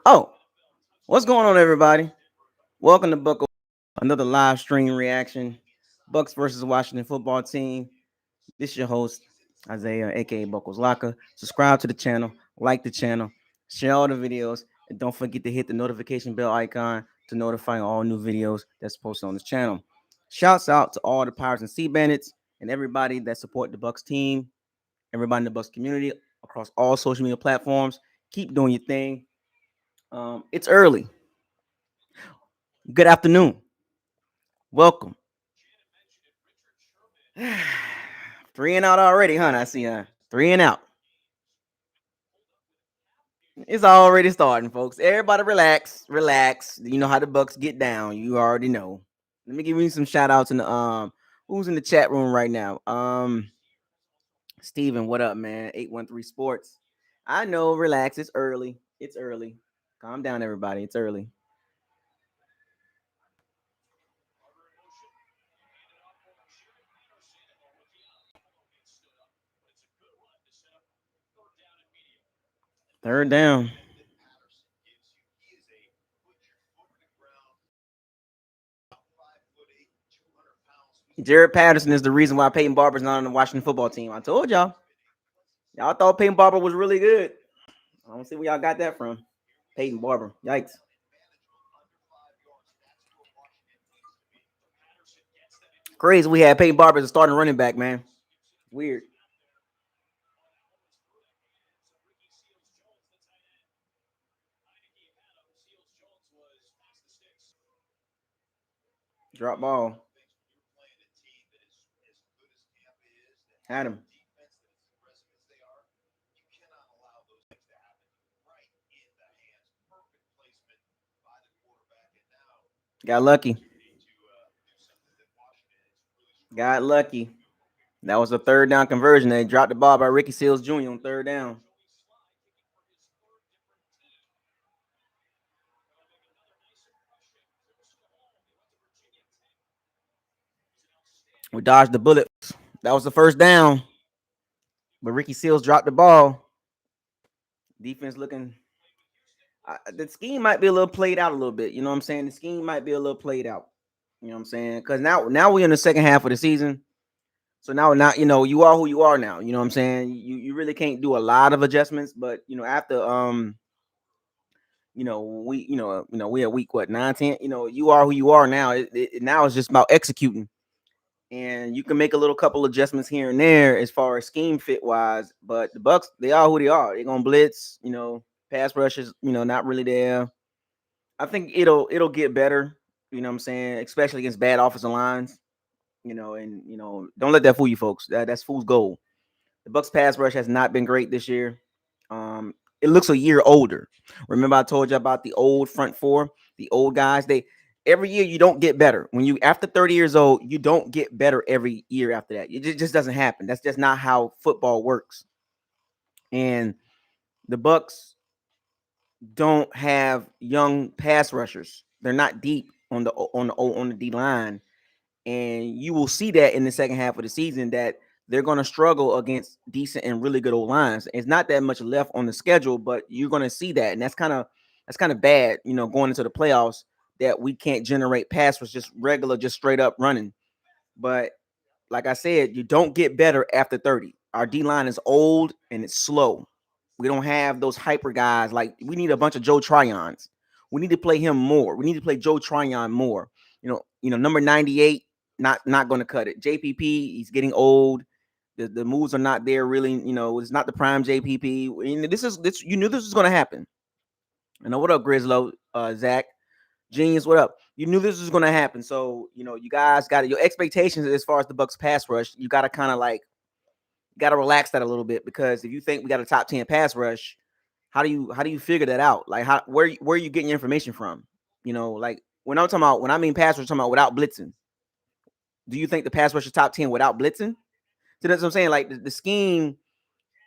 Oh, what's going on, everybody? Welcome to Buckle, another live stream reaction. Bucs versus Washington football team. This is your host, Isaiah, aka BucosLocker. Subscribe to the channel, like the channel, share all the videos, and don't forget to hit the notification bell icon to notify all new videos that's posted on this channel. Shouts out to all the Pirates and Sea Bandits and everybody that support the Bucs team, everybody in the Bucs community across all social media platforms. Keep doing your thing. It's early. Good afternoon. Welcome. 3 and out already, huh? I see, 3 and out. It's already starting, folks. Everybody relax, relax. You know how the Bucs get down. You already know. Let me give you some shout outs in the who's in the chat room right now. Steven, what up, man? 813 Sports. I know, relax. It's early. It's early. Calm down, everybody. It's early. Third down. Jared Patterson is the reason why Peyton Barber's not on the Washington football team. I told y'all. Y'all thought Peyton Barber was really good. I don't see where y'all got that from. Peyton Barber. Yikes. Crazy. We had Peyton Barber as a starting running back, man. Weird. Drop ball. Had him. Got lucky. Got lucky. That was a third down conversion. They dropped the ball by Ricky Seals Jr. on third down. We dodged the bullet. That was the first down. But Ricky Seals dropped the ball. Defense looking. The scheme might be a little played out a little bit. You know what I'm saying? The scheme might be a little played out. You know what I'm saying? Because now we're in the second half of the season. So now you are who you are now. You know what I'm saying? You really can't do a lot of adjustments, but after we at week what 9, 10. You are who you are now. Now it's just about executing, and you can make a little couple adjustments here and there as far as scheme fit wise. But the Bucs, they are who they are. They're gonna blitz. Pass rushes. Not really there. I think it'll get better. You know what I'm saying? Especially against bad offensive lines. And don't let that fool you, folks. That's fool's gold. The Bucs pass rush has not been great this year. It looks a year older. Remember, I told you about the old front four, the old guys. They every year you don't get better. When you after 30 years old, you don't get better every year after that. It just doesn't happen. That's just not how football works. And the Bucs don't have young pass rushers. They're not deep on the D line. And you will see that in the second half of the season that they're going to struggle against decent and really good old lines. It's not that much left on the schedule, but you're going to see that, and that's kind of bad. Going into the playoffs, that we can't generate pass was just regular, just straight up running. But like I said, you don't get better after 30. Our D line is old and it's slow. We don't have those hyper guys. Like we need a bunch of Joe Tryons. We need to play him more. We need to play Joe Tryon more. Number 98, not going to cut it. JPP, he's getting old. The moves are not there really. It's not the prime JPP. This you knew this was going to happen. What up, Grizzlo? Zach, Genius, what up? You knew this was going to happen. So you guys got your expectations as far as the Bucs pass rush. You got to kind of got to relax that a little bit, because if you think we got a top 10 pass rush, how do you figure that out? Like where are you getting your information from? Like when I mean pass rush, I'm talking about without blitzing. Do you think the pass rush is top 10 without blitzing? So that's what I'm saying. Like the scheme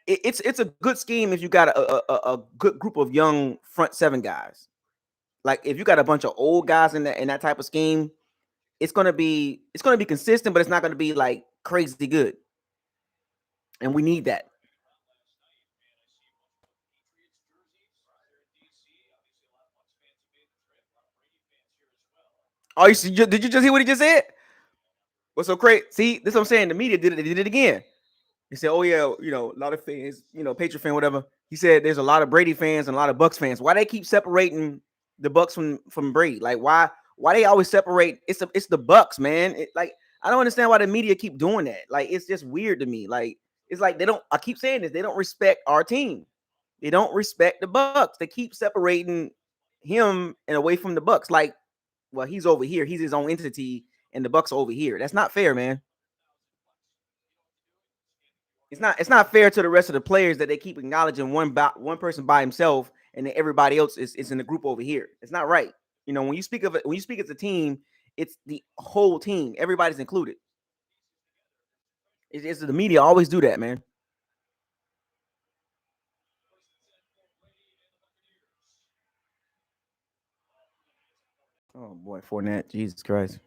it's a good scheme if you got a good group of young front seven guys. Like if you got a bunch of old guys in that type of scheme, it's gonna be consistent, but it's not gonna be like crazy good. And we need that. Oh, did you just hear what he just said? What's so crazy? See, this is what I'm saying. The media did it. They did it again. He said, "Oh yeah, a lot of fans, Patriot fan, whatever." He said, "There's a lot of Brady fans and a lot of Bucs fans. Why they keep separating the Bucs from Brady? Like why they always separate? It's the Bucs, man. Like I don't understand why the media keep doing that. Like it's just weird to me. Like it's like they don't. I keep saying this. They don't respect our team. They don't respect the Bucs. They keep separating him and away from the Bucs. Like, well, he's over here. He's his own entity, and the Bucs over here. That's not fair, man. It's not fair to the rest of the players that they keep acknowledging one person by himself and then everybody else is in the group over here. It's not right. When you speak of it, when you speak as a team, it's the whole team. Everybody's included. It's the media always do that, man. Oh boy, Fournette, Jesus Christ.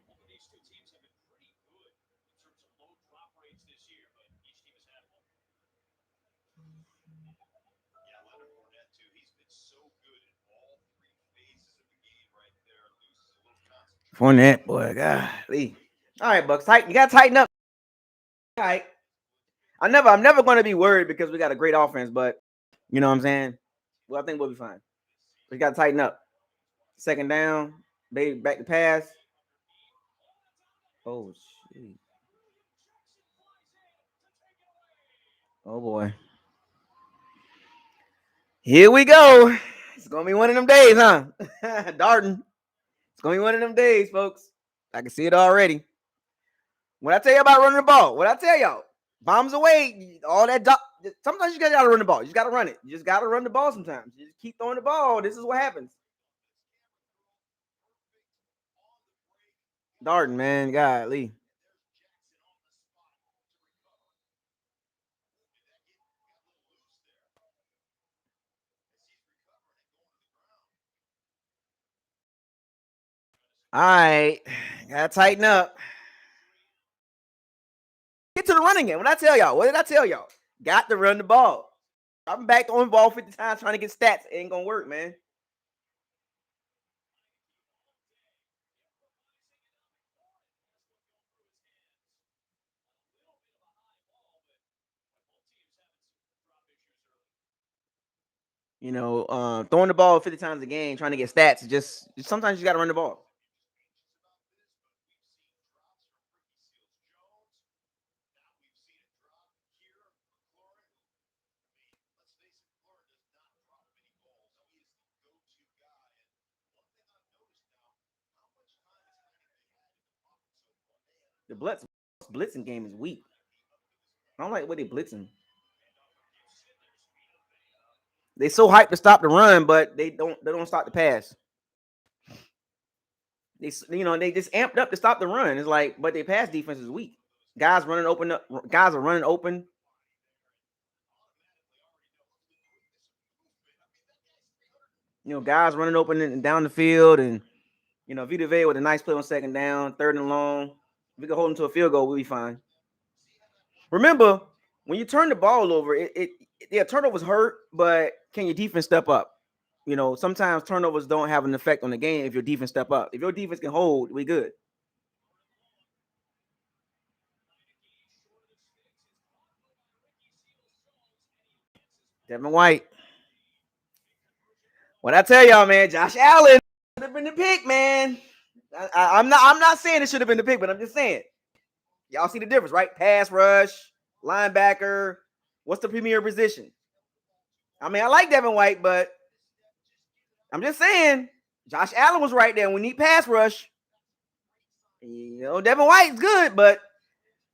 Fournette, boy, golly. All right, Bucks, tighten. You gotta tighten up. All right. I'm never gonna be worried because we got a great offense, but you know what I'm saying? Well, I think we'll be fine. We gotta tighten up. Second down, baby, back to pass. Oh shit. Oh boy. Here we go. It's gonna be one of them days, huh? Darden. It's gonna be one of them days, folks. I can see it already. When I tell you about running the ball, what I tell y'all, bombs away, all that. Sometimes you gotta run the ball. You just gotta run it. You just gotta run the ball. Sometimes you just keep throwing the ball. This is what happens. Darden, man, golly. All right, gotta tighten up. Get to the running game. When I tell y'all, what did I tell y'all? Got to run the ball. I'm back on the ball 50 times trying to get stats. It ain't gonna work, man. Throwing the ball 50 times a game, trying to get stats. Just sometimes you got to run the ball. The blitzing game is weak. I don't like the way they blitzing. They so hyped to stop the run, but they don't stop the pass. They just amped up to stop the run. It's like, but their pass defense is weak. Guys running open up. Guys are running open. Guys running open and down the field, and Vita with a nice play on second down, third and long. If we can hold them to a field goal, we'll be fine. Remember, when you turn the ball over, yeah, turnovers hurt, but can your defense step up? Sometimes turnovers don't have an effect on the game if your defense step up. If your defense can hold, we good. Devin White. What I tell y'all, man, Josh Allen should have been the pick, man. I'm not saying it should have been the pick, but I'm just saying. Y'all see the difference, right? Pass rush, linebacker. What's the premier position? I mean, I like Devin White, but I'm just saying, Josh Allen was right there. We need pass rush. Devin White's good, but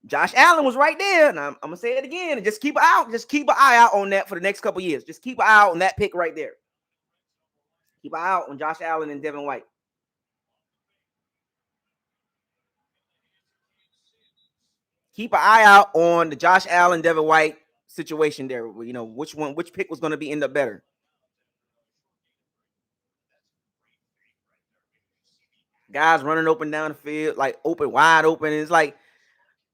Josh Allen was right there. And I'm gonna say it again. And just keep an eye out. Just keep an eye out on that for the next couple years. Just keep an eye out on that pick right there. Keep an eye out on Josh Allen and Devin White. Keep an eye out on the Josh Allen, Devin White situation there. Which pick was going to be end up better. Guys running open down the field, like wide open. It's like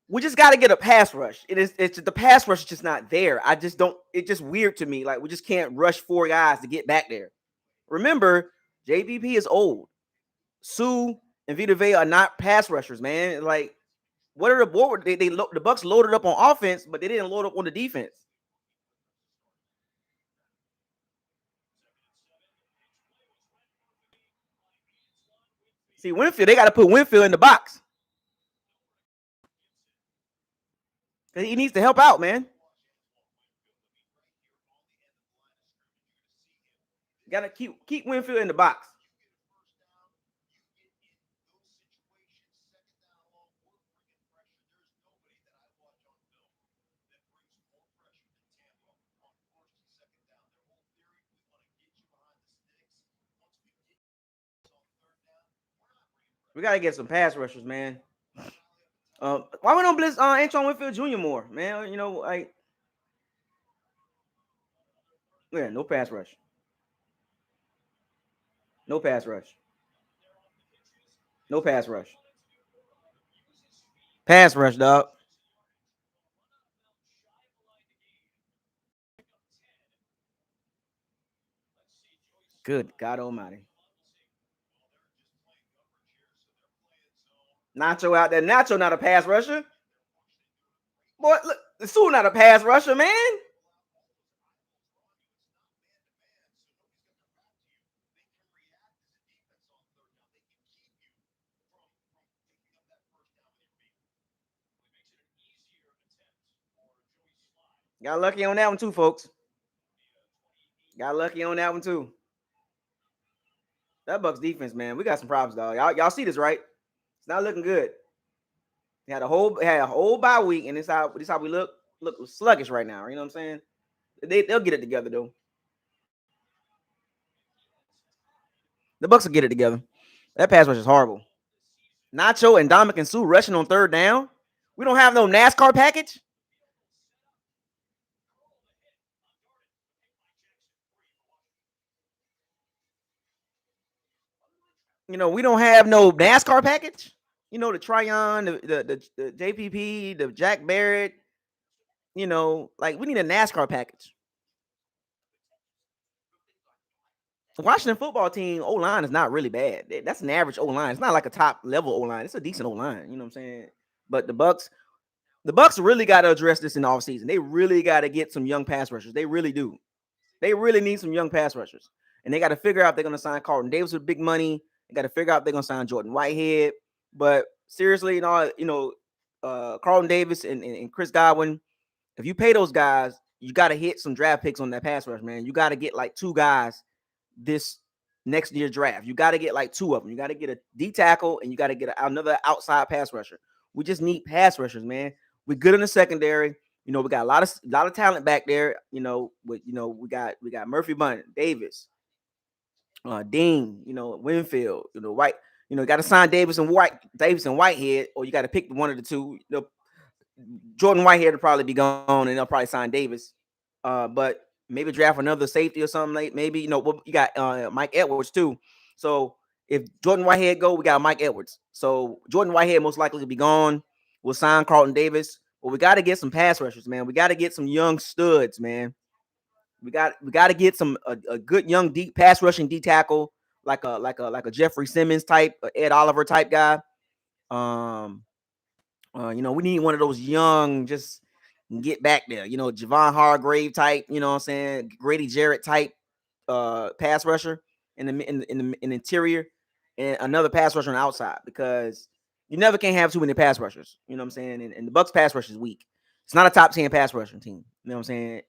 we just got to get a pass rush. It's the pass rush is just not there. I just don't. It's just weird to me. Like we just can't rush 4 guys to get back there. Remember, JPP is old. Sue and Vita are not pass rushers, man. Like what were they? The Bucs loaded up on offense, but they didn't load up on the defense. See, Winfield, they got to put Winfield in the box. He needs to help out, man. You gotta keep Winfield in the box. We gotta get some pass rushers, man. Why we don't blitz Antoine Winfield Jr. more, man? Like yeah, no pass rush. No pass rush. No pass rush. Pass rush, dog. Good God Almighty. Nacho out there. Nacho not a pass rusher. Boy, look, the Sue not a pass rusher, man. Got lucky on that one too, folks. Got lucky on that one too. That Bucs defense, man, we got some problems, dog. Y'all see this, right? It's not looking good. Had a whole bye week, and this how we look sluggish right now. You know what I'm saying? They'll get it together though. The Bucs will get it together. That pass rush is horrible. Nacho and Dominic and Sue rushing on third down. We don't have no NASCAR package. We don't have no NASCAR package. The Tryon, the JPP, the Jack Barrett. Like we need a NASCAR package. The Washington football team O line is not really bad. That's an average O line. It's not like a top level O line. It's a decent O line. You know what I'm saying? But the Bucs really got to address this in the offseason. They really got to get some young pass rushers. They really do. They really need some young pass rushers. And they got to figure out if they're going to sign Carlton Davis with big money. They got to figure out if they're going to sign Jordan Whitehead. But seriously, Carlton Davis and Chris Godwin, if you pay those guys, you got to hit some draft picks on that pass rush, man. You got to get like 2 guys this next year draft. You got to get like 2 of them. You got to get a D tackle and you got to get another outside pass rusher. We just need pass rushers, man. We're good in the secondary. We got a lot of talent back there. We got Murphy Bunn, Davis, Dean, Winfield, White. You got to sign Davis and Whitehead, or you got to pick one of the two. Jordan Whitehead will probably be gone, and they'll probably sign Davis. But maybe draft another safety or something. Like maybe you got Mike Edwards too. So if Jordan Whitehead go, we got Mike Edwards. So Jordan Whitehead most likely to be gone. We'll sign Carlton Davis. But we got to get some pass rushers, man. We got to get some young studs, man. We got to get a good young deep pass rushing D tackle, like a Jeffrey Simmons type, Ed Oliver type guy. We need one of those young, just get back there. Javon Hargrave type. You know what I'm saying? Grady Jarrett type pass rusher in the interior, and another pass rusher on the outside, because you never can have too many pass rushers. You know what I'm saying? And the Bucs pass rush is weak. It's not a top 10 pass rushing team. You know what I'm saying?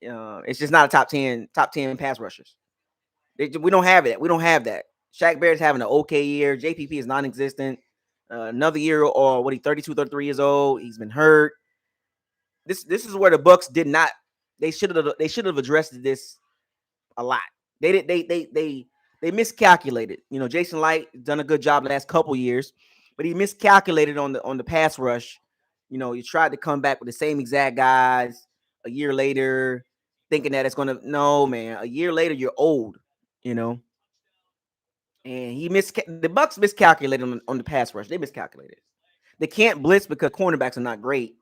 It's just not a top 10 pass rushers. We don't have it. We don't have that. Shaq Barrett's having an okay year. JPP is non-existent. Another year, or what, he 32, 33 years old. He's been hurt. This is where the Bucs did not. They should have addressed this a lot. They miscalculated. Jason Light done a good job the last couple years, but he miscalculated on the pass rush. You tried to come back with the same exact guys. a year later, thinking that it's gonna. No, man. A year later, you're old. You know, and the Bucs miscalculated on the pass rush. They miscalculated. They can't blitz because cornerbacks are not great.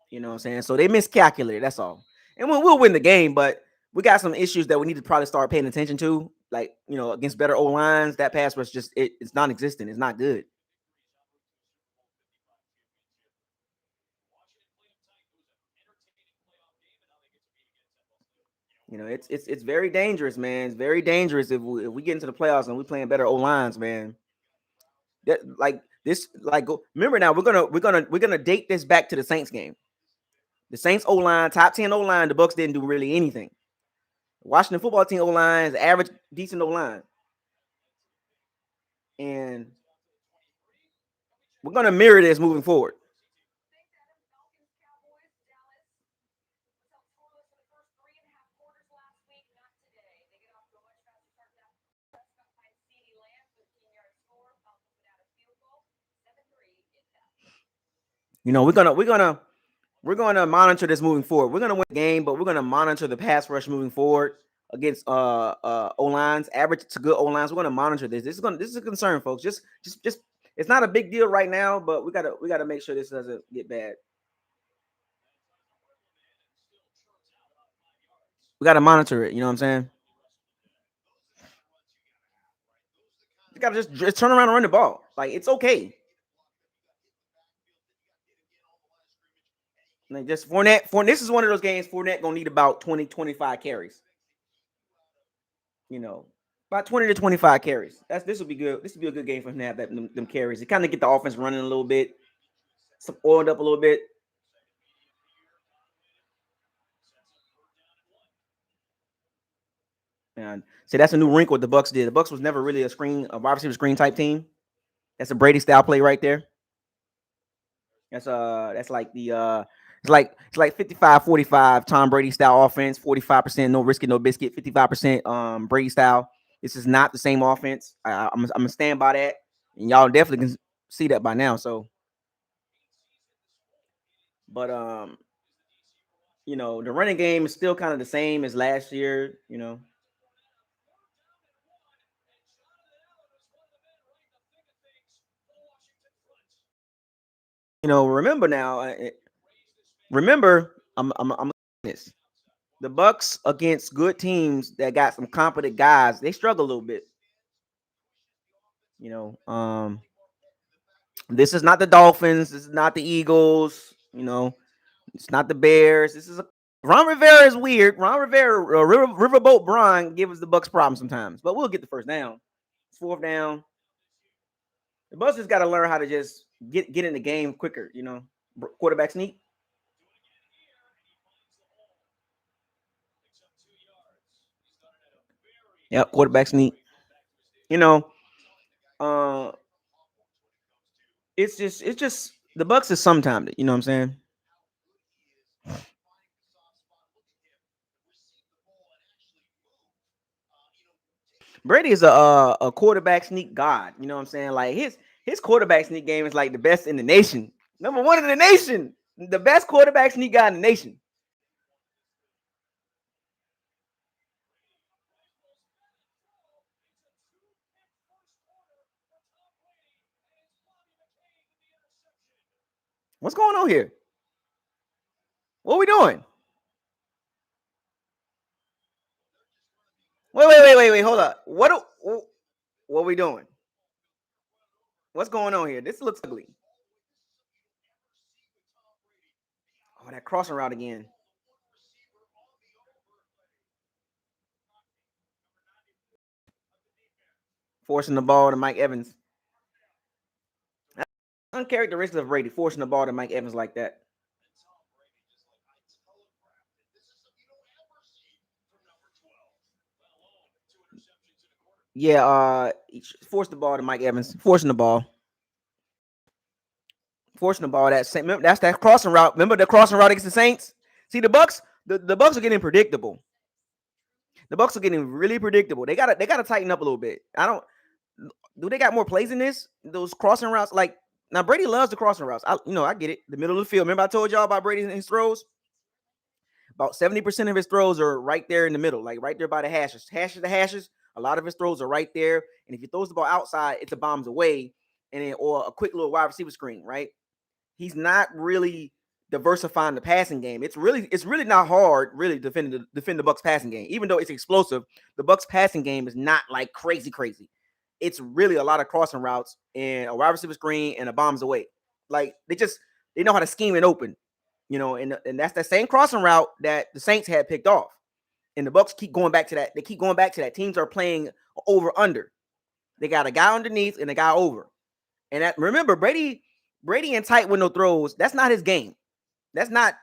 You know what I'm saying? So they miscalculated. That's all. And we'll win the game, but we got some issues that we need to probably start paying attention to. Like, against better O lines, that pass rush it's non-existent. It's not good. It's very dangerous, man. It's very dangerous if we get into the playoffs and we playing better O lines, man. That like this, like remember now we're gonna date this back to the Saints game. The Saints O line, top 10 O line, the Bucs didn't do really anything. Washington football team O line is average, decent O line, and we're gonna mirror this moving forward. We're gonna monitor this moving forward. We're gonna win the game, but we're gonna monitor the pass rush moving forward against O lines, average to good O lines. We're gonna monitor this. This is a concern, folks. Just it's not a big deal right now, but we gotta make sure this doesn't get bad. We gotta monitor it. You know what I'm saying? You gotta just turn around and run the ball. Like, it's okay. Like, just Fournette. This is one of those games. Fournette gonna need about 20, 25 carries. You know, about 20 to 25 carries. This will be good. This will be a good game for him to have them carries. To kind of get the offense running a little bit, some oiled up a little bit. And see, that's a new wrinkle the Bucs did. The Bucs was never really a wide receiver screen type team. That's a Brady style play right there. That's like it's like 55-45 Tom Brady style offense, 45% no risk it, no biscuit, 55% Brady style. This is not the same offense. I'm gonna stand by that, and y'all definitely can see that by now. So, but the running game is still kind of the same as last year. Remember now. Remember, I'm this. The Bucs against good teams that got some competent guys, they struggle a little bit. You know, this is not the Dolphins. This is not the Eagles. It's not the Bears. This is Ron Rivera is weird. Ron Rivera, Riverboat Brian, gives the Bucs problems sometimes, but we'll get the first down. It's fourth down. The Bucs just got to learn how to just get in the game quicker. Quarterback sneak. Yep, quarterback sneak. You know, uh, it's just the Bucs is sometimes. You know what I'm saying? Brady is a quarterback sneak god. You know what I'm saying? Like his quarterback sneak game is like the best in the nation. Number one in the nation. The best quarterback sneak guy in the nation. What's going on here? What are we doing? Wait. Hold up. What are we doing? What's going on here? This looks ugly. Oh, that crossing route again. Forcing the ball to Mike Evans. That's uncharacteristic of Brady, forcing the ball to Mike Evans like that. Yeah, forced the ball to Mike Evans, forcing the ball. Forcing the ball. That's that crossing route. Remember the crossing route against the Saints? See, the Bucs, the Bucs are getting predictable. The Bucs are getting really predictable. They gotta tighten up a little bit. I don't do they got more plays in this? Those crossing routes, like Now Brady loves the crossing routes. I get it. The middle of the field. Remember I told y'all about Brady and his throws? About 70% of his throws are right there in the middle, like right there by the hashes. Hashes to hashes. A lot of his throws are right there. And if he throws the ball outside, it's a bombs away, and then or a quick little wide receiver screen, right? He's not really diversifying the passing game. It's really not hard, really, to defend the Bucs passing game. Even though it's explosive, the Bucs passing game is not like crazy, crazy. It's really a lot of crossing routes and a wide receiver screen and a bombs away. Like they know how to scheme it open. And that's that same crossing route that the Saints had picked off. And the Bucs keep going back to that. They keep going back to that. Teams are playing over under. They got a guy underneath and a guy over. And remember, Brady and tight window throws, that's not his game. That's not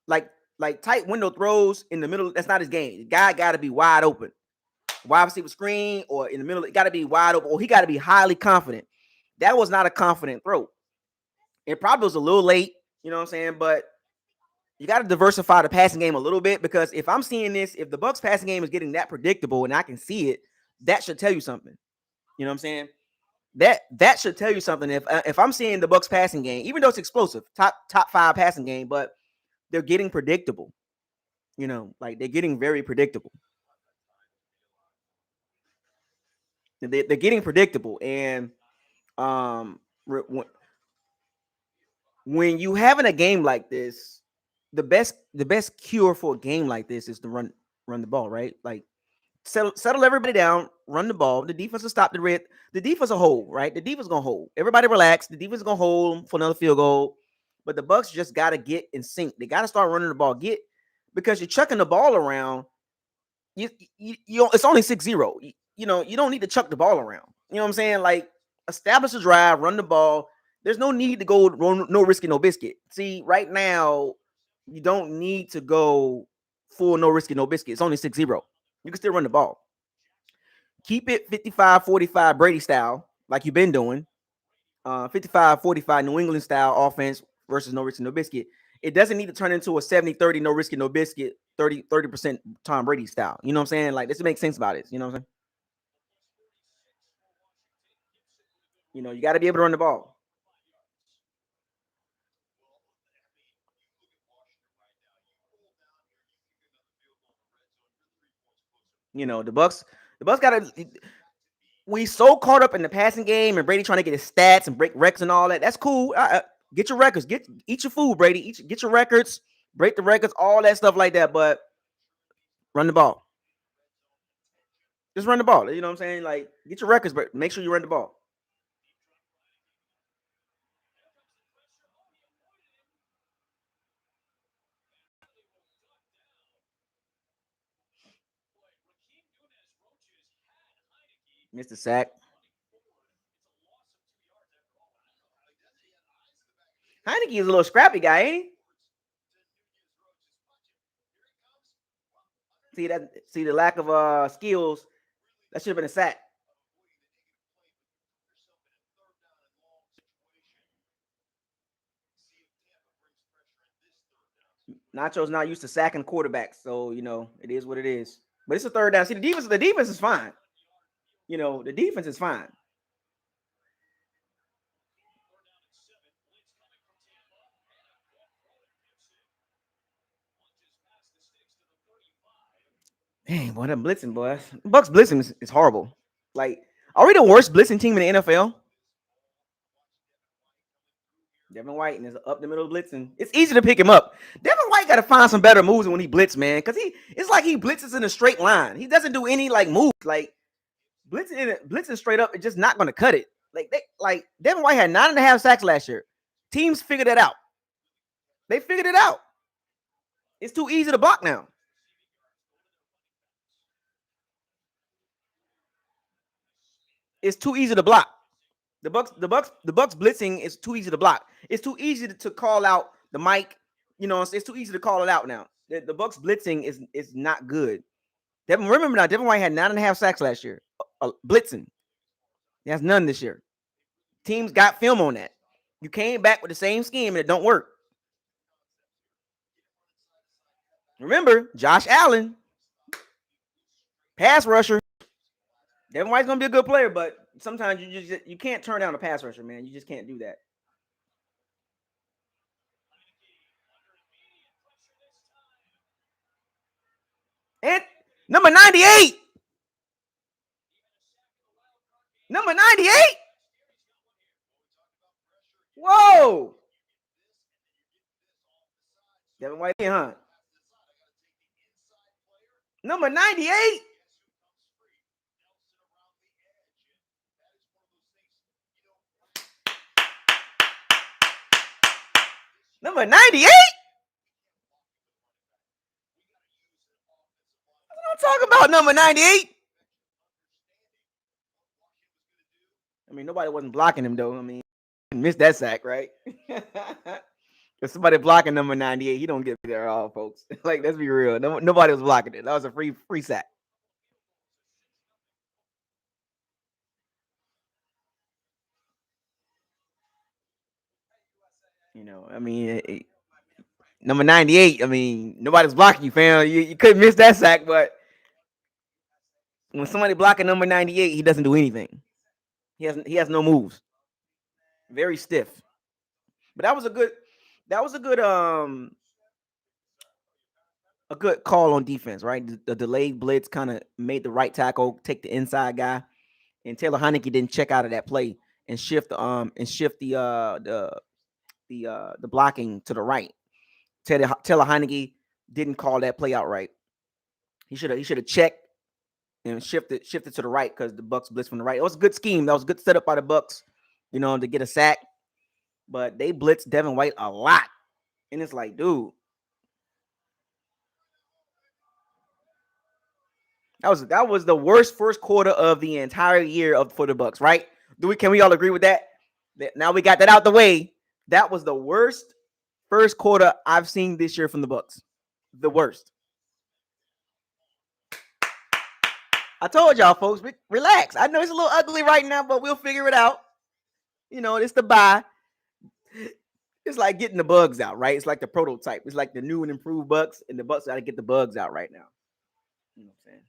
like tight window throws in the middle. That's not his game. The guy got to be wide open. Wide receiver screen or in the middle, it got to be wide open, or he got to be highly confident. That was not a confident throw. It probably was a little late, you know what I'm saying? But you got to diversify the passing game a little bit, because if I'm seeing this, if the Bucs passing game is getting that predictable and I can see it, that should tell you something. You know what I'm saying? That should tell you something. If I'm seeing the Bucs passing game, even though it's explosive, top 5 passing game, but they're getting predictable. Like they're getting very predictable. They're getting predictable, and when you having a game like this, the best cure for a game like this is to run the ball, right? Like settle everybody down, run the ball. The defense will stop the red. The defense will hold, right? The defense gonna hold. Everybody relax. The defense gonna hold for another field goal. But the Bucs just gotta get in sync. They gotta start running the ball. Because you're chucking the ball around. It's only 6-0. You don't need to chuck the ball around. You know what I'm saying? Like, establish a drive, run the ball. There's no need to go no risky, no biscuit. See, right now, you don't need to go full no risky, no biscuit. It's only 6-0. You can still run the ball. Keep it 55-45 Brady style, like you've been doing. 55-45 New England style offense versus no risky, no biscuit. It doesn't need to turn into a 70-30 no risky, no biscuit, 30% Tom Brady style. You know what I'm saying? Like, this makes sense about it. You know what I'm saying? You got to be able to run the ball. The Bucs got to. We so caught up in the passing game and Brady trying to get his stats and break records and all that. That's cool. Get your records. Eat your food, Brady. Get your records. Break the records. All that stuff like that. But run the ball. Just run the ball. You know what I'm saying? Like, get your records, but make sure you run the ball. Mr. Sack. Heineke is a little scrappy guy, ain't he? See the lack of skills. That should have been a sack. Nacho's not used to sacking quarterbacks, so it is what it is. But it's a third down. See, the defense is fine. The defense is fine. Dang, boy, that blitzing, boy. Bucks blitzing is horrible. Like, are we the worst blitzing team in the NFL? Devin White and is up the middle of blitzing. It's easy to pick him up. Devin White got to find some better moves when he blitz, man, because it's like he blitzes in a straight line. He doesn't do any like moves. Like, blitzing straight up, it's just not going to cut it. Like Devin White had 9.5 sacks last year. Teams figured it out. They figured it out. It's too easy to block now. It's too easy to block. The Bucs blitzing is too easy to block. It's too easy to call out the mic. It's too easy to call it out now. The Bucs blitzing is not good. Remember now, Devin White had 9.5 sacks last year. Blitzing. He has none this year. Teams got film on that. You came back with the same scheme and it don't work. Remember, Josh Allen, pass rusher. Devin White's gonna be a good player, but sometimes you can't turn down a pass rusher, man. You just can't do that. Number 98. Number 98. Whoa. Devin White, huh? Number 98. Number 98. I'm talking about number 98. I mean, nobody wasn't blocking him though. I mean, he missed that sack, right? If somebody blocking number 98, he don't get there at all, folks. Like, let's be real. Nobody was blocking it. That was a free sack. I mean, number 98. I mean, nobody's blocking you, fam. You couldn't miss that sack, but when somebody blocking number 98, he doesn't do anything. He has no moves. Very stiff. But that was a good call on defense, right? The delayed blitz kind of made the right tackle take the inside guy, and Taylor Heineke didn't check out of that play and shift the blocking to the right. Taylor Heineke didn't call that play out right. He should have checked and shifted to the right because the Bucs blitz from the right. It was a good scheme. That was a good setup by the Bucs, to get a sack. But they blitzed Devin White a lot, and it's like, dude, that was the worst first quarter of the entire year for the Bucs, right? Can we all agree with that? Now we got that out the way. That was the worst first quarter I've seen this year from the Bucs. The worst. I told y'all, folks, relax. I know it's a little ugly right now, but we'll figure it out. It's the bye. It's like getting the bugs out, right? It's like the prototype. It's like the new and improved Bucs, and the Bucs got to get the bugs out right now. You know what I'm saying?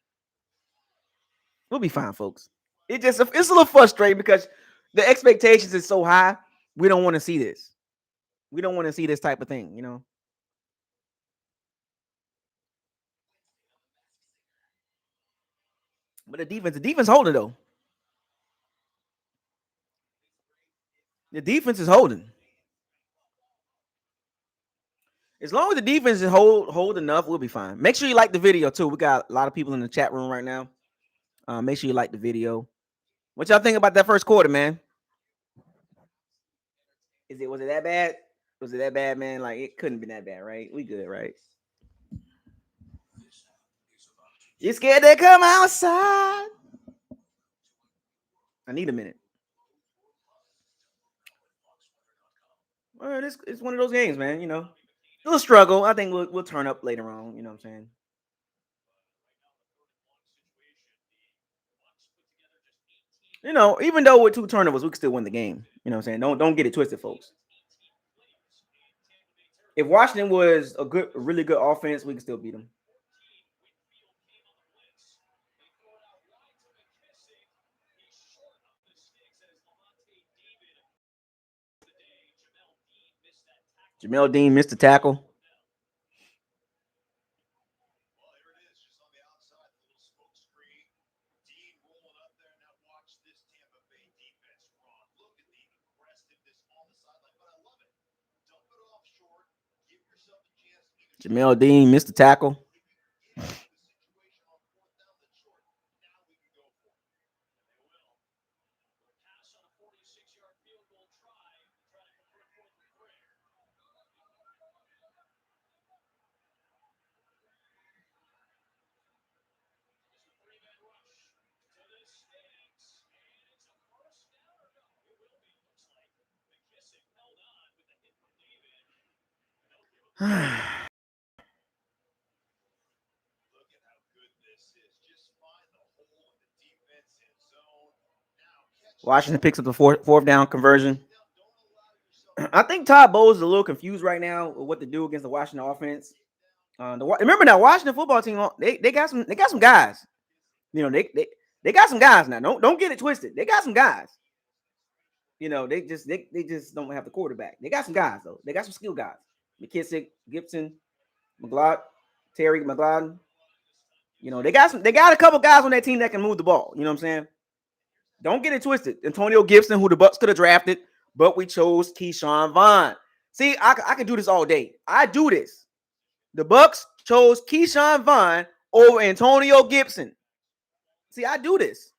We'll be fine, folks. It's a little frustrating because the expectations is so high. We don't want to see this. We don't want to see this type of thing, But the defense holding though. The defense is holding. As long as the defense is hold enough, we'll be fine. Make sure you like the video too. We got a lot of people in the chat room right now. Make sure you like the video. What y'all think about that first quarter, man? Was it that bad? Was it that bad, man? Like, it couldn't be that bad, right? We good, right? You scared to come outside? I need a minute. Well, it's one of those games, man. A little struggle. I think we'll turn up later on. You know what I'm saying? Even though with 2 turnovers, we can still win the game. You know what I'm saying? Don't get it twisted, folks. If Washington was a really good offense, we can still beat them. Jamel Dean missed the tackle. Jamel Dean missed the tackle. Washington picks up the fourth down conversion. I think Todd Bowles is a little confused right now with what to do against the Washington offense. Remember that Washington football team, they got some guys. They got some guys now. Don't get it twisted. They got some guys. They just don't have the quarterback. They got some guys though. They got some skill guys. McKissick, Gibson, McLeod, Terry McLeod. They got a couple guys on that team that can move the ball. You know what I'm saying? Don't get it twisted. Antonio Gibson, who the Bucs could have drafted, but we chose Keyshawn Vaughn. See, I can do this all day. I do this. The Bucs chose Keyshawn Vaughn over Antonio Gibson. See, I do this.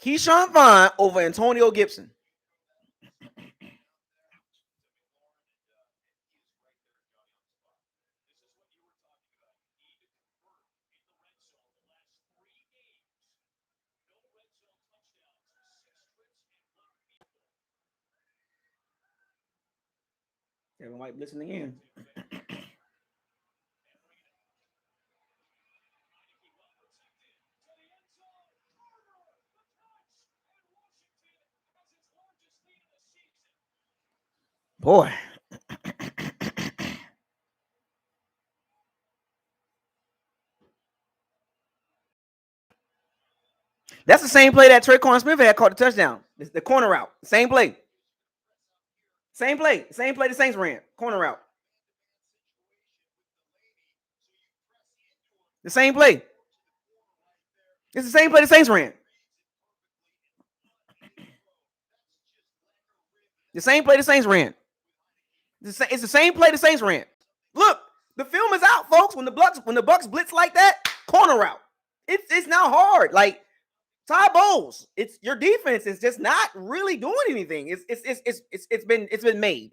Keyshawn Vaughn over Antonio Gibson. Devin White blitzing again. Boy. That's the same play that Tre'Quan Smith had caught the touchdown. The corner route. Same play. Same play. Same play the Saints ran. Corner route. The same play. It's the same play the Saints ran. The same play the Saints ran. It's the same play the Saints ran. Look, the film is out, folks. When the Bucs blitz like that, corner route. It's now hard. Like Ty Bowles, it's your defense is just not really doing anything. It's been made.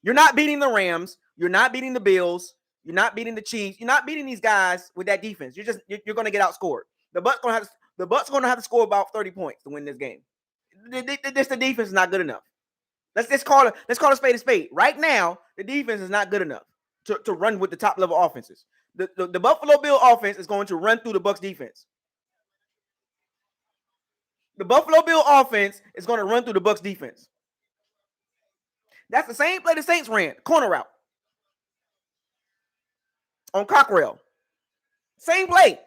You're not beating the Rams. You're not beating the Bills. You're not beating the Chiefs. You're not beating these guys with that defense. You're going to get outscored. The Bucs going to have to score about 30 points to win this game. The defense is not good enough. Let's call a spade a spade. Right now, the defense is not good enough to run with the top level offenses. The Buffalo Bill offense is going to run through the Bucs defense. The Buffalo Bill offense is going to run through the Bucs defense. That's the same play the Saints ran. Corner route. On Cockrell. Same play.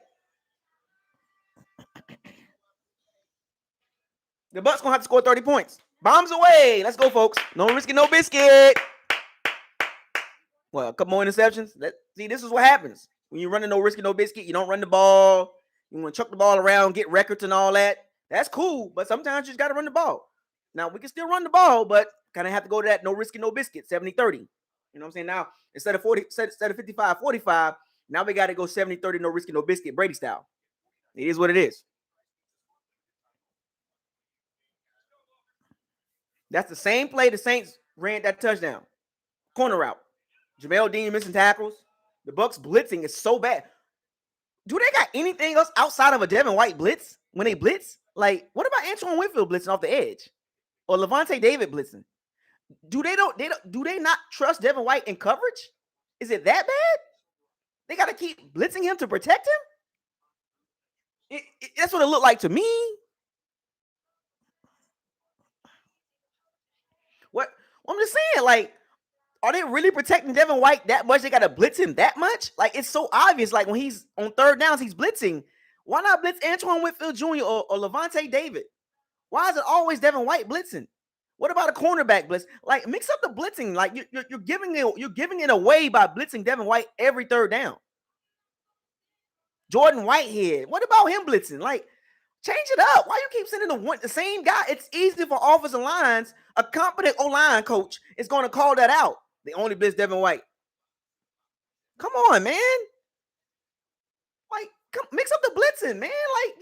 The Bucs gonna have to score 30 points. Bombs away. Let's go, folks. No risky, no biscuit. Well, a couple more interceptions. See, this is what happens. When you're running no risky, no biscuit, you don't run the ball. You want to chuck the ball around, get records and all that. That's cool, but sometimes you just got to run the ball. Now, we can still run the ball, but kind of have to go to that no risky, no biscuit, 70-30. You know what I'm saying? Now, instead of 55-45, now we got to go 70-30, no risky, no biscuit, Brady style. It is what it is. That's the same play the Saints ran that touchdown. Corner route. Jamel Dean missing tackles. The Bucs blitzing is so bad. Do they got anything else outside of a Devin White blitz when they blitz? Like, what about Antoine Winfield blitzing off the edge? Or Lavonte David blitzing? Do they not trust Devin White in coverage? Is it that bad? They got to keep blitzing him to protect him? That's what it looked like to me. What I'm just saying, like, are they really protecting Devin White that much? They got to blitz him that much? Like, it's so obvious. Like, when he's on third downs, he's blitzing. Why not blitz Antoine Winfield Jr. or Lavonte David? Why is it always Devin White blitzing? What about a cornerback blitz? Like, mix up the blitzing. Like, you're giving it away by blitzing Devin White every third down. Jordan Whitehead. What about him blitzing? Like, change it up. Why you keep sending the same guy? It's easy for offensive lines. A competent O-line coach is going to call that out. They only blitz Devin White. Come on, man. Like, mix up the blitzing, man. Like,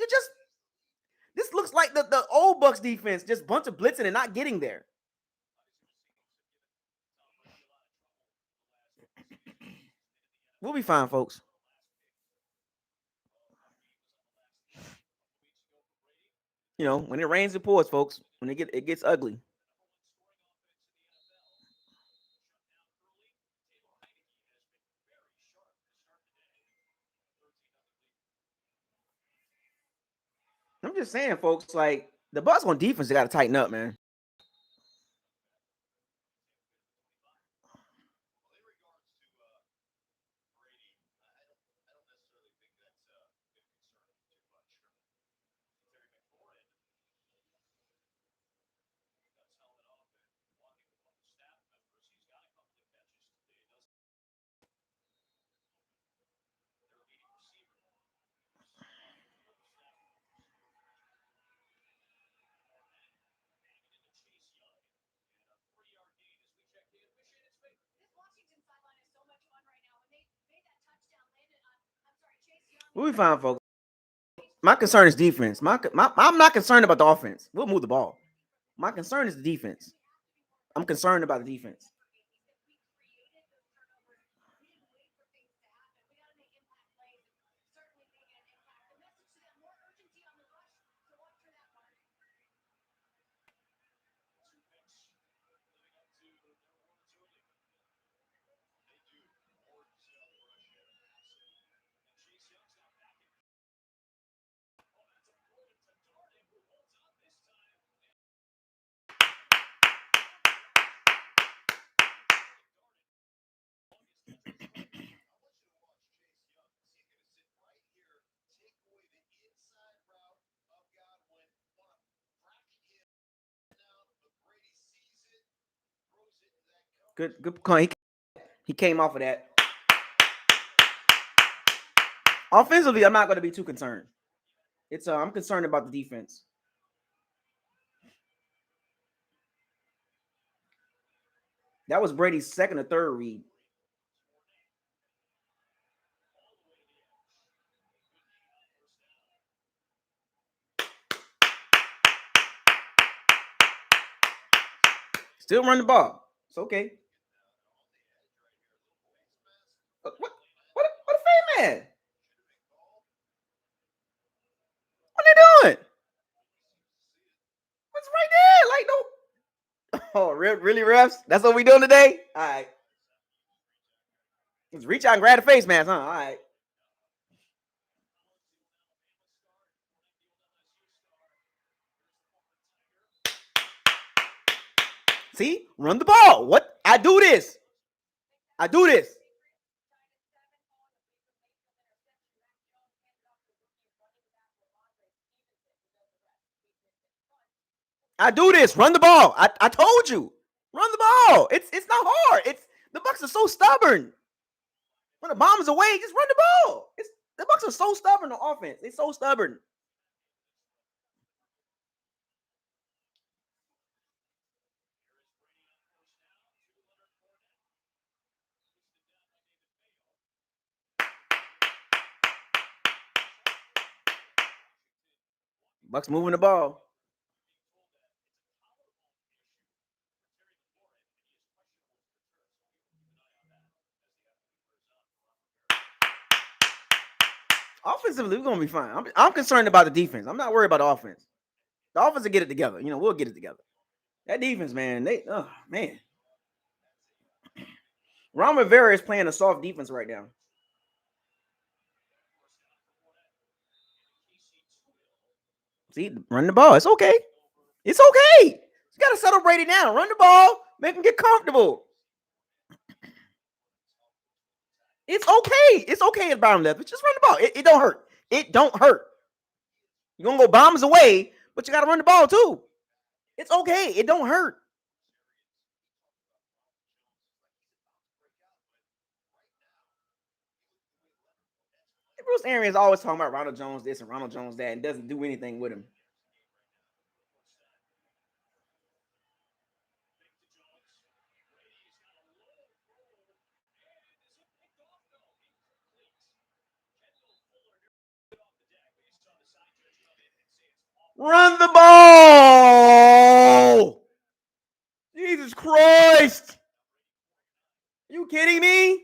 this looks like the old Bucs defense, just bunch of blitzing and not getting there. We'll be fine, folks. When it rains, it pours, folks. When it gets ugly. I'm just saying, folks, like, the Bucs on defense, they got to tighten up, man. We'll be fine, folks. My concern is defense. I'm not concerned about the offense. We'll move the ball. My concern is the defense. I'm concerned about the defense. Good point. He came off of that. Offensively, I'm not going to be too concerned. I'm concerned about the defense. That was Brady's second or third read. Still run the ball. It's okay. What a fake man? What they doing? What's right there? Like, no. Oh, really, Wrifs? That's what we doing today? All right. Let's reach out and grab the face mask, huh? All right. See? Run the ball. What? I do this. I do this. Run the ball. I told you. Run the ball. It's not hard. The Bucs are so stubborn. When the bomb is away, just run the ball. The Bucs are so stubborn on offense. They're so stubborn. Bucs moving the ball. Offensively, we're gonna be fine. I'm concerned about the defense. I'm not worried about the offense. The offense will get it together. We'll get it together. That defense, man. Man. Ron Rivera is playing a soft defense right now. See, run the ball. It's okay. It's okay. You got to settle Brady down. Run the ball. Make him get comfortable. It's okay. It's okay at bottom left. Just run the ball. It don't hurt. It don't hurt. You're going to go bombs away, but you got to run the ball too. It's okay. It don't hurt. Bruce Arians always talking about Ronald Jones this and Ronald Jones that and doesn't do anything with him. Run the ball! Jesus Christ! Are you kidding me?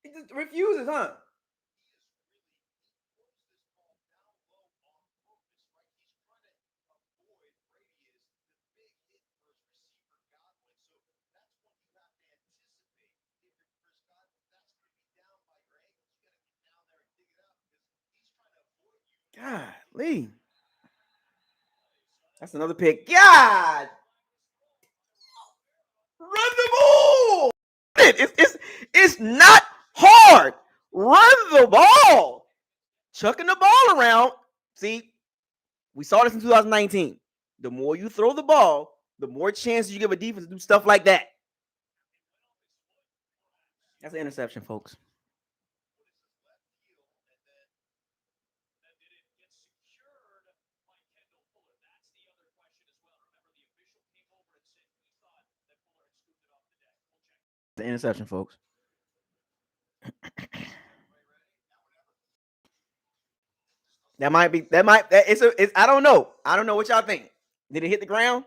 He just refuses, huh? Golly. That's another pick. God! Run the ball! It's not hard. Run the ball. Chucking the ball around. See, we saw this in 2019. The more you throw the ball, the more chances you give a defense to do stuff like that. That's an interception, folks. The interception, folks. That might be. That might. That, it's. I don't know. I don't know what y'all think. Did it hit the ground?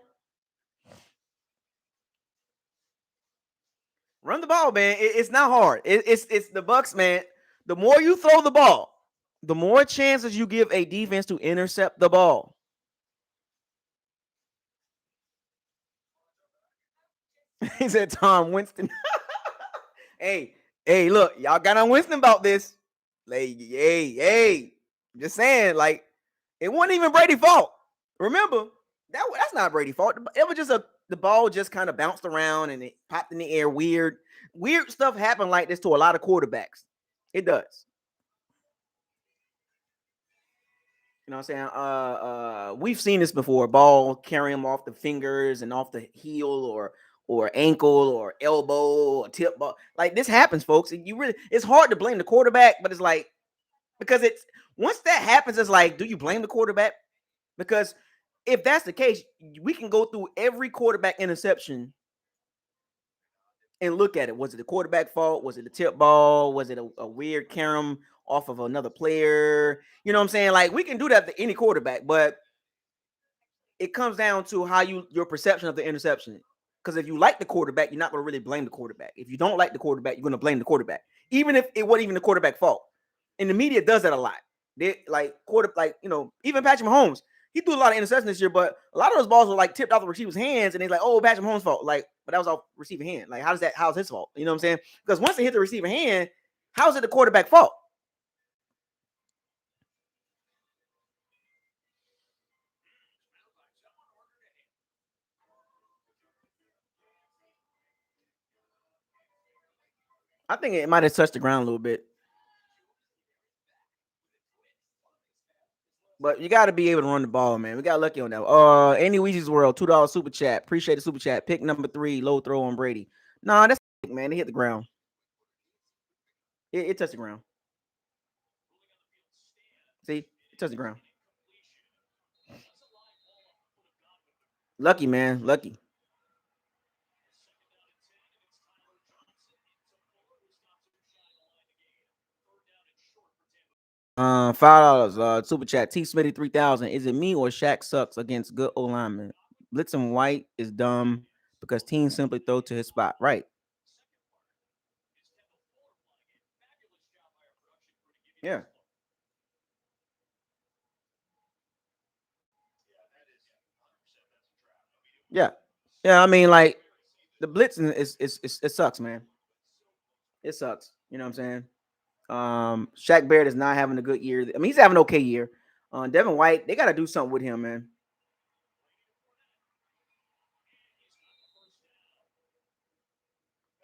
Run the ball, man. It's not hard. It's the Bucs, man. The more you throw the ball, the more chances you give a defense to intercept the ball. He said Tom Winston. hey, hey, look, y'all got on Winston about this. Like, hey, just saying, like, it wasn't even Brady's fault. Remember, that's not Brady's fault. It was just the ball just kind of bounced around and it popped in the air. Weird stuff happened like this to a lot of quarterbacks. It does. You know what I'm saying? We've seen this before. Ball carry him off the fingers and off the heel or ankle or elbow or tip ball. Like this happens, folks. It's hard to blame the quarterback, but it's like because it's once that happens, it's like, do you blame the quarterback? Because if that's the case, we can go through every quarterback interception and look at it. Was it the quarterback fault? Was it a tip ball? Was it a weird carom off of another player? You know what I'm saying? Like we can do that to any quarterback, but it comes down to how your perception of the interception. Because if you like the quarterback, you're not going to really blame the quarterback. If you don't like the quarterback, you're going to blame the quarterback, even if it wasn't even the quarterback fault. And the media does that a lot. They even Patrick Mahomes, he threw a lot of interceptions this year, but a lot of those balls were like tipped off the receiver's hands, and they're like, "Oh, Patrick Mahomes' fault." Like, but that was off receiver hand. Like, how's his fault? You know what I'm saying? Because once they hit the receiver hand, how's it the quarterback fault? I think it might have touched the ground a little bit. But you got to be able to run the ball, man. We got lucky on that. Andy Weezy's World, $2 super chat. Appreciate the super chat. Pick number 3, low throw on Brady. Nah, that's man. It hit the ground. It touched the ground. See, it touched the ground. Lucky, man. Lucky. $5. Super chat. T Smitty 3000. Is it me or Shaq sucks against good O linemen? Blitzing White is dumb because teams simply throw to his spot. Right. Yeah. Yeah. Yeah. I mean, like the blitzing is it sucks, man. It sucks. You know what I'm saying? Shaq Barrett is not having a good year. I mean, he's having an okay year. Devin White, they got to do something with him, man.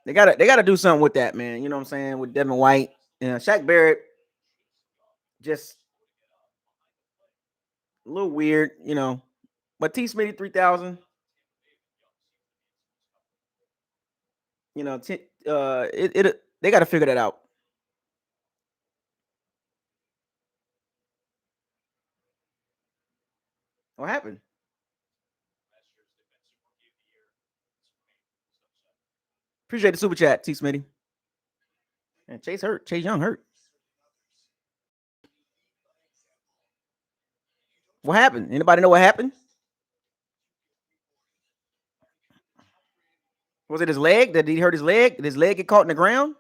They gotta do something with that, man. You know what I'm saying? With Devin White, Shaq Barrett, just a little weird, you know. But T Smitty 3000, you know, they got to figure that out. What happened? Appreciate the super chat, T Smitty. And Chase hurt. Chase Young hurt. What happened? Anybody know what happened? Was it his leg? Did he hurt his leg? Did his leg get caught in the ground?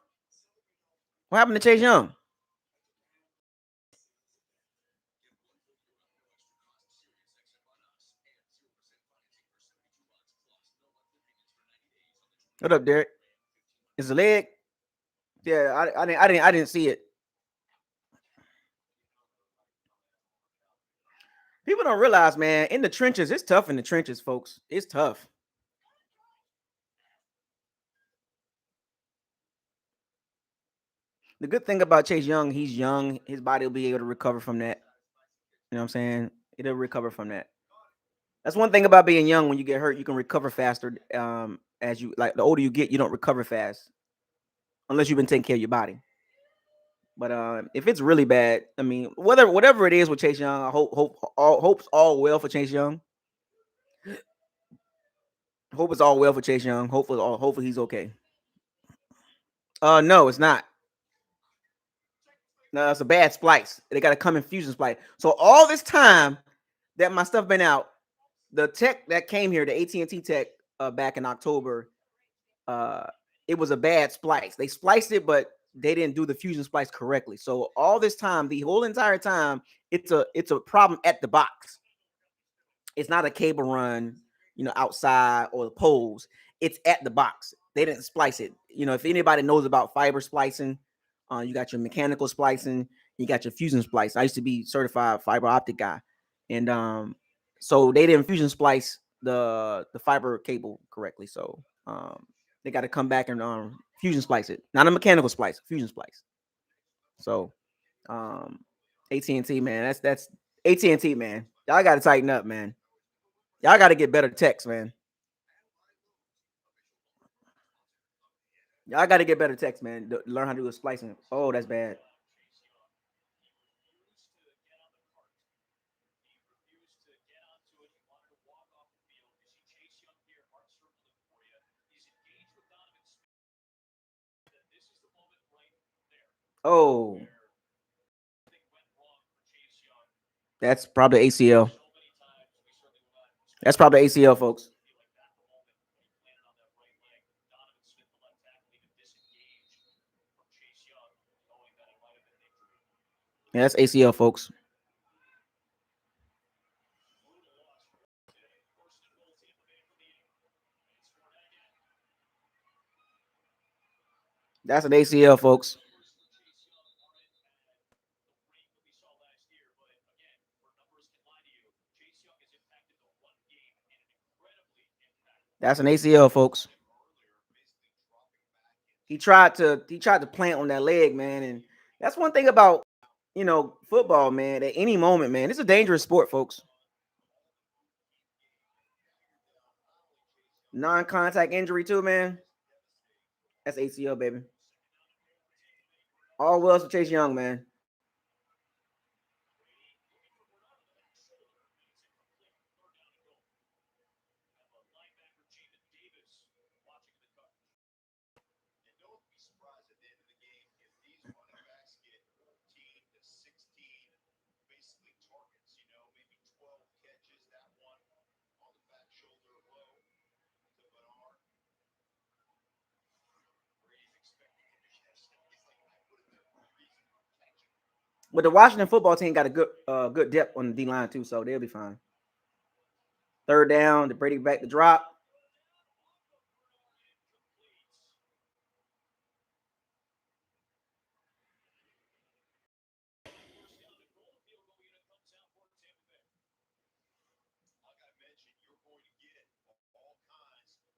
What happened to Chase Young? What up, Derek? Is the leg? Yeah, I didn't see it. People don't realize, man, in the trenches, it's tough in the trenches, folks. It's tough. The good thing about Chase Young, he's young. His body will be able to recover from that. You know what I'm saying? It'll recover from that. That's one thing about being young. When you get hurt, you can recover faster. As you like, the older you get, you don't recover fast unless you've been taking care of your body. But if it's really bad, I mean, whatever it is with Chase Young, I hope's all well for Chase Young. Hope it's all well for Chase Young. Hopefully he's okay. No, it's not. No, it's a bad splice. They got to come in fusion splice. So all this time that my stuff been out, the tech that came here, the AT&T tech, back in October, uh, it was a bad splice. They spliced it, but they didn't do the fusion splice correctly. So all this time, the whole entire time, it's a problem at the box. It's not a cable run, outside or the poles. It's at the box. They didn't splice it. If anybody knows about fiber splicing, you got your mechanical splicing, you got your fusion splice. I used to be certified fiber optic guy, and so they didn't fusion splice the fiber cable correctly. So they got to come back and fusion splice it, not a mechanical splice, fusion splice. So AT&T, man, that's AT&T, man. Y'all got to tighten up, man. Y'all got to get better techs, man. Y'all got to get better techs, man. Learn how to do the splicing. Oh, that's bad. Oh, that's probably ACL. That's probably ACL, folks. Yeah, that's ACL, folks. That's an ACL, folks. That's an ACL, folks. He tried to plant on that leg, man, and that's one thing about football, man. At any moment, man, it's a dangerous sport, folks. Non-contact injury too, man. That's ACL, baby. All wells for Chase Young, man. But the Washington football team got a good depth on the D line too, so they'll be fine. Third down, the Brady back to drop.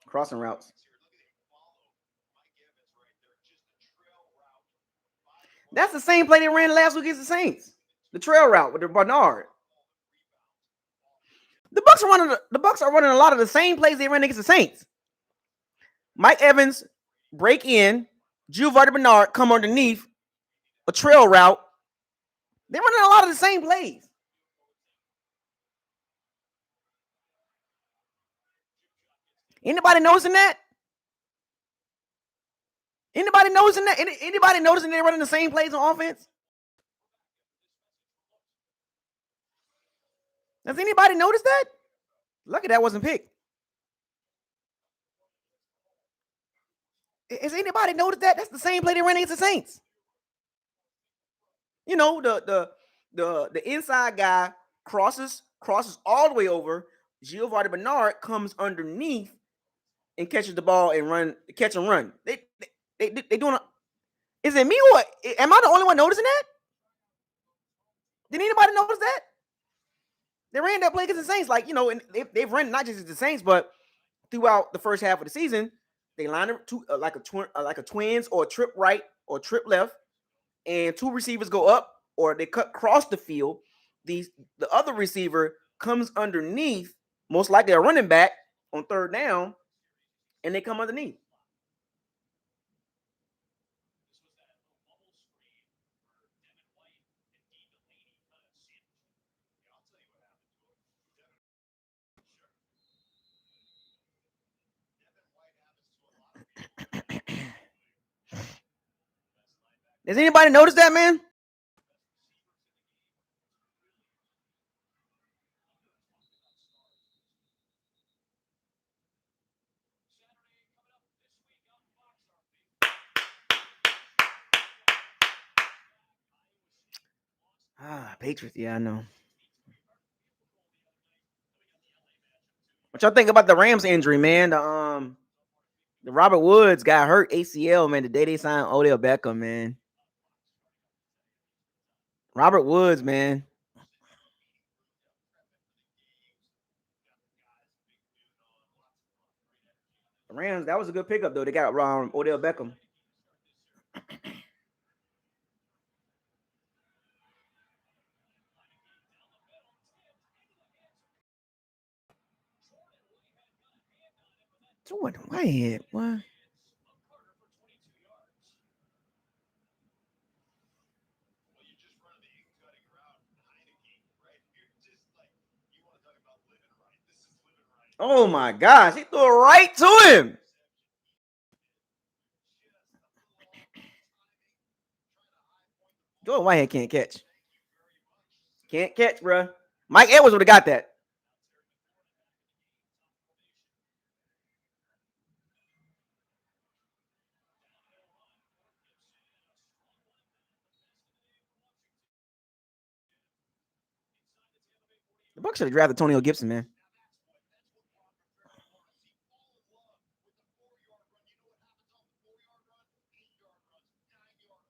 Crossing routes. That's the same play they ran last week against the Saints. The trail route with the Bernard. The Bucs are running a lot of the same plays they ran against the Saints. Mike Evans break in, Giovanni Bernard come underneath a trail route. They're running a lot of the same plays. Anybody noticing that? Anybody noticing that? Anybody noticing they're running the same plays on offense? Does anybody notice that? Lucky that wasn't picked. Has anybody noticed that? That's the same play they ran against the Saints. The inside guy crosses all the way over. Giovanni Bernard comes underneath and catches the ball and catch and run. They doing. Is it me or am I the only one noticing that? Did anybody notice that? They ran that play against the Saints, and they've run not just against the Saints, but throughout the first half of the season. They line up like a twins or a trip right or trip left, and two receivers go up or they cut cross the field. The other receiver comes underneath, most likely a running back on third down, and they come underneath. Does anybody notice that, man? Patriots. Yeah, I know. What y'all think about the Rams injury, man? The Robert Woods got hurt ACL, man. The day they signed Odell Beckham, man. Robert Woods, man. The Rams, that was a good pickup though. They got Odell Beckham. Jordan Whitehead, what? Oh my gosh, he threw it right to him. Jordan Whitehead can't catch. Can't catch, bro. Mike Edwards would have got that. The Bucs should have drafted Antonio Gibson, man.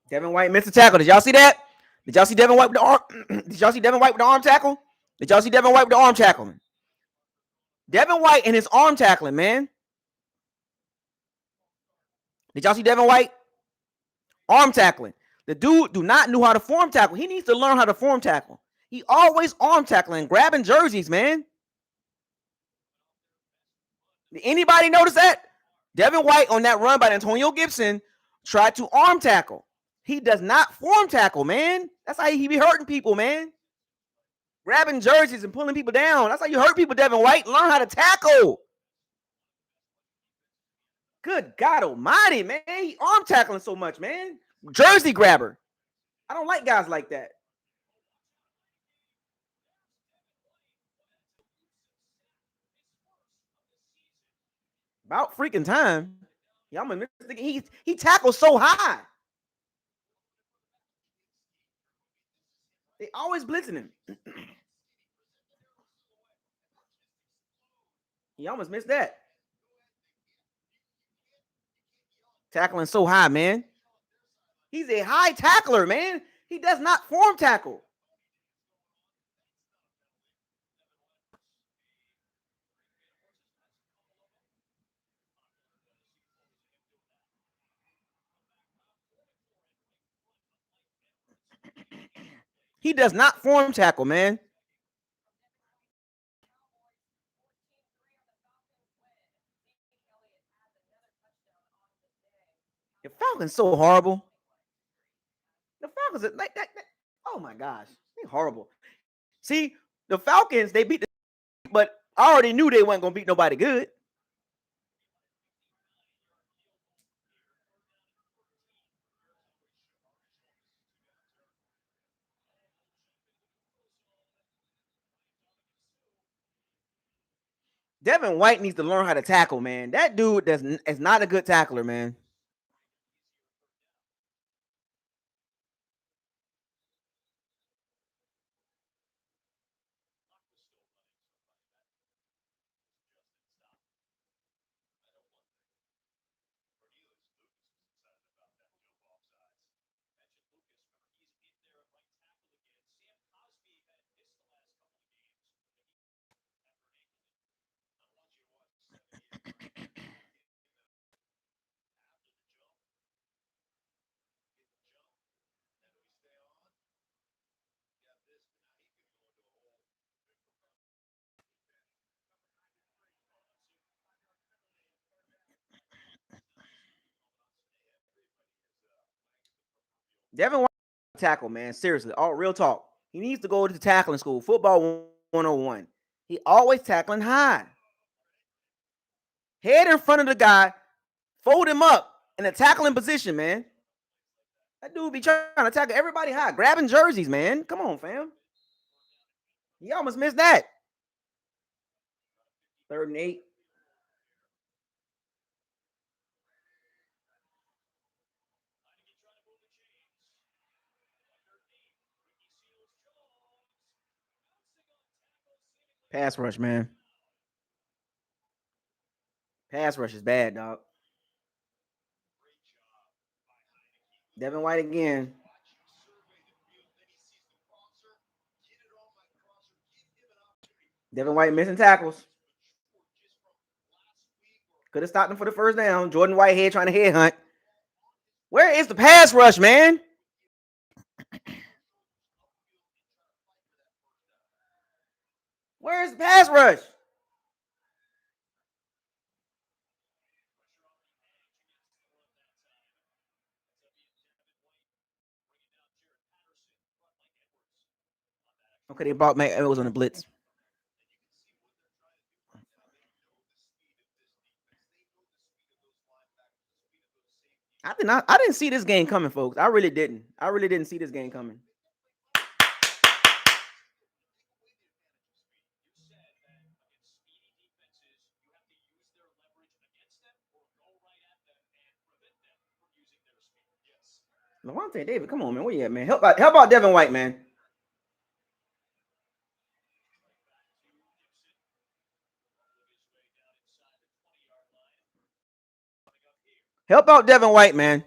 Devin White missed a tackle. Did y'all see that? Did y'all see Devin White with the arm? Did y'all see Devin White with the arm tackle? Did y'all see Devin White with the arm tackling? Devin White and his arm tackling, man. Did y'all see Devin White? Arm tackling. The dude do not know how to form tackle. He needs to learn how to form tackle. He always arm tackling, grabbing jerseys, man. Did anybody notice that? Devin White on that run by Antonio Gibson tried to arm tackle. He does not form tackle, man. That's how he be hurting people, man. Grabbing jerseys and pulling people down. That's how you hurt people, Devin White. Learn how to tackle. Good God almighty, man. He arm tackling so much, man. Jersey grabber. I don't like guys like that. About freaking time. Y'all must he tackles so high. They always blitzing him. He almost missed that. Tackling so high, man. He's a high tackler, man. He does not form tackle. He does not form tackle, man. The Falcons so horrible. The Falcons are like that. Oh my gosh, they horrible. See, the Falcons they beat the, but I already knew they weren't gonna beat nobody good. Devin White needs to learn how to tackle, man. That dude is not a good tackler, man. Devin White tackle, man. Seriously, all real talk. He needs to go to tackling school, football 101. He always tackling high. Head in front of the guy, fold him up in a tackling position, man. That dude be trying to tackle everybody high, grabbing jerseys, man. Come on, fam. He almost missed that. 3rd and 8. Pass rush, man. Pass rush is bad, dog. Devin White again. Devin White missing tackles. Could have stopped him for the first down. Jordan Whitehead trying to headhunt. Where is the pass rush, man? Where's the pass rush? Okay, they brought Mac Edwards on the blitz. I didn't see this game coming, folks. I really didn't. I really didn't see this game coming. Lavonte David, come on, man. Where you at, man? Help out Devin White, man. Help out Devin White, man.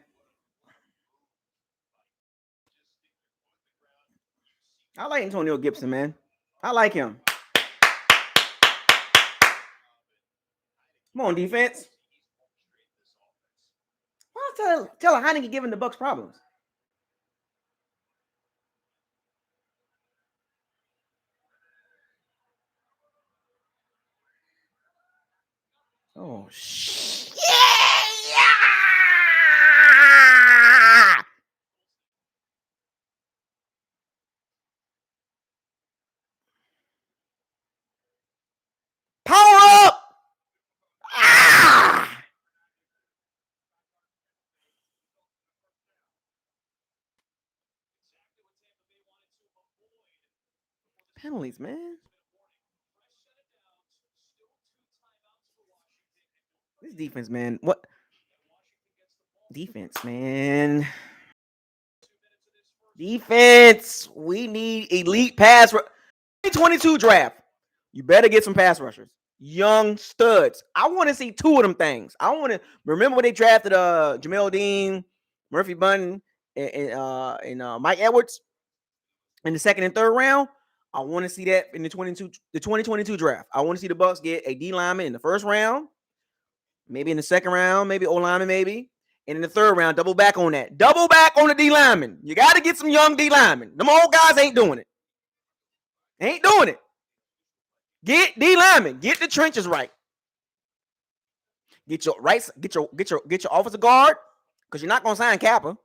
I like Antonio Gibson, man. I like him. Come on, defense. Why tell Heineken giving the Bucs problems? Oh shit! Yeah! Power up! Ah! Penalties, man. This defense, man. What defense, man? Defense. We need elite pass. 2022 draft. You better get some pass rushers. Young studs. I want to see two of them things. I want to remember when they drafted Jamel Dean, Murphy Bunton, and Mike Edwards in the second and third round. I want to see that in the 2022 draft. I want to see the Bucs get a D lineman in the first round, maybe in the second round, maybe O lineman, maybe. And in the third round, double back on that. Double back on the D lineman. You got to get some young D linemen. Them old guys ain't doing it. Ain't doing it. Get D linemen. Get the trenches right. Get your offensive guard, because you're not gonna sign Kappa.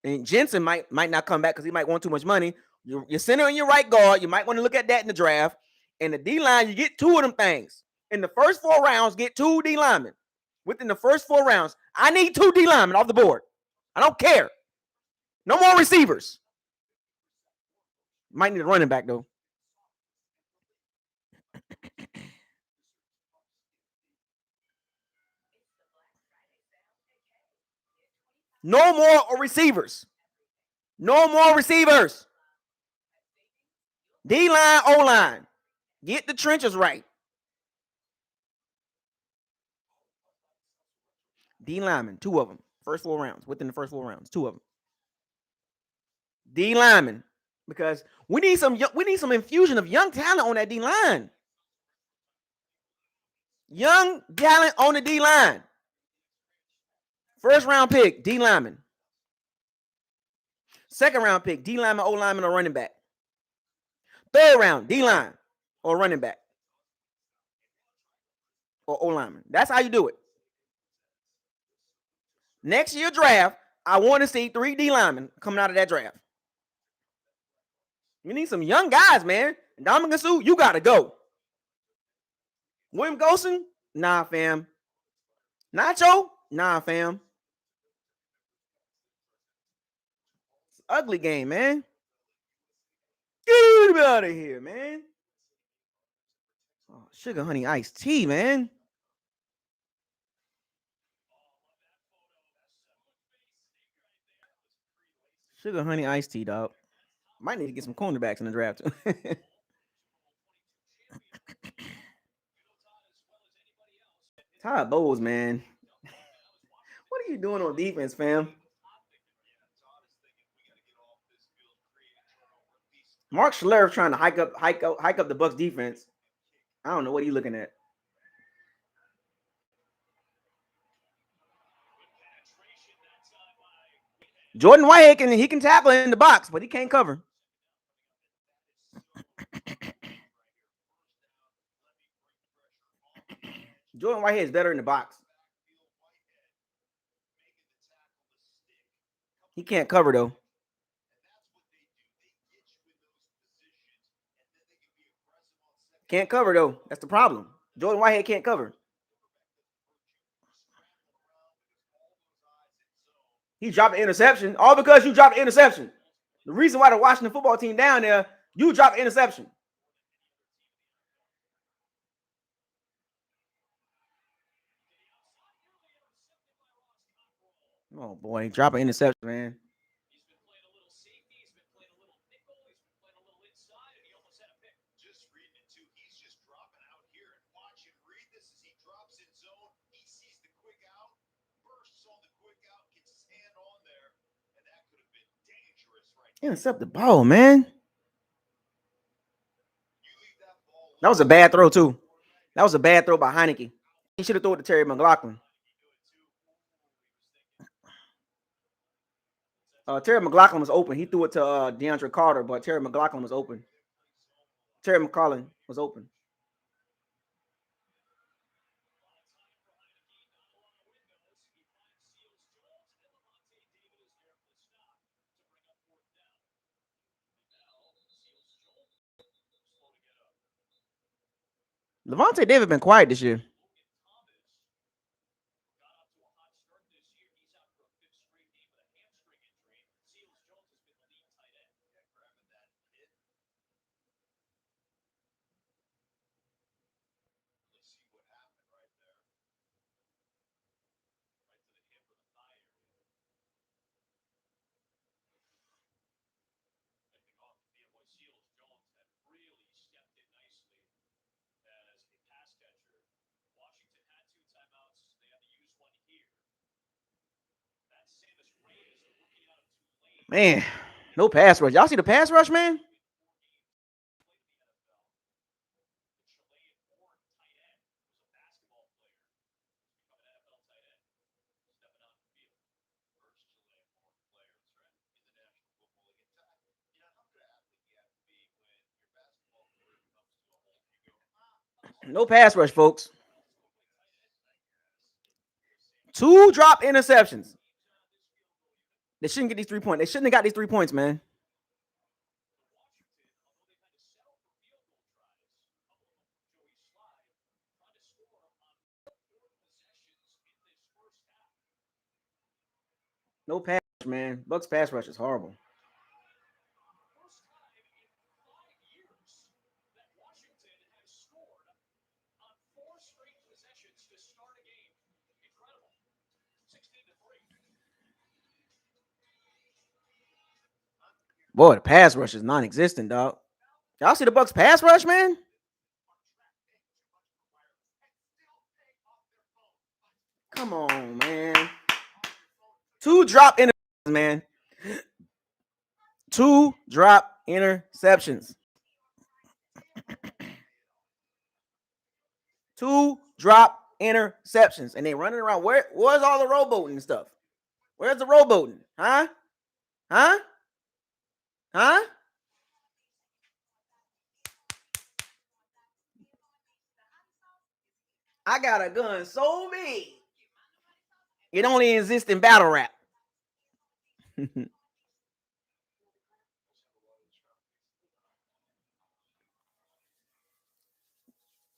And Jensen might not come back because he might want too much money. Your center and your right guard, you might want to look at that in the draft. And the D line, you get two of them things. In the first 4 rounds, get 2 D linemen. Within the first 4 rounds, I need 2 D linemen off the board. I don't care. No more receivers. Might need a running back though. No more receivers. No more receivers. D line, O line. Get the trenches right. D linemen, 2 of them. First 4 rounds. Within the first 4 rounds, 2 of them. D linemen, because we need some infusion of young talent on that D line. Young talent on the D line. First round pick, D lineman. Second round pick, D lineman, O lineman, or running back. Third round, D line or running back or O lineman. That's how you do it. Next year draft, I want to see 3 D linemen coming out of that draft. We need some young guys, man. Dominican Sue, you got to go. William Golson, nah, fam. Nacho, nah, fam. It's an ugly game, man. Get him out of here, man. Oh, sugar honey iced tea, man. Sugar honey iced tea, dog. Might need to get some cornerbacks in the draft too. Todd Bowles, man. What are you doing on defense, fam? Mark Schlereth trying to hike up the Bucs defense. I don't know what he's looking at. Jordan Whitehead can tackle in the box, but he can't cover. Jordan Whitehead is better in the box. He can't cover though. Can't cover though. That's the problem. Jordan Whitehead can't cover. He dropped an interception all because you dropped an interception. The reason why the Washington football team down there, you dropped an interception. Oh boy, drop an interception, man. Intercept the ball, man. That was a bad throw, too. That was a bad throw by Heineke. He should have thrown it to Terry McLaughlin. Terry McLaughlin was open. He threw it to DeAndre Carter, but Terry McLaughlin was open. Terry McLaughlin was open. Lavonte David been quiet this year. Man, no pass rush. Y'all see the pass rush, man? No pass rush, folks. 2 drop interceptions. They shouldn't get these 3 points. They shouldn't have got these 3 points, man. No pass rush, man. Bucs pass rush is horrible. Boy, the pass rush is non-existent, dog. Y'all see the Bucs pass rush, man? Come on, man. 2 drop interceptions, man. 2 drop interceptions. 2 drop interceptions. And they running around. Where's all the rowboating and stuff? Where's the rowboating? Huh? Huh? Huh? I got a gun so big. It only exists in battle rap.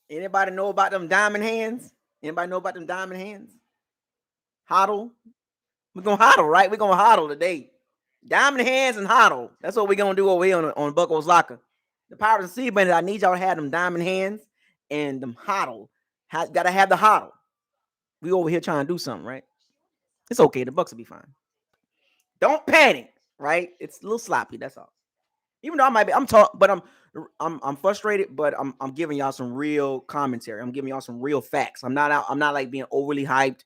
Anybody know about them diamond hands? Anybody know about them diamond hands? Hodl. We're gonna hodl, right? We're gonna hodl today. Diamond hands and hodl. That's what we're gonna do over here on BucosLocker. The Pirates and Sea Bandits, I need y'all to have them diamond hands and them hodl. Gotta have the hodl. We over here trying to do something, right? It's okay. The Bucs will be fine. Don't panic, right? It's a little sloppy. That's all. Even though I'm I'm frustrated, but I'm giving y'all some real commentary. I'm giving y'all some real facts. I'm not like being overly hyped.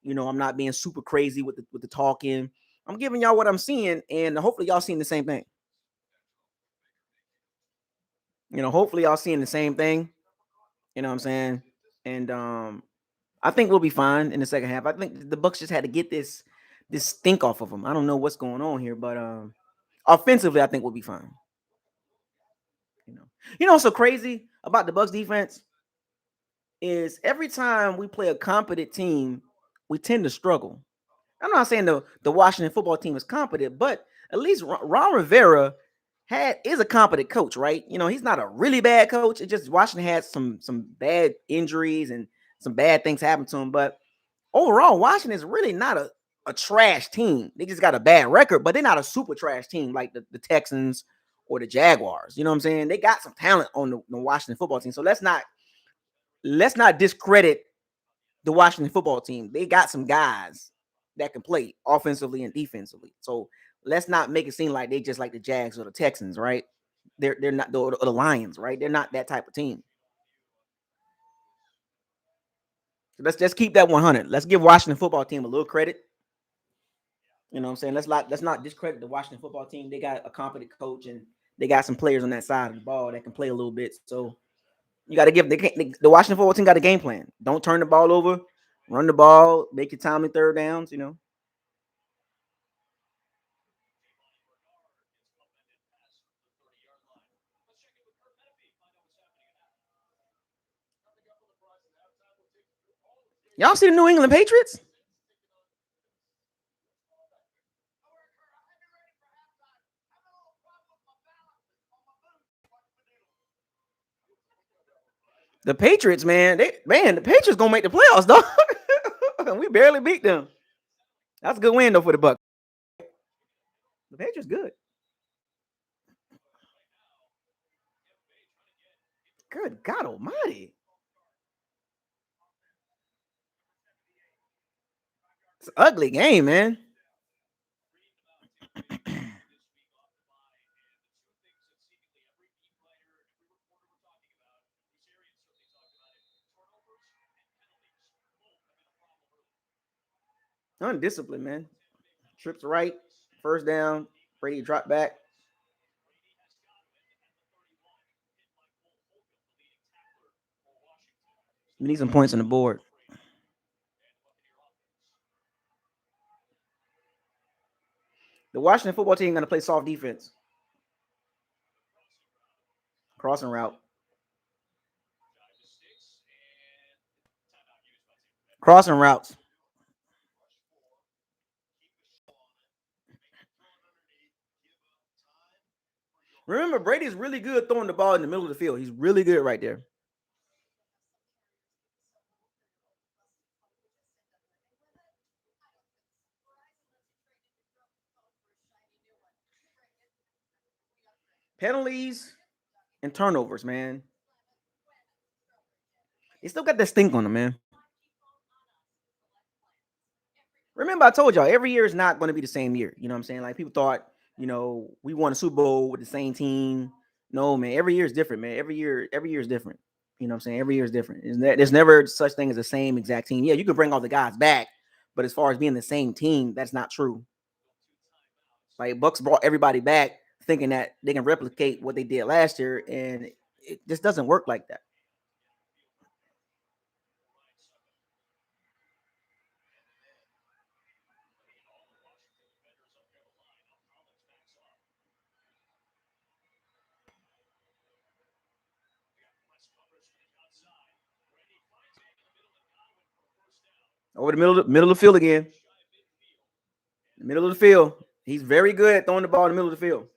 I'm not being super crazy with the talking. I'm giving y'all what I'm seeing, and hopefully y'all seeing the same thing. Hopefully y'all seeing the same thing. You know what I'm saying? And I think we'll be fine in the second half. I think the Bucs just had to get this stink off of them. I don't know what's going on here, but offensively, I think we'll be fine. What's so crazy about the Bucs defense is every time we play a competent team, we tend to struggle. I'm not saying the Washington football team is competent, but at least Ron Rivera is a competent coach, right? He's not a really bad coach. It's just Washington had some bad injuries and some bad things happen to him. But overall, Washington is really not a trash team. They just got a bad record, but they're not a super trash team like the Texans or the Jaguars. You know what I'm saying? They got some talent on the Washington football team. So let's not discredit the Washington football team. They got some guys that can play offensively and defensively. So let's not make it seem like they just like the Jags or the Texans, right? They're not the Lions, right? They're not that type of team. So let's keep that 100. Let's give Washington football team a little credit. You know what I'm saying? Let's not discredit the Washington football team. They got a competent coach and they got some players on that side of the ball that can play a little bit. So you got to give the Washington football team got a game plan. Don't turn the ball over, run the ball, make your timely third downs. Y'all see the New England Patriots? The Patriots, the Patriots gonna make the playoffs, dog. We barely beat them. That's a good win though for the Bucs. The Patriots good. Good God Almighty! It's an ugly game, man. Undisciplined, man. Trips right, first down. Brady drop back. We need some points on the board. The Washington football team gonna play soft defense. Crossing route. Crossing routes. Remember, Brady's really good throwing the ball in the middle of the field. He's really good right there. Penalties and turnovers, man. They still got that stink on them, man. Remember, I told y'all every year is not going to be the same year. You know what I'm saying? Like people thought, we won a Super Bowl with the same team. No, man. Every year is different, man. Every year is different. You know what I'm saying? Every year is different. There's never such thing as the same exact team. Yeah, you can bring all the guys back, but as far as being the same team, that's not true. Like Bucks brought everybody back thinking that they can replicate what they did last year, and it just doesn't work like that. Over the middle of the field again. The middle of the field. He's very good at throwing the ball in the middle of the field.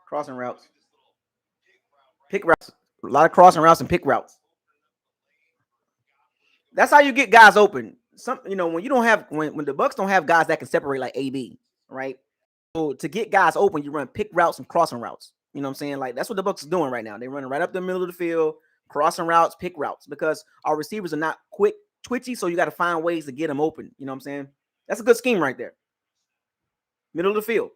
Crossing routes. Pick routes. A lot of crossing routes and pick routes. That's how you get guys open. When you don't have when the Bucks don't have guys that can separate like AB, right? So to get guys open, you run pick routes and crossing routes. You know what I'm saying? Like that's what the Bucs is doing right now. They're running right up the middle of the field, crossing routes, pick routes, because our receivers are not quick, twitchy. So you got to find ways to get them open. You know what I'm saying? That's a good scheme right there. Middle of the field.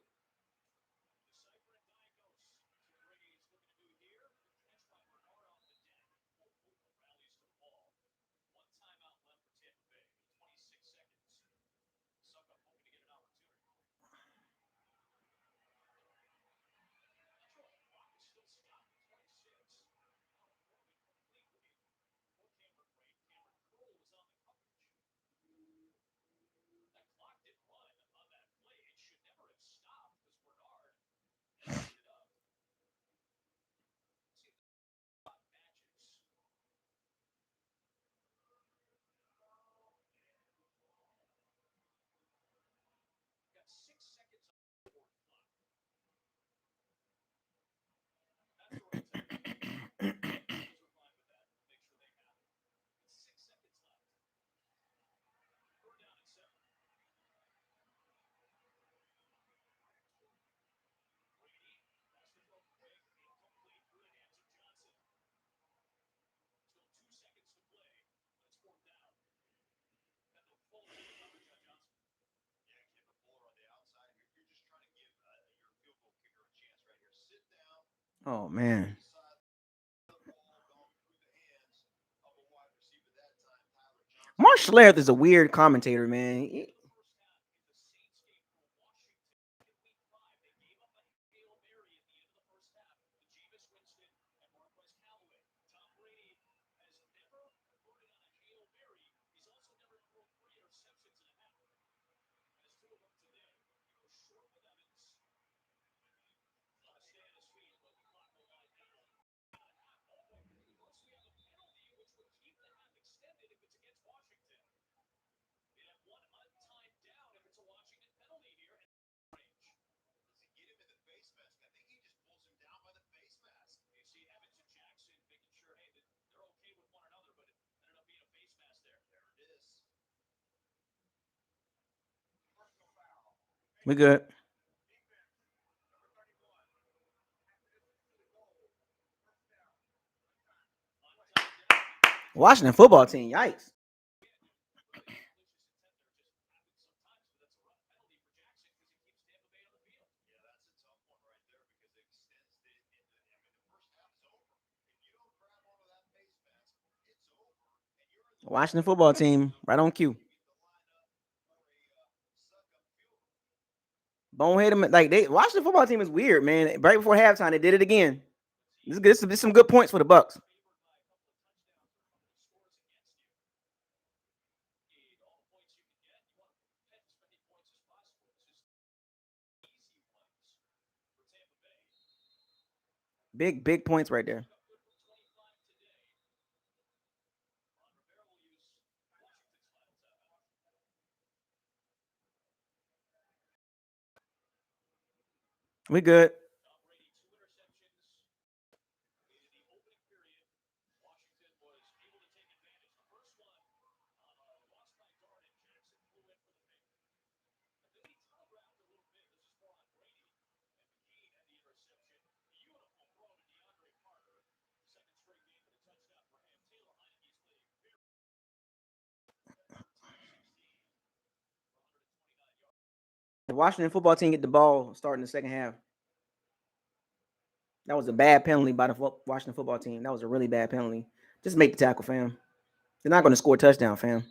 Oh man. Marsh Schlereth is a weird commentator, man. We good. Washington football team. Yikes. Washington football team. Right on cue. Bonehead them like they Washington football team is weird, man. Right before halftime, they did it again. This is some good points for the Bucs. Big points right there. We good. The Washington football team get the ball starting the second half. That was a bad penalty by the Washington football team. That was a really bad penalty. Just make the tackle, fam. They're not going to score a touchdown, fam.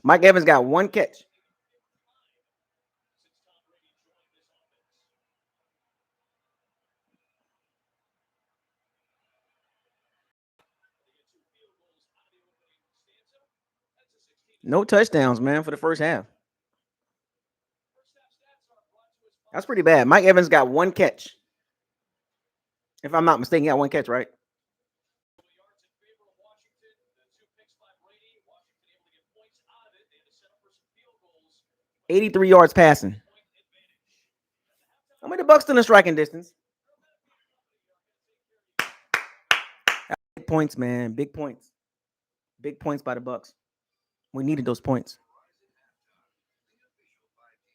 Mike Evans got one catch. No touchdowns, man, for the first half. That's pretty bad. Mike Evans got one catch. If I'm not mistaken, he got one catch, right? 83 yards passing. I mean, the Bucs still in striking distance. Big points, man. Big points. Big points by the Bucs. We needed those points.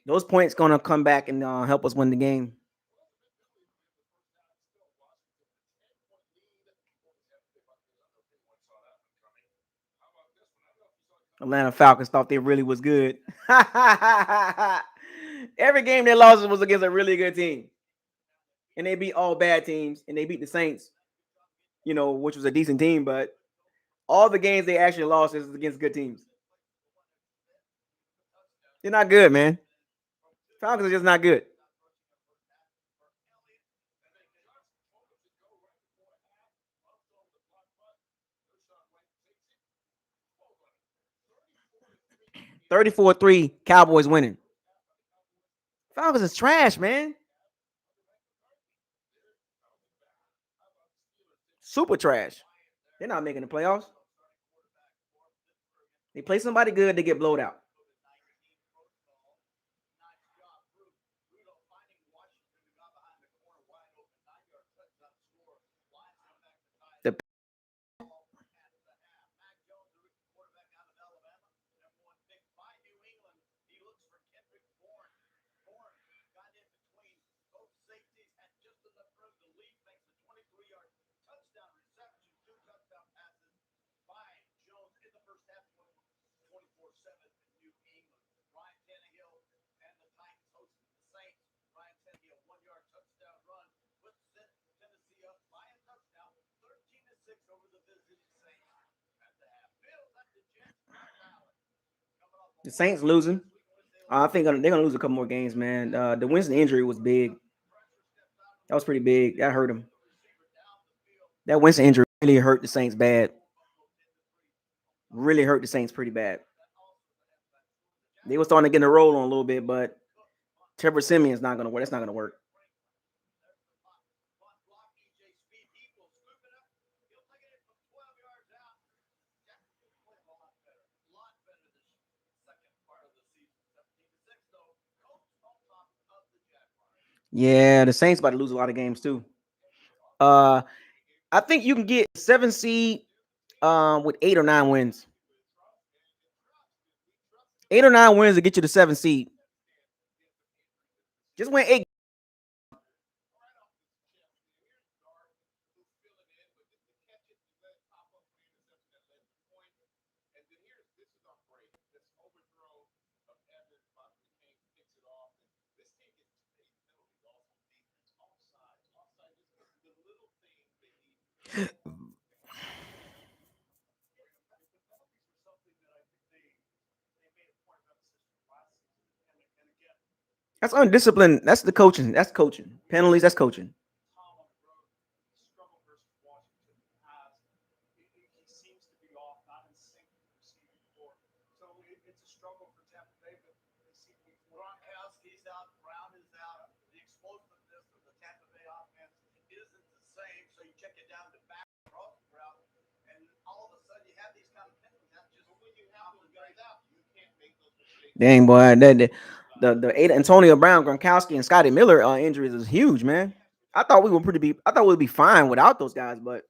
Those points gonna come back and help us win the game. Atlanta Falcons thought they really was good. Every game they lost was against a really good team, and they beat all bad teams, and they beat the Saints, which was a decent team. But all the games they actually lost is against good teams. They're not good, man. Falcons are just not good. $34-3, Cowboys winning. Falcons is trash, man. Super trash. They're not making the playoffs. They play somebody good, they get blowed out. The Saints losing. I think they're gonna lose a couple more games, man. The Winston injury was big. That was pretty big. That hurt him. That Winston injury really hurt the Saints bad. Really hurt the Saints pretty bad. They were starting to get in a roll on a little bit, but Trevor Simeon's not gonna work. That's not gonna work. Yeah, the Saints about to lose a lot of games too. I think you can get 7 seed with 8 or 9 wins. 8 or 9 wins to get you the 7 seed. Just win 8. That's undisciplined. That's the coaching. That's coaching. Penalties. That's coaching. Dang boy, the Antonio Brown, Gronkowski, and Scotty Miller injuries is huge, man. I thought we'd be fine without those guys, but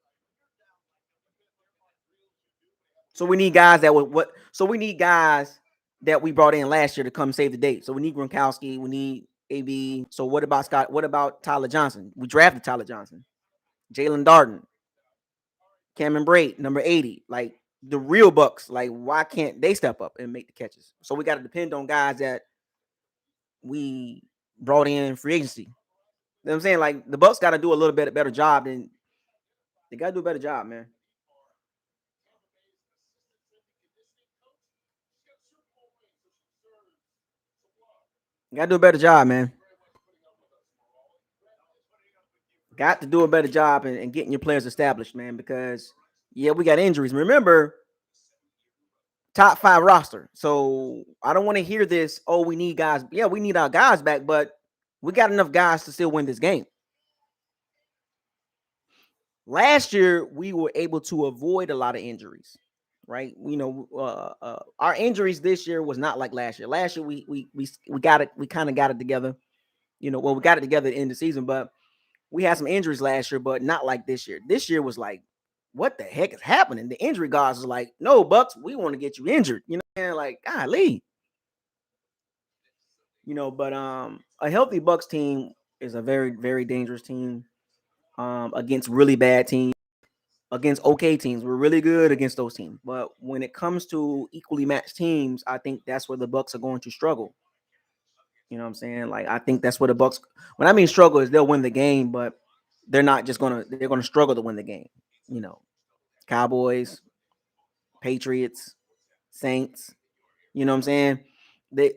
so we need guys that would what? So we need guys that we brought in last year to come save the date. So we need Gronkowski, we need AB. So what about Scott? What about Tyler Johnson? We drafted Tyler Johnson, Jalen Darden, Cameron Braid, number 80. Like the real Bucs. Like why can't they step up and make the catches? So we got to depend on guys that we brought in free agency. You know what I'm saying? Like the Bucs got to do a little bit better job than they got to do a better job, man. Got to do a better job, man. Got to do a better job and getting your players established, man. Because yeah, we got injuries. Remember, top 5 roster. So I don't want to hear this. Oh, we need guys. Yeah, we need our guys back, but we got enough guys to still win this game. Last year, we were able to avoid a lot of injuries, right? Our injuries this year was not like last year. Last year, we got it. We kind of got it together. We got it together at the end of the season, but we had some injuries last year, but not like this year. This year was like what the heck is happening? The injury guys are like, no, Bucs, we want to get you injured. And like, golly. But a healthy Bucs team is a very, very dangerous team against really bad teams, against okay teams. We're really good against those teams. But when it comes to equally matched teams, I think that's where the Bucs are going to struggle. You know what I'm saying? Like, I think that's where the Bucs, when I mean struggle, is they'll win the game, but they're gonna struggle to win the game. You know, Cowboys, Patriots, Saints. You know what I'm saying? They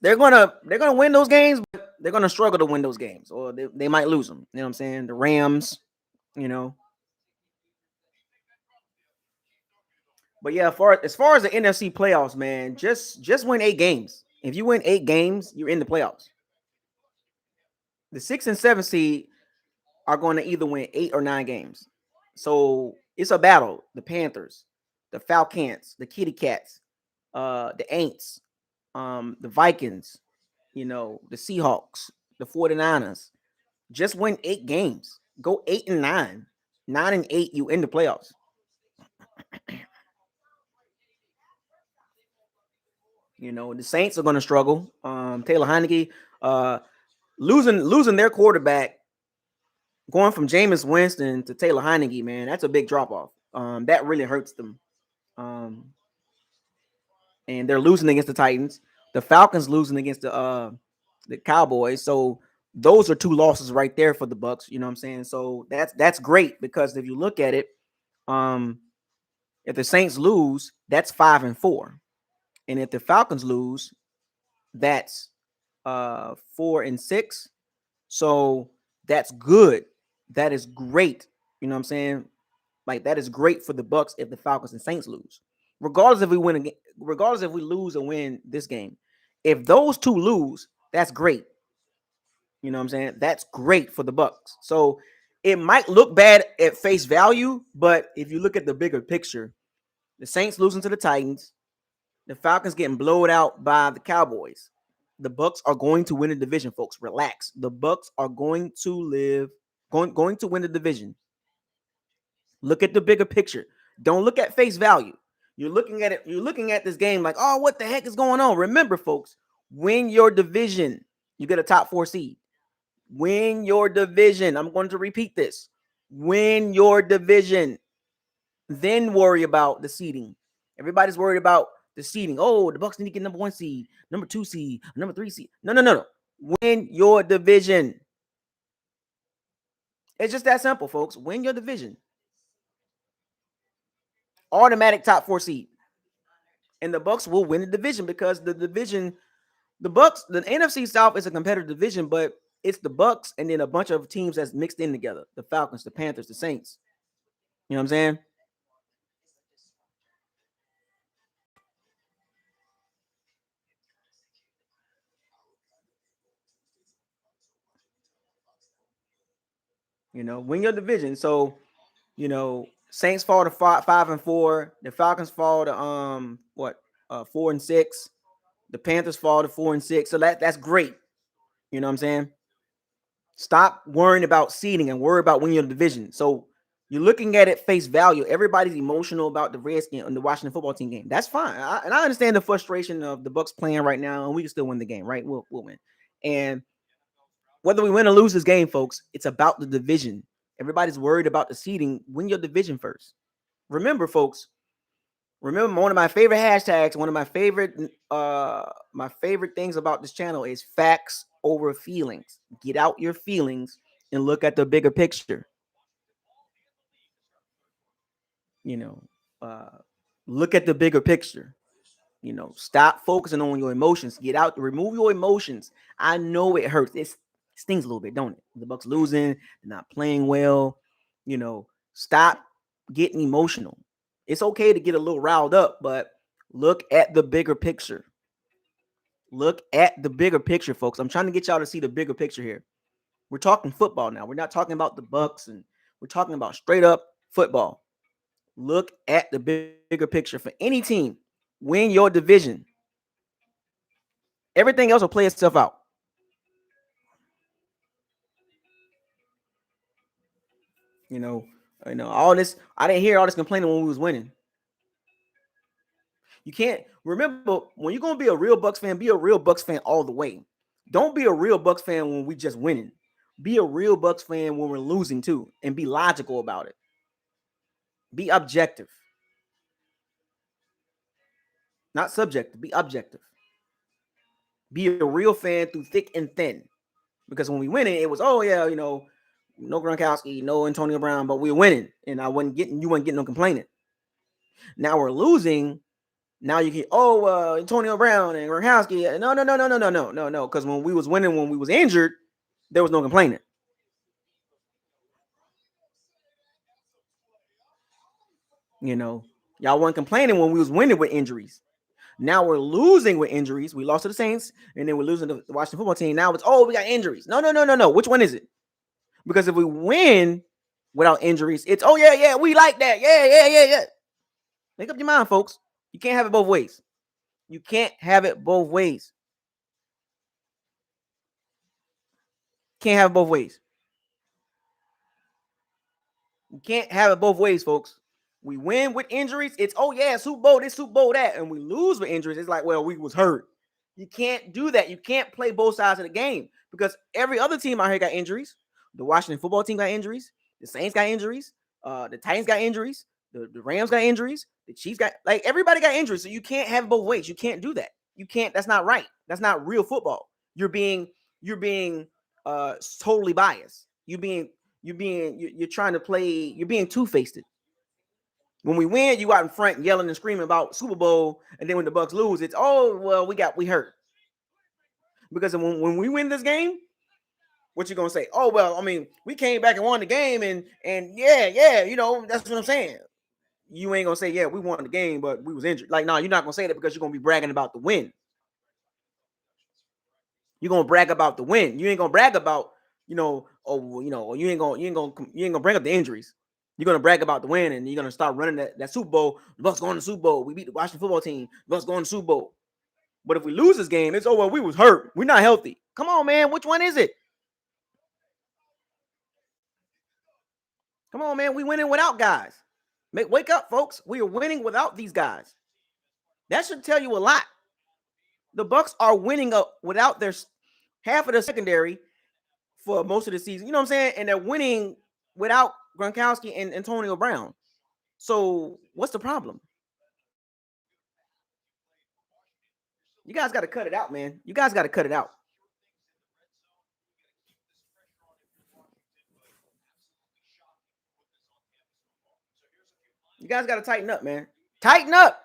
they're gonna win those games, but they're gonna struggle to win those games, or they might lose them. You know what I'm saying? The Rams, you know. But yeah, as far as the NFC playoffs, man, just win 8 games. If you win 8 games, you're in the playoffs. The 6 and 7 seed are going to either win 8 or 9 games. So it's a battle. The Panthers, the Falcons, the Kitty Cats, the Aints, the Vikings, the Seahawks, the 49ers. Just win 8 games. Go 8 and 9. 9 and 8, you in the playoffs. The Saints are going to struggle. Taylor Heineke, losing their quarterback, going from Jameis Winston to Taylor Heineke, man, that's a big drop off. That really hurts them. And they're losing against the Titans. The Falcons losing against the Cowboys. So those are 2 losses right there for the Bucs. You know what I'm saying? So that's great, because if you look at it, if the Saints lose, that's 5-4, and if the Falcons lose, that's 4-6. So that's good. That is great. You know what I'm saying? Like, that is great for the Bucs if the Falcons and Saints lose. Regardless if we win again, regardless if we lose or win this game. If those 2 lose, that's great. You know what I'm saying? That's great for the Bucs. So it might look bad at face value, but if you look at the bigger picture, the Saints losing to the Titans, the Falcons getting blown out by the Cowboys. The Bucs are going to win the division, folks. Relax. The Bucs are going to win the division. Look at the bigger picture. Don't look at face value. You're looking at it. You're looking at this game like, oh, what the heck is going on? Remember, folks, win your division. You get a top 4 seed. Win your division. I'm going to repeat this. Win your division. Then worry about the seeding. Everybody's worried about the seeding. Oh, the Bucs need to get number 1 seed, number 2 seed, number 3 seed. No. Win your division. It's just that simple, folks. Win your division. Automatic top 4 seed. And the Bucs will win the division, because the Bucs, the NFC South is a competitive division, but it's the Bucs and then a bunch of teams that's mixed in together. The Falcons, the Panthers, the Saints. You know what I'm saying? Win your division. So, Saints fall to 5-4. The Falcons fall to 4-6. The Panthers fall to 4-6. So that's great. You know what I'm saying? Stop worrying about seeding and worry about winning your division. So you're looking at it face value. Everybody's emotional about the Redskins and the Washington football team game. That's fine. And I understand the frustration of the Bucs playing right now, and we can still win the game, right? We'll win. And whether we win or lose this game, folks, it's about the division. Everybody's worried about the seeding. Win your division first. Remember, folks. Remember, one of my favorite hashtags, one of my favorite things about this channel is facts over feelings. Get out your feelings and look at the bigger picture. You know, look at the bigger picture. Stop focusing on your emotions. Get out, remove your emotions. I know it hurts. It stings a little bit, don't it? The Bucs losing, they're not playing well. Stop getting emotional. It's okay to get a little riled up, but look at the bigger picture. Look at the bigger picture, folks. I'm trying to get y'all to see the bigger picture here. We're talking football now. We're not talking about the Bucs, and we're talking about straight up football. Look at the bigger picture for any team. Win your division. Everything else will play itself out. All this. I didn't hear all this complaining when we was winning. You can't remember when you're gonna be a real Bucs fan. Be a real Bucs fan all the way. Don't be a real Bucs fan when we just winning. Be a real Bucs fan when we're losing too, and be logical about it. Be objective, not subjective. Be objective. Be a real fan through thick and thin. Because when we winning, it was no Gronkowski, no Antonio Brown, but we were winning, and you wasn't getting no complaining. Now we're losing. Now you get Antonio Brown and Gronkowski. No. Because when we was winning, when we was injured, there was no complaining. Y'all weren't complaining when we was winning with injuries. Now we're losing with injuries. We lost to the Saints, and then we're losing to the Washington football team. Now it's we got injuries. No. Which one is it? Because if we win without injuries, it's yeah, we like that. Yeah. Make up your mind, folks. You can't have it both ways. You can't have it both ways. Can't have it both ways. You can't have it both ways, folks. We win with injuries. It's Super Bowl this, Super Bowl that, and we lose with injuries. It's like, well, we was hurt. You can't do that. You can't play both sides of the game because every other team out here got injuries. The Washington football team got injuries. The Saints got injuries. The Titans got injuries. The Rams got injuries. The Chiefs got everybody got injuries. So you can't have both ways. You can't do that. You can't. That's not right. That's not real football. You're being totally biased. You're trying to play. You're being two-faced. When we win, you out in front yelling and screaming about Super Bowl, and then when the Bucs lose, it's we hurt. Because when we win this game, what you gonna say? We came back and won the game, and yeah, that's what I'm saying. You ain't gonna say, yeah, we won the game, but we was injured. Like, no, you're not gonna say that because you're gonna be bragging about the win. You're gonna brag about the win. You ain't gonna brag about, you ain't gonna bring up the injuries. You're gonna brag about the win, and you're gonna start running that Super Bowl. The Bucs going to Super Bowl. We beat the Washington football team. The Bucs going to Super Bowl. But if we lose this game, it's we was hurt. We're not healthy. Come on, man. Which one is it? Come on, man. We winning without guys. Wake up, folks. We are winning without these guys. That should tell you a lot. The Bucs are winning without their half of the secondary for most of the season. You know what I'm saying? And they're winning without Gronkowski and Antonio Brown. So what's the problem? You guys got to cut it out, man. You guys got to cut it out. You guys got to tighten up, man. Tighten up.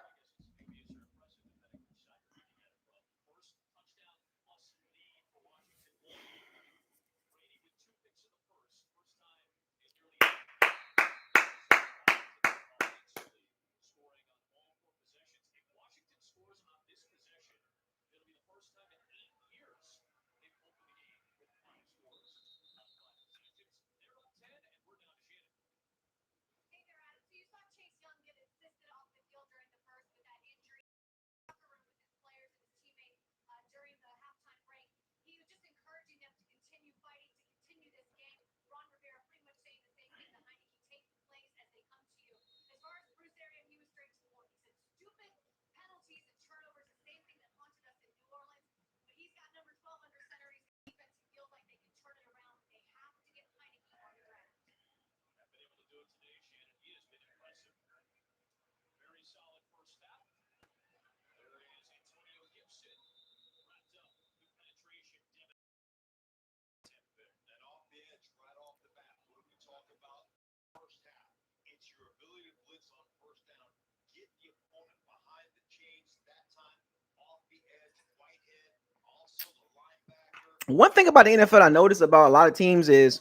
One thing about the NFL I noticed about a lot of teams is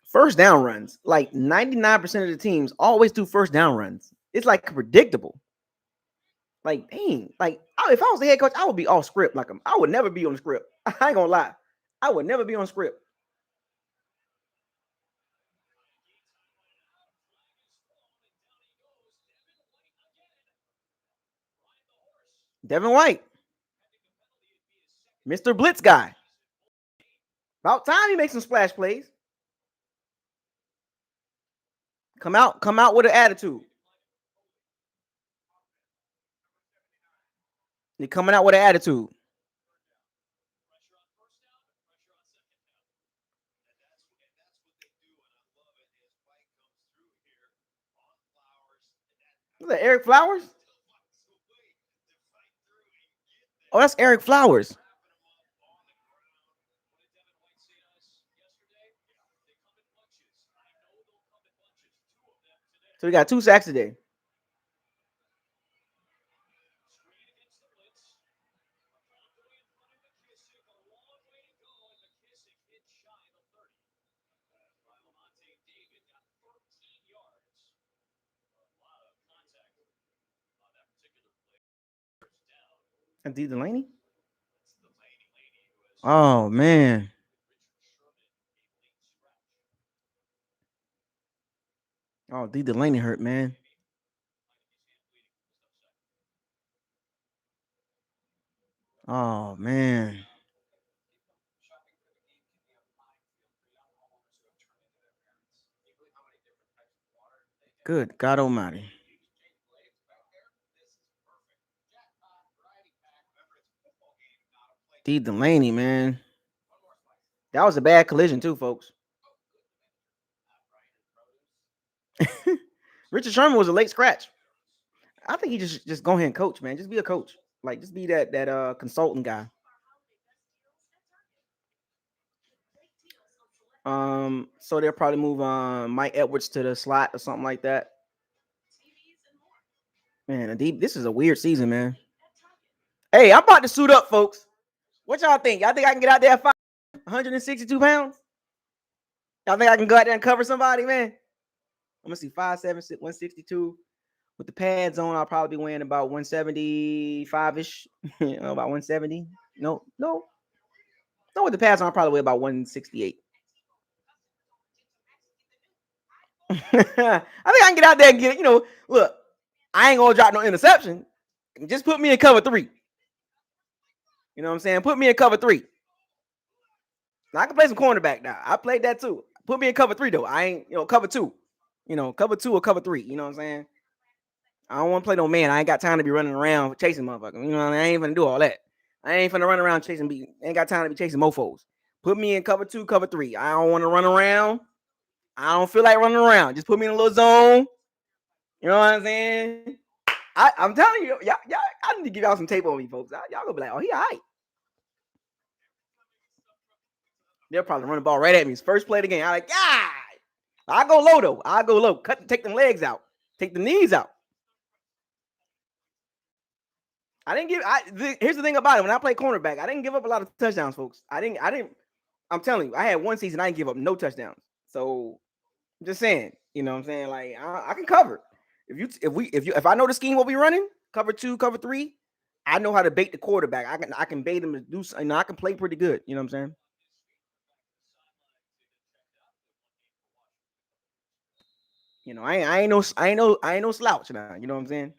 first down runs. Like 99% of the teams always do first down runs. It's like predictable. Like, dang, if I was the head coach, I would be off script. I would never be on the script. I ain't gonna lie. I would never be on script. Devin White, Mr. Blitz guy. About time he makes some splash plays. Come out with an attitude. You're coming out with an attitude. Is that Eric Flowers? Oh, that's Eric Flowers. So we got 2 sacks today. And D Delaney? Oh man. Oh, D Delaney hurt, man. Oh man. Good God Almighty. D Delaney, man. That was a bad collision too, folks. Richard Sherman was a late scratch. I think he just go ahead and coach, man. Just be a coach. Like just be that consultant guy. So they'll probably move Mike Edwards to the slot or something like that. Man, this is a weird season, man. Hey, I'm about to suit up, folks. What y'all think? Y'all think I can get out there at 162 pounds? Y'all think I can go out there and cover somebody, man? I'm gonna see 5'7", 162. With the pads on, I'll probably be weighing about 175-ish. About 170. No. With the pads on, I'll probably weigh about 168. I think I can get out there and get it. Look, I ain't gonna drop no interception. Just put me in cover 3. You know what I'm saying? Put me in cover 3. Now, I can play some cornerback now. I played that too. Put me in cover 3 though. I ain't, cover 2. Cover 2 or cover 3. You know what I'm saying? I don't want to play no man. I ain't got time to be running around chasing motherfuckers. You know what I mean? I ain't gonna do all that. I ain't finna run around chasing. Ain't got time to be chasing mofos. Put me in cover 2, cover 3. I don't want to run around. I don't feel like running around. Just put me in a little zone. You know what I'm saying? I'm telling you, y'all, I need to give y'all some tape on me, folks. Y'all gonna be like, oh, he all right. They'll probably run the ball right at me. It's first play of the game. I'm like, yeah. I go low though. I go low. Take them legs out. Take the knees out. I didn't give. Here's the thing about it. When I play cornerback, I didn't give up a lot of touchdowns, folks. I didn't. I'm telling you, I had one season I didn't give up no touchdowns. So I'm just saying, you know what I'm saying? Like I can cover. If I know the scheme what we running, cover 2, cover 3, I know how to bait the quarterback. I can bait him to do. I can play pretty good. You know what I'm saying? I ain't no slouch now. You know what I'm saying?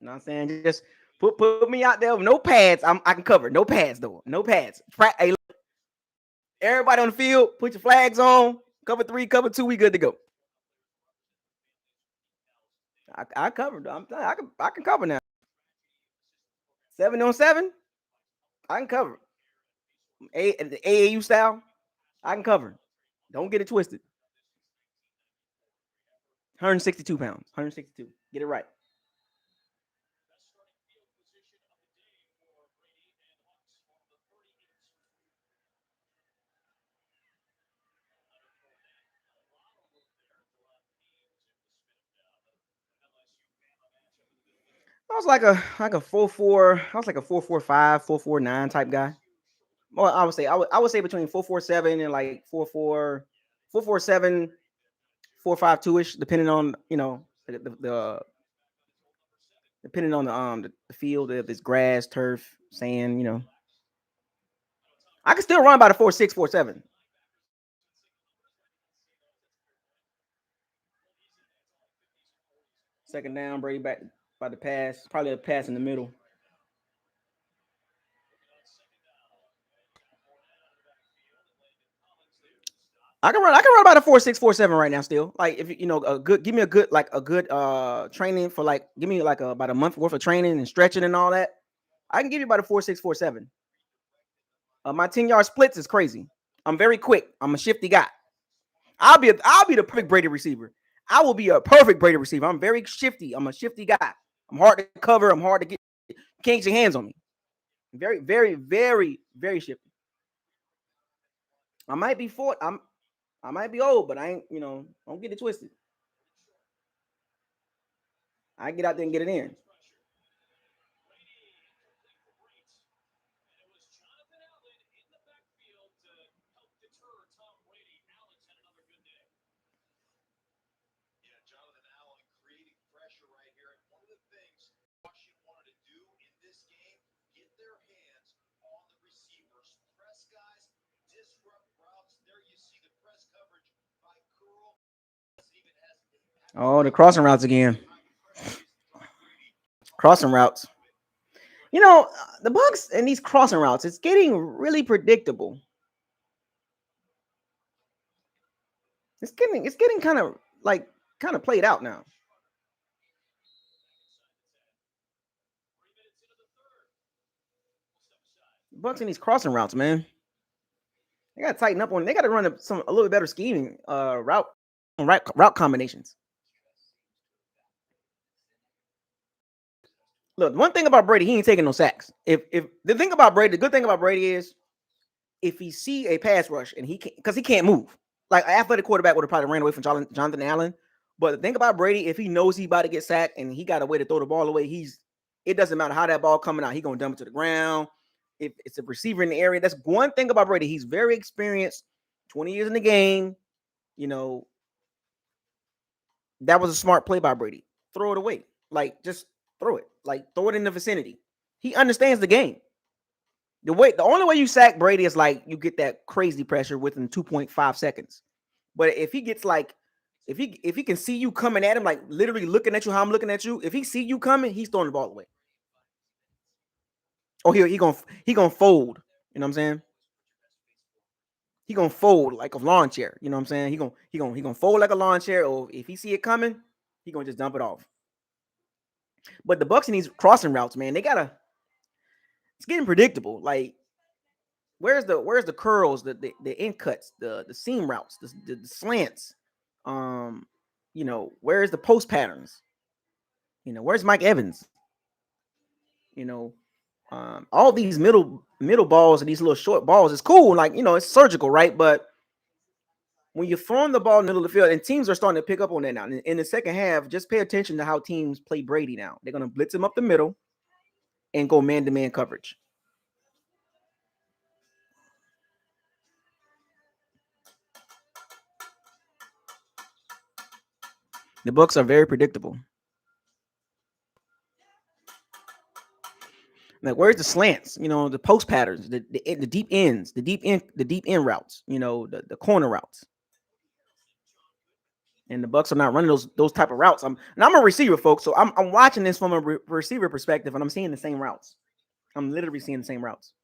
You know what I'm saying? Just put me out there with no pads. I can cover. No pads though. No pads. Hey, look, everybody on the field, put your flags on. Cover 3, cover 2. We good to go. I covered. I can cover now. 7-on-7. I can cover. The AAU style. I can cover. Don't get it twisted. 162 pounds. 162. Get it right. I was like a 4-4. I was like a 4-4-5, 4-4-9 type guy. Well, I would say between 4-4-7 and like 4-4, 4-4-7, 4-5-2 ish, depending on the depending on the field, if it's grass, turf, sand. I can still run by the 4.6, 4.7. Second down, Brady back by the pass. Probably a pass in the middle. I can run about a 4.6, 4.7 right now still. Like if you know a good give me a good training for like give me like about a month worth of training and stretching and all that. I can give you about a 4.6, 4.7. My 10-yard splits is crazy. I'm very quick. I'm a shifty guy. I'll be the perfect Brady receiver. I will be a perfect Brady receiver. I'm very shifty. I'm a shifty guy. I'm hard to cover. I'm hard to get. You can't get your hands on me. Very, very, very, very shifty. I might be I might be old, but I ain't. Don't get it twisted. I get out there and get it in. Oh, the crossing routes again. Crossing routes. The Bucs and these crossing routes, it's getting really predictable. It's getting kind of played out now. Bucs and these crossing routes, man. They got to tighten up on. They got to run a little bit better scheming route combinations. Look, one thing about Brady, he ain't taking no sacks. If the thing about Brady, the good thing about Brady is if he see a pass rush and he can't because he can't move. Like an athletic quarterback would have probably ran away from Jonathan Allen. But the thing about Brady, if he knows he's about to get sacked and he got a way to throw the ball away, it doesn't matter how that ball coming out. He gonna dump it to the ground. If it's a receiver in the area, that's one thing about Brady. He's very experienced, 20 years in the game. You know, that was a smart play by Brady. Throw it away. Like just throw it. Like throw it in the vicinity. He understands the game. The only way you sack Brady is like you get that crazy pressure within 2.5 seconds. But if he gets like if he can see you coming at him, like literally looking at you, how I'm looking at you, if he see you coming, he's throwing the ball away. Oh, he gonna fold. You know what I'm saying? He gonna fold like a lawn chair. You know what I'm saying? He gonna fold like a lawn chair, or if he see it coming, he gonna just dump it off. But the Bucs in these crossing routes, man, it's getting predictable. Like where's the curls, the in cuts, the seam routes, the slants. Um, where's the post patterns? Where's Mike Evans? You know, all these middle balls and these little short balls is cool. Like it's surgical, right? But when you're throwing the ball in the middle of the field, and teams are starting to pick up on that now. In the second half, just pay attention to how teams play Brady now. They're gonna blitz him up the middle and go man-to-man coverage. The Bucs are very predictable. Like where's the slants? The post patterns, the deep ends, the deep end routes. The corner routes. And the Bucs are not running those type of routes. I'm a receiver, folks, so I'm watching this from a receiver perspective, and I'm seeing the same routes. I'm literally seeing the same routes.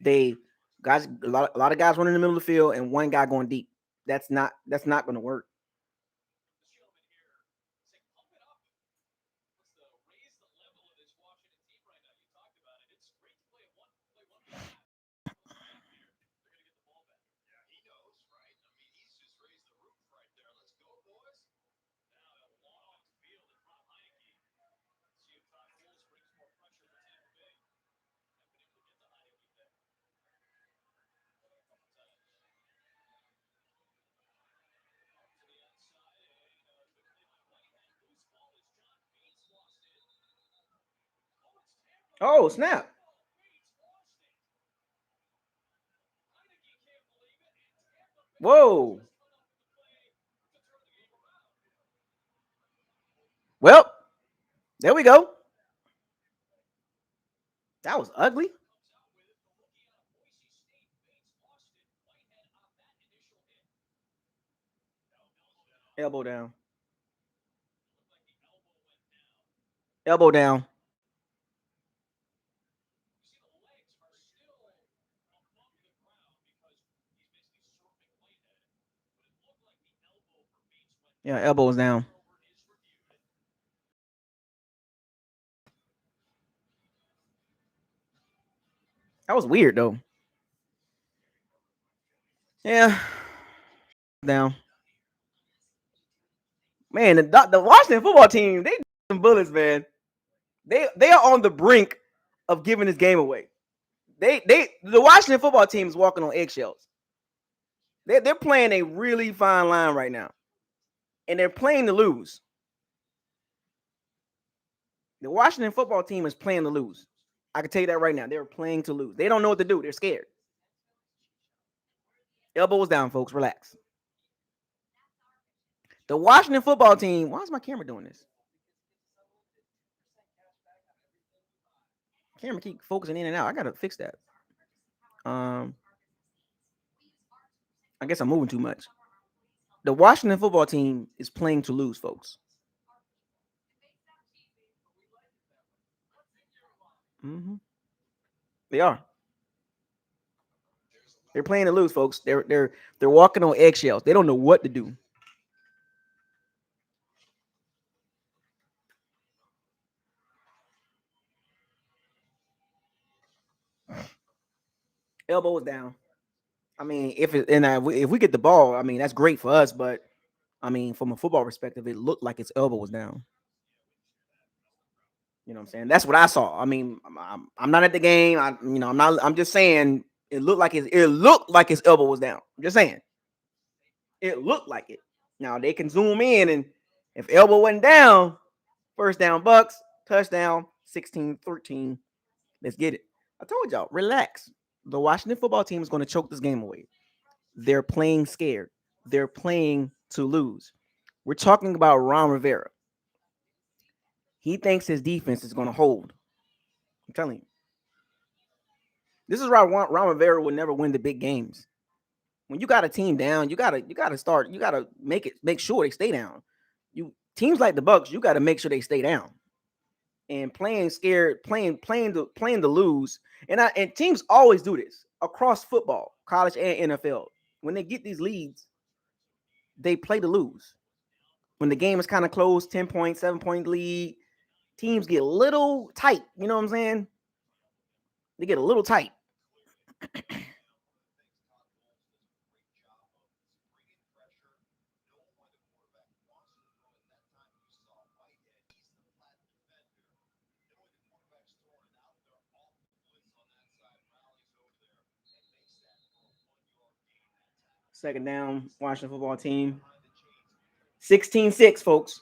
They guys, a lot of guys running in the middle of the field, and one guy going deep. That's not going to work. Oh snap! Whoa! Well, there we go. That was ugly. Elbow down. Elbow down. Yeah, elbows down. That was weird though. Yeah, down. Man, the Washington football team, they some bullets, man. They are on the brink of giving this game away. The Washington football team is walking on eggshells. They're playing a really fine line right now, and they're playing to lose. The Washington football team is playing to lose. I can tell you that right now. They're playing to lose. They don't know what to do. They're scared. Elbows down, folks. Relax. The Washington football team. Why is my camera doing this? Camera keep focusing in and out. I gotta fix that. Um, I guess I'm moving too much. The Washington football team is playing to lose, folks. Mm-hmm. They are. They're playing to lose, folks. They're walking on eggshells. They don't know what to do. Elbows down. I mean, if we get the ball, I mean that's great for us. But I mean, from a football perspective, it looked like its elbow was down. You know what I'm saying? That's what I saw. I mean, I'm not at the game. I'm not. I'm just saying it looked like his elbow was down. I'm just saying it looked like it. Now they can zoom in, and if elbow wasn't down, first down Bucs, touchdown, 16-13. Let's get it. I told y'all, relax. The Washington football team is going to choke this game away. They're playing scared. They're playing to lose. We're talking about Ron Rivera. He thinks his defense is going to hold. I'm telling you. This is why Ron Rivera will never win the big games. When you got a team down, you gotta make sure they stay down. You teams like the Bucs, you gotta make sure they stay down. And playing scared, playing to lose. And teams always do this across football, college and NFL. When they get these leads, they play to lose. When the game is kind of close, 10 point, 7 point lead, teams get a little tight. You know what I'm saying? They get a little tight. Second down, Washington football team. 16-6, folks.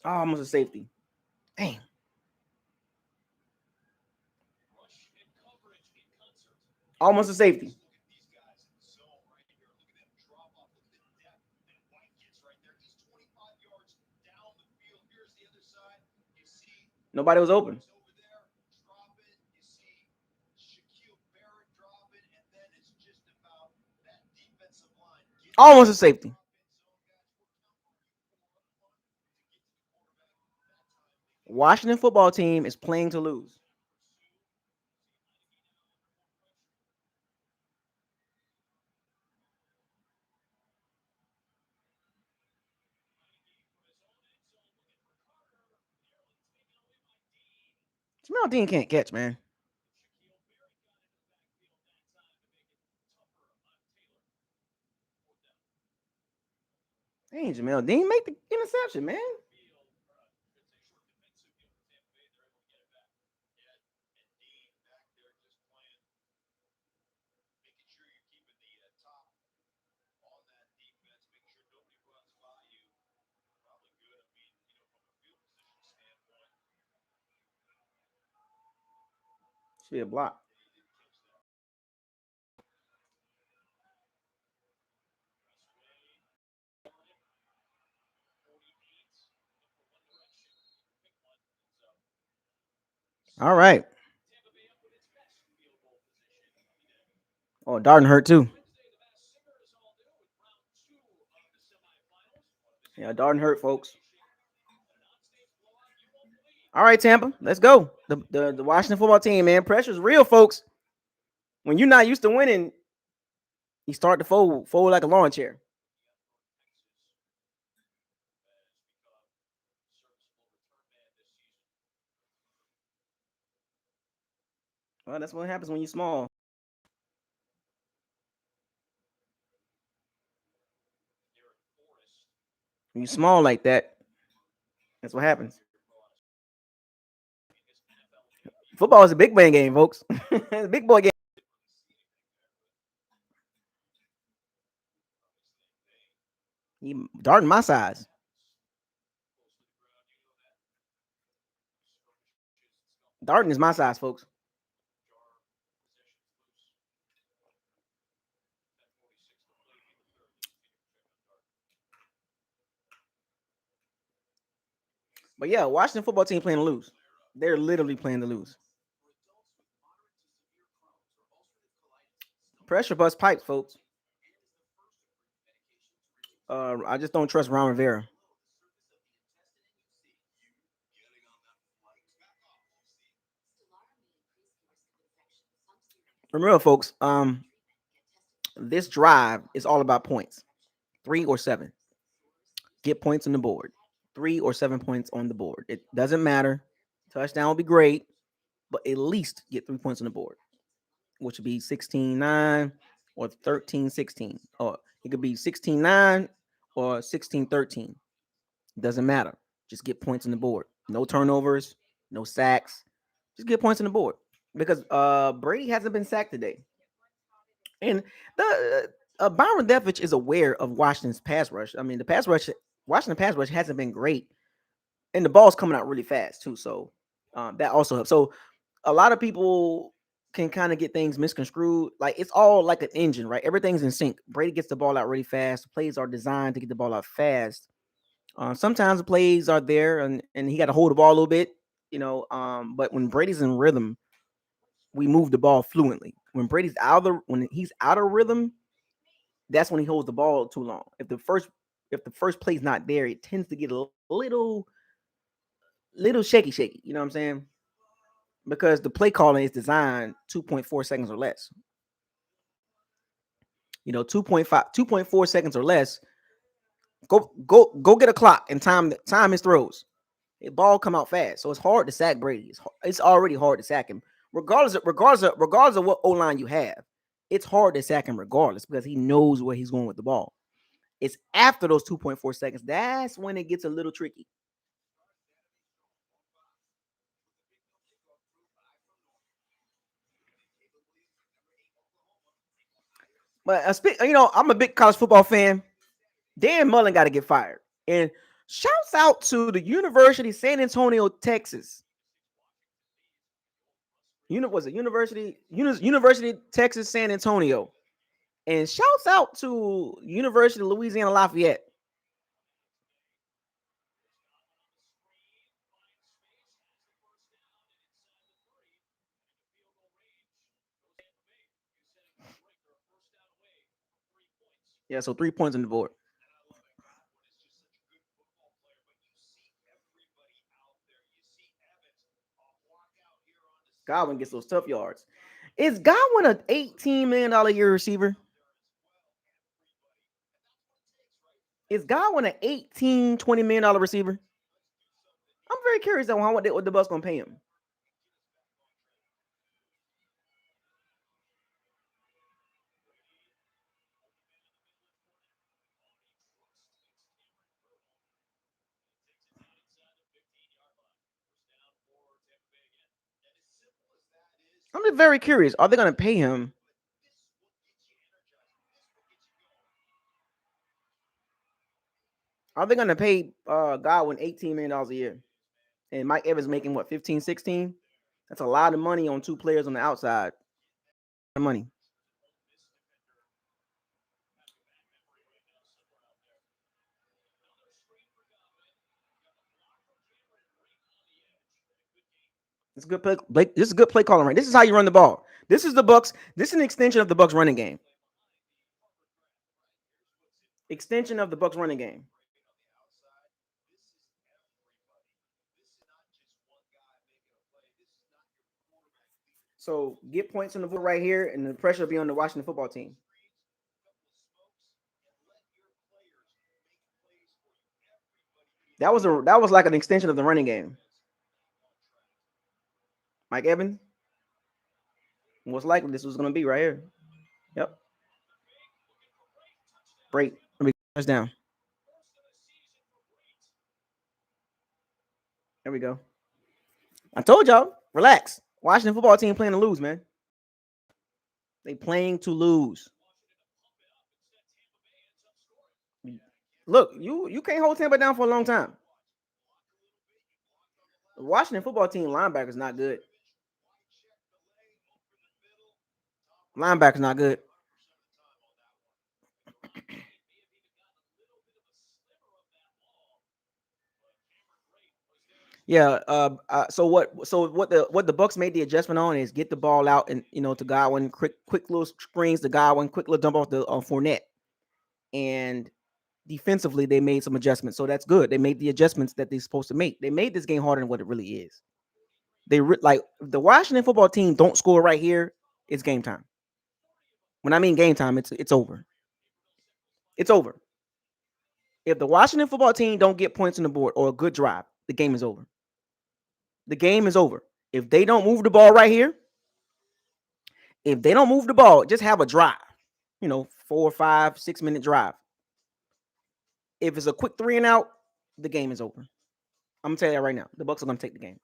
Oh, almost a safety. Dang. Almost a safety. Nobody was open. Almost a safety. Washington football team is playing to lose. Jamel Dean can't catch, man. Dang, Jamel Dean make the interception, man. Should be a block. All right. Oh, Darden hurt too. Yeah, Darden hurt, folks. All right, Tampa, let's go. The Washington football team, man, pressure's real, folks. When you're not used to winning, you start to fold like a lawn chair. Well, that's what happens when you're small. When you're small like that, that's what happens. Football is a big man game, folks. It's a big boy game. He Darden my size. Darden is my size, folks. But yeah, Washington football team playing to lose. They're literally playing to lose. Pressure bust pipes, folks. I just don't trust Ron Rivera. Remember, folks, this drive is all about points. 3 or 7. Get points on the board. 3 or 7 points on the board. It doesn't matter. Touchdown will be great, but at least get 3 points on the board, which would be 16-9 or 13-16. Or it could be 16-9 or 16-13. Doesn't matter. Just get points on the board. No turnovers, no sacks. Just get points on the board. Because Brady hasn't been sacked today. And the Byron Leftwich is aware of Washington's pass rush. I mean, Washington pass rush hasn't been great, and the ball's coming out really fast too. So that also helps. So a lot of people can kind of get things misconstrued. Like it's all like an engine, right? Everything's in sync. Brady gets the ball out really fast. The plays are designed to get the ball out fast. Sometimes the plays are there, and he got to hold the ball a little bit, But when Brady's in rhythm, we move the ball fluently. When he's out of rhythm, that's when he holds the ball too long. If the first play's not there, it tends to get a little shaky. You know what I'm saying? Because the play calling is designed 2.4 seconds or less. 2.4 seconds or less. Go get a clock and time his throws. The ball come out fast, so it's hard to sack Brady. It's already hard to sack him, regardless of what O line you have. It's hard to sack him regardless because he knows where he's going with the ball. It's after those 2.4 seconds that's when it gets a little tricky. But I'm a big college football fan. Dan Mullen got to get fired. And shouts out to the University of San Antonio, Texas. Was it University Texas San Antonio? And shouts out to University of Louisiana Lafayette. Yeah, so 3 points on the board. Godwin gets those tough yards. Is Godwin an $18 million a year receiver? Is Godwin an 18, $20 million receiver? I'm very curious on what the Bucs gonna pay him. I'm just very curious. Are they gonna pay him? Are they gonna pay Godwin $18 million a year? And Mike Evans making what 15, 16? That's a lot of money on two players on the outside. Money. It's a good play. This is a good play calling, right? This is how you run the ball. This is the Bucs. This is an extension of the Bucs running game. Extension of the Bucs running game. So get points on the board right here, and the pressure will be on the Washington football team. That was like an extension of the running game. Mike Evans, most likely this was going to be right here. Yep. Break. Touchdown. There we go. I told y'all, relax. Washington football team playing to lose, man. They playing to lose. Look, you can't hold Tampa down for a long time. The Washington football team linebackers not good. Linebackers not good. Yeah. So what the Bucs made the adjustment on is get the ball out and to Godwin, quick little screens to Godwin, quick little dump off the Fournette, and defensively they made some adjustments. So that's good. They made the adjustments that they're supposed to make. They made this game harder than what it really is. Like if the Washington football team don't score right here, it's game time. When I mean game time, it's over. It's over. If the Washington football team don't get points on the board or a good drive, the game is over. The game is over. If they don't move the ball right here, if they don't move the ball, just have a drive. 4, 5, 6 minute drive. If it's a quick 3 and out, the game is over. I'm gonna tell you that right now. The Bucs are gonna take the game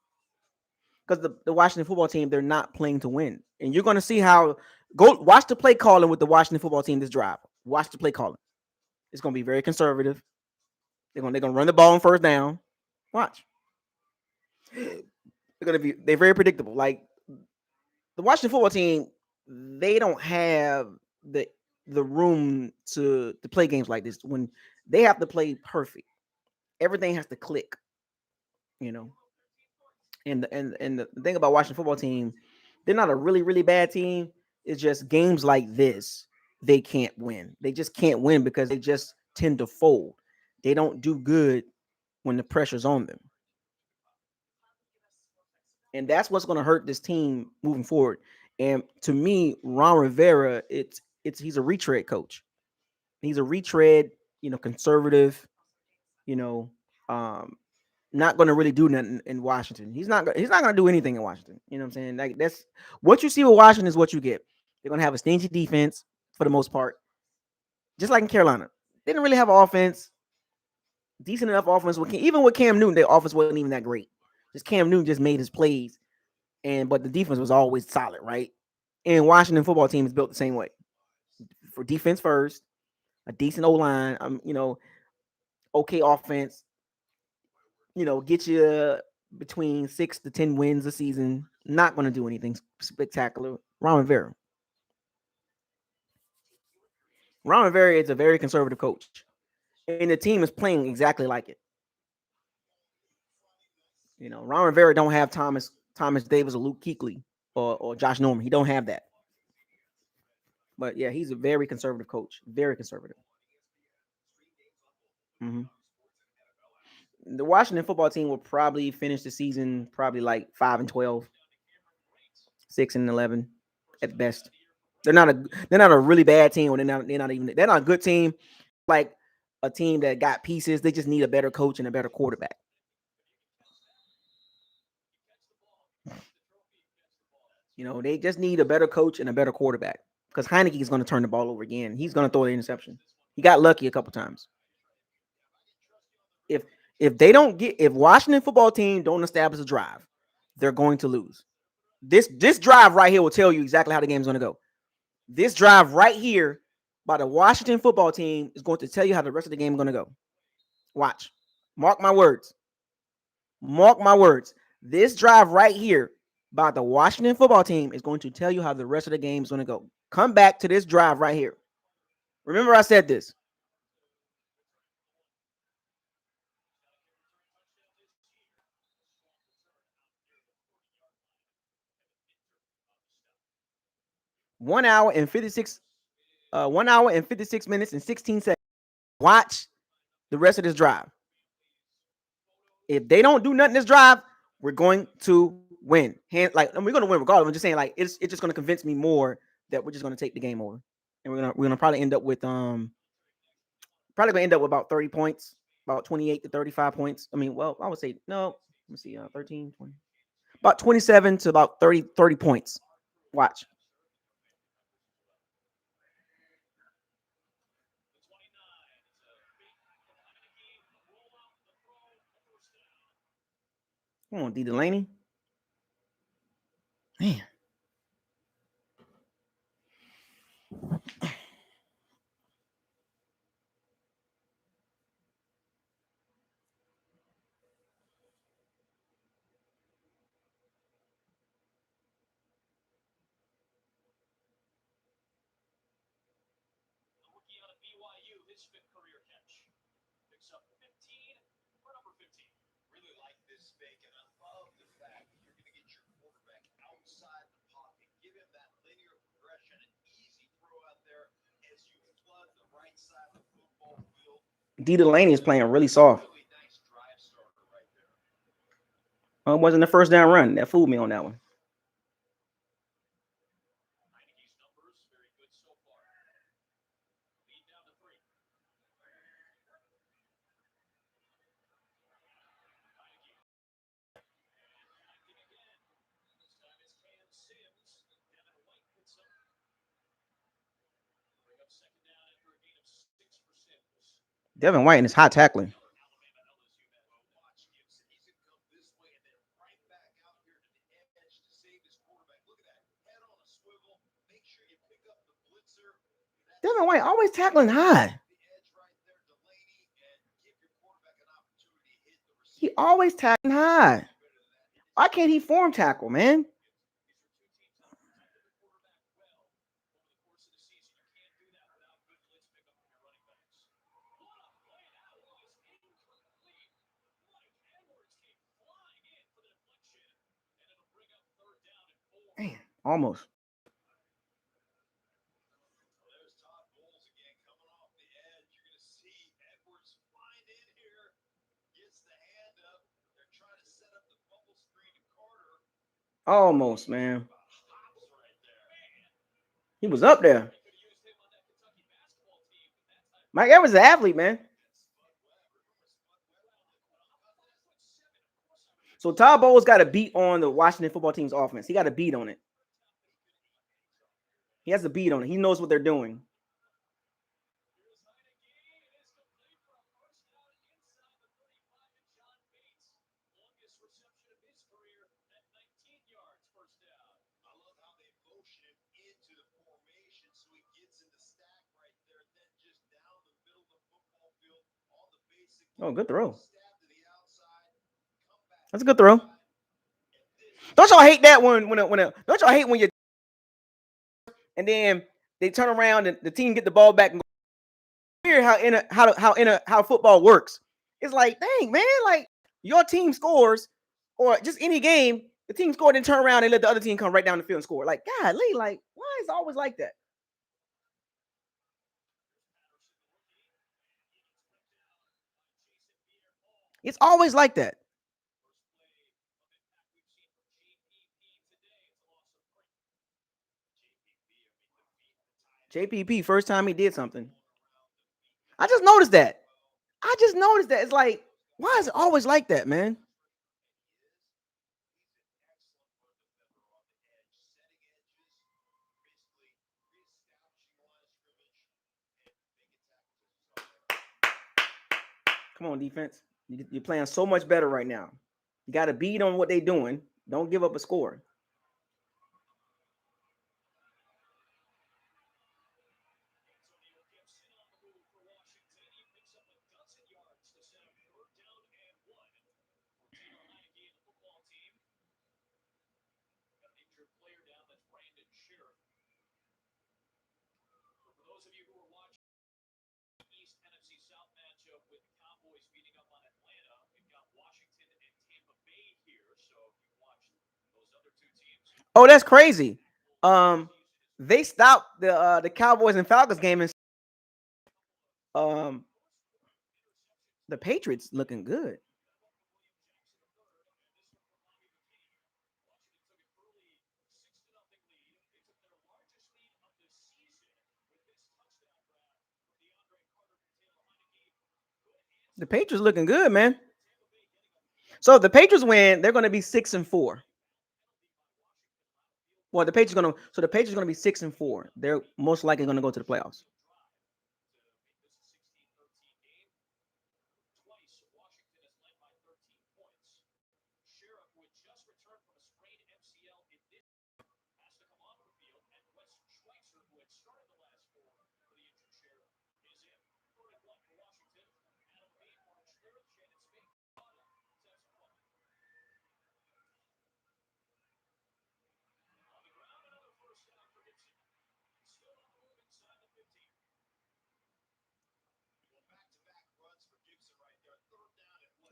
because the Washington football team, they're not playing to win, and you're gonna see how. Go watch the play calling with the Washington football team this drive. Watch the play calling. It's gonna be very conservative. They're gonna run the ball on first down. Watch. They're very predictable. Like the Washington football team, they don't have the room to play games like this when they have to play perfect. Everything has to click, you know. And the thing about Washington football team, they're not a really really bad team. It's just games like this they can't win. They just can't win because they just tend to fold. They don't do good when the pressure's on them. And that's what's going to hurt this team moving forward. And to me, Ron Rivera, it's he's a retread coach. He's a retread, conservative, you know, um, not going to really do nothing in Washington. He's not going to do anything in Washington. You know what I'm saying? Like that's what you see with Washington is what you get. They're going to have a stingy defense for the most part, just like in Carolina. They didn't really have an offense, decent enough offense. Even with Cam Newton, their offense wasn't even that great. Just Cam Newton just made his plays, but the defense was always solid, right? And Washington football team is built the same way. For defense first, a decent O line, okay offense, get you between 6 to 10 wins a season. Not going to do anything spectacular. Ron Rivera. Ron Rivera is a very conservative coach, and the team is playing exactly like it. Ron Rivera don't have Thomas Davis or Luke Kuechly or Josh Norman. He don't have that. But yeah, he's a very conservative coach. Very conservative. Hmm. The Washington football team will probably finish the season probably like 5-12, 6-11 at best. They're not a really bad team, or they're not a good team. Like a team that got pieces. They just need a better coach and a better quarterback. They just need a better coach and a better quarterback because Heineke is going to turn the ball over again. He's going to throw the interception. He got lucky a couple times. If if Washington football team don't establish a drive, they're going to lose. This drive right here will tell you exactly how the game's going to go. This drive right here by the Washington football team is going to tell you how the rest of the game is going to go. Watch. Mark my words. Mark my words. This drive right here by the Washington football team is going to tell you how the rest of the game is going to go. Come back to this drive right here. Remember I said this. 1 hour and 56 1 hour and 56 minutes and 16 seconds. Watch the rest of this drive. If they don't do nothing this drive, we're going to win. We're going to win regardless. I'm just saying, like, it's just going to convince me more that we're just going to take the game over, and we're gonna probably end up with about 30 points, about 28 to 35 points. I mean, well, I would say no. Let me see, 13, 20, about 27 to about 30 points. Watch. Come on, D. Delaney. Man. D. Delaney is playing really soft. It wasn't the first down run. That fooled me on that one. Devin White is hot tackling. Devin White always tackling high. He always tackling high. Why can't he form tackle, man? Man, almost. Almost, man. He was up there. Mike Evans is an athlete, man. So Todd Bowles got a beat on the Washington football team's offense. He got a beat on it. He has a beat on it. He knows what they're doing. Oh, good throw. That's a good throw. Don't y'all hate that when don't y'all hate when you and then they turn around and the team get the ball back and go, hear how football works. It's like, dang, man, like your team scores or just any game, the team scored and turn around and let the other team come right down the field and score. Like, golly, like, why is it always like that? It's always like that. JPP, first time he did something. I just noticed that. It's like, why is it always like that, man? Come on, defense. You're playing so much better right now. You got to beat on what they're doing. Don't give up a score. Oh, that's crazy. Um, They stopped the Cowboys and Falcons game, and the Patriots looking good. The Patriots looking good, man. So if the Patriots win, they're going to be 6-4. Well, the Patriots going to be 6-4. They're most likely going to go to the playoffs.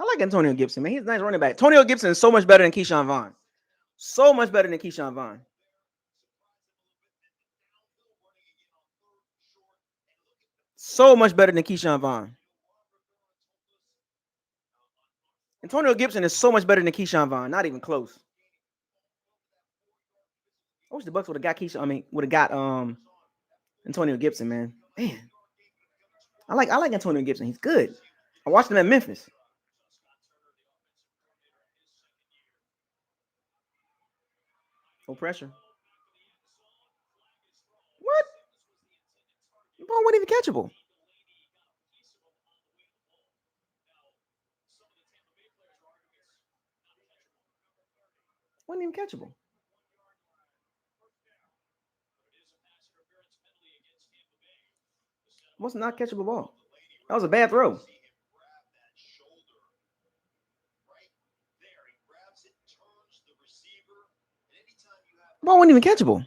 I like Antonio Gibson, man. He's a nice running back. Antonio Gibson is so much better than Keyshawn Vaughn. So much better than Keyshawn Vaughn. So much better than Keyshawn Vaughn. Antonio Gibson is so much better than Keyshawn Vaughn. Not even close. I wish the Bucs would have got Keyshawn. I mean, would have got Antonio Gibson, man. Man, I like Antonio Gibson. He's good. I watched him at Memphis. No pressure. What? The ball wasn't even catchable. Wasn't even catchable. Was not catchable ball. That was a bad throw. Ball wasn't even catchable.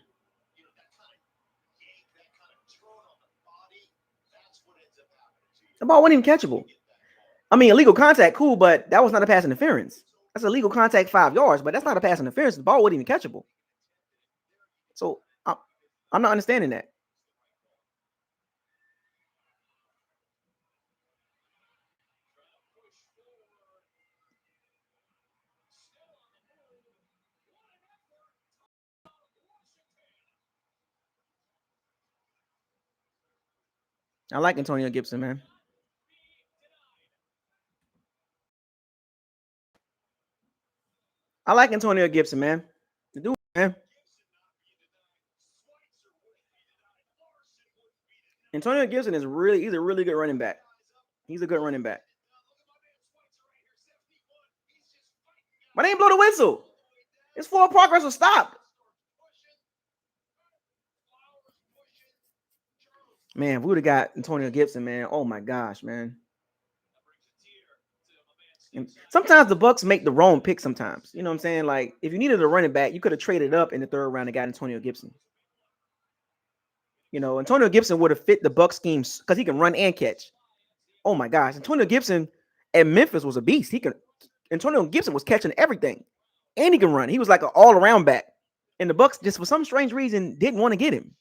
The ball wasn't even catchable. I mean, illegal contact, cool, but that was not a pass interference. That's illegal contact 5 yards, but that's not a pass interference. The ball wasn't even catchable. So I'm not understanding that. I like Antonio Gibson, man. I like Antonio Gibson, man. The dude, man. Antonio Gibson he's a really good running back. He's a good running back. But they ain't blow the whistle. It's forward progress will stop. Man, if we would have got Antonio Gibson, man. Oh my gosh, man. And sometimes the Bucs make the wrong pick sometimes. You know what I'm saying? Like, if you needed a running back, you could have traded up in the 3rd round and got Antonio Gibson. You know, Antonio Gibson would have fit the Bucs schemes because he can run and catch. Oh my gosh. Antonio Gibson at Memphis was a beast. Antonio Gibson was catching everything. And he can run. He was like an all-around back. And the Bucs just for some strange reason didn't want to get him.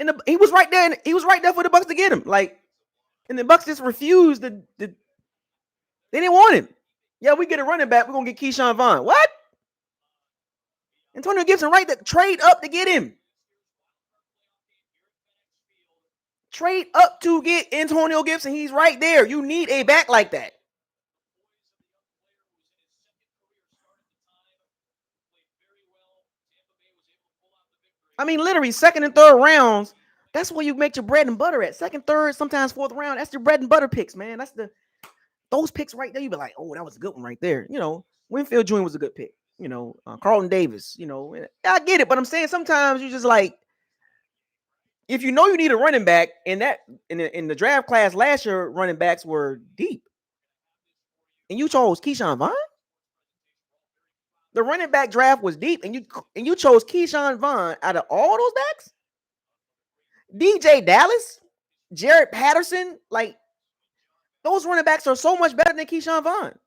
And he was right there. He was right there for the Bucs to get him. Like, and the Bucs just refused. They didn't want him. Yeah, we get a running back. We're gonna get Keyshawn Vaughn. What? Antonio Gibson right there. Trade up to get him. Trade up to get Antonio Gibson. He's right there. You need a back like that. I mean, literally, 2nd and 3rd rounds. That's where you make your bread and butter at. 2nd, 3rd, sometimes 4th round. That's your bread and butter picks, man. That's those picks right there. You be like, oh, that was a good one right there. You know, Winfield Jr. was a good pick. You know, Carlton Davis. You know, I get it, but I'm saying sometimes you just like, if you know you need a running back, and that in the draft class last year, running backs were deep, and you chose Keyshawn Vaughn. The running back draft was deep, and you chose Keyshawn Vaughn out of all those backs. DJ Dallas, Jared Patterson, like those running backs are so much better than Keyshawn Vaughn.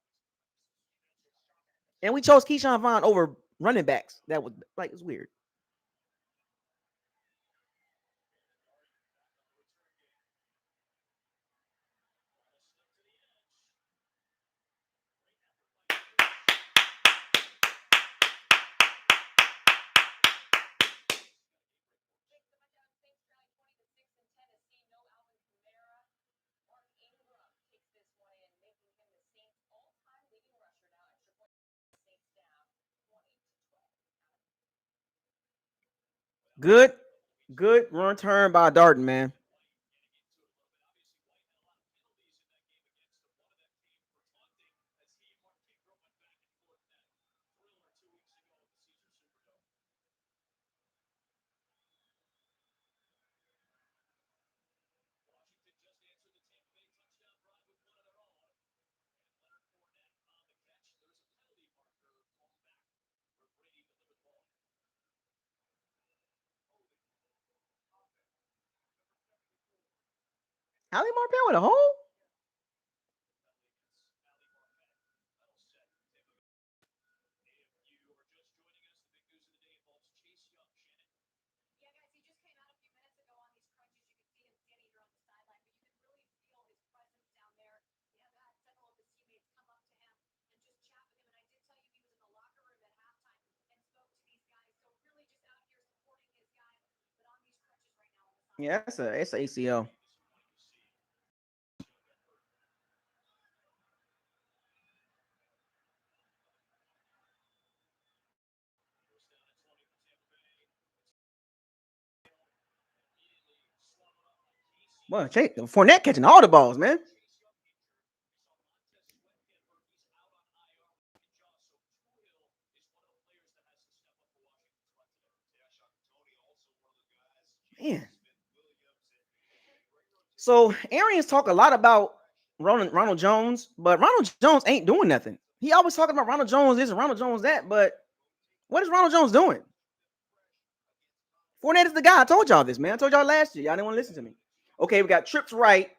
And we chose Keyshawn Vaughn over running backs. That was like it's weird. Good, good return by Darden, man. Ali Marpet with a hole? Yeah, it's a ACL. Well, Fournette catching all the balls, man. Man. So Arians talk a lot about Ronald Jones, but Ronald Jones ain't doing nothing. He always talking about Ronald Jones this and Ronald Jones that, but what is Ronald Jones doing? Fournette is the guy. I told y'all this, man. I told y'all last year. Y'all didn't want to listen to me. Okay, we got trips right.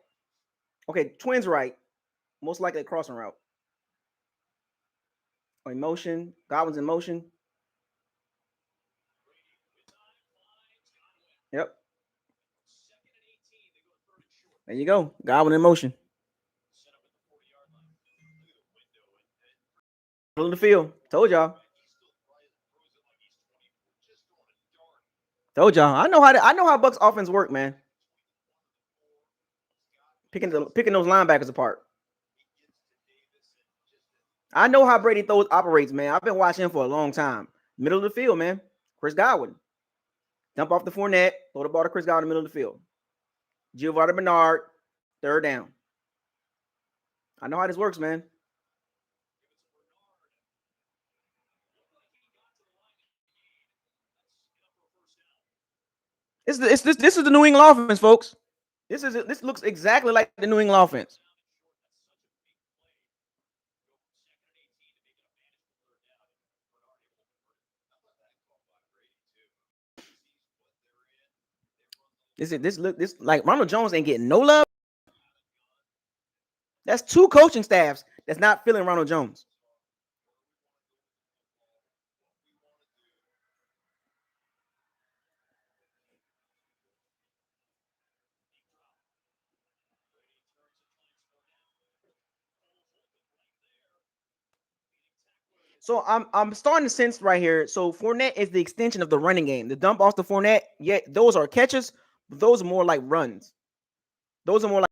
Okay, twins right. Most likely a crossing route. Or in motion. Godwin's in motion. Yep. There you go. Godwin in motion. Middle of the field. Told y'all. Told y'all. I know how Bucs offense work, man. Picking those linebackers apart. I know how Brady operates, man. I've been watching him for a long time. Middle of the field, man. Chris Godwin. Dump off the Fournette. Throw the ball to Chris Godwin in the middle of the field. Giovanni Bernard. Third down. I know how this works, man. This is the New England offense, folks. This looks exactly like the New England offense. This like Ronald Jones ain't getting no love. That's two coaching staffs that's not feeling Ronald Jones. So I'm starting to sense right here. So Fournette is the extension of the running game. The dump off the Fournette, yeah, those are catches, but those are more like runs. Those are more like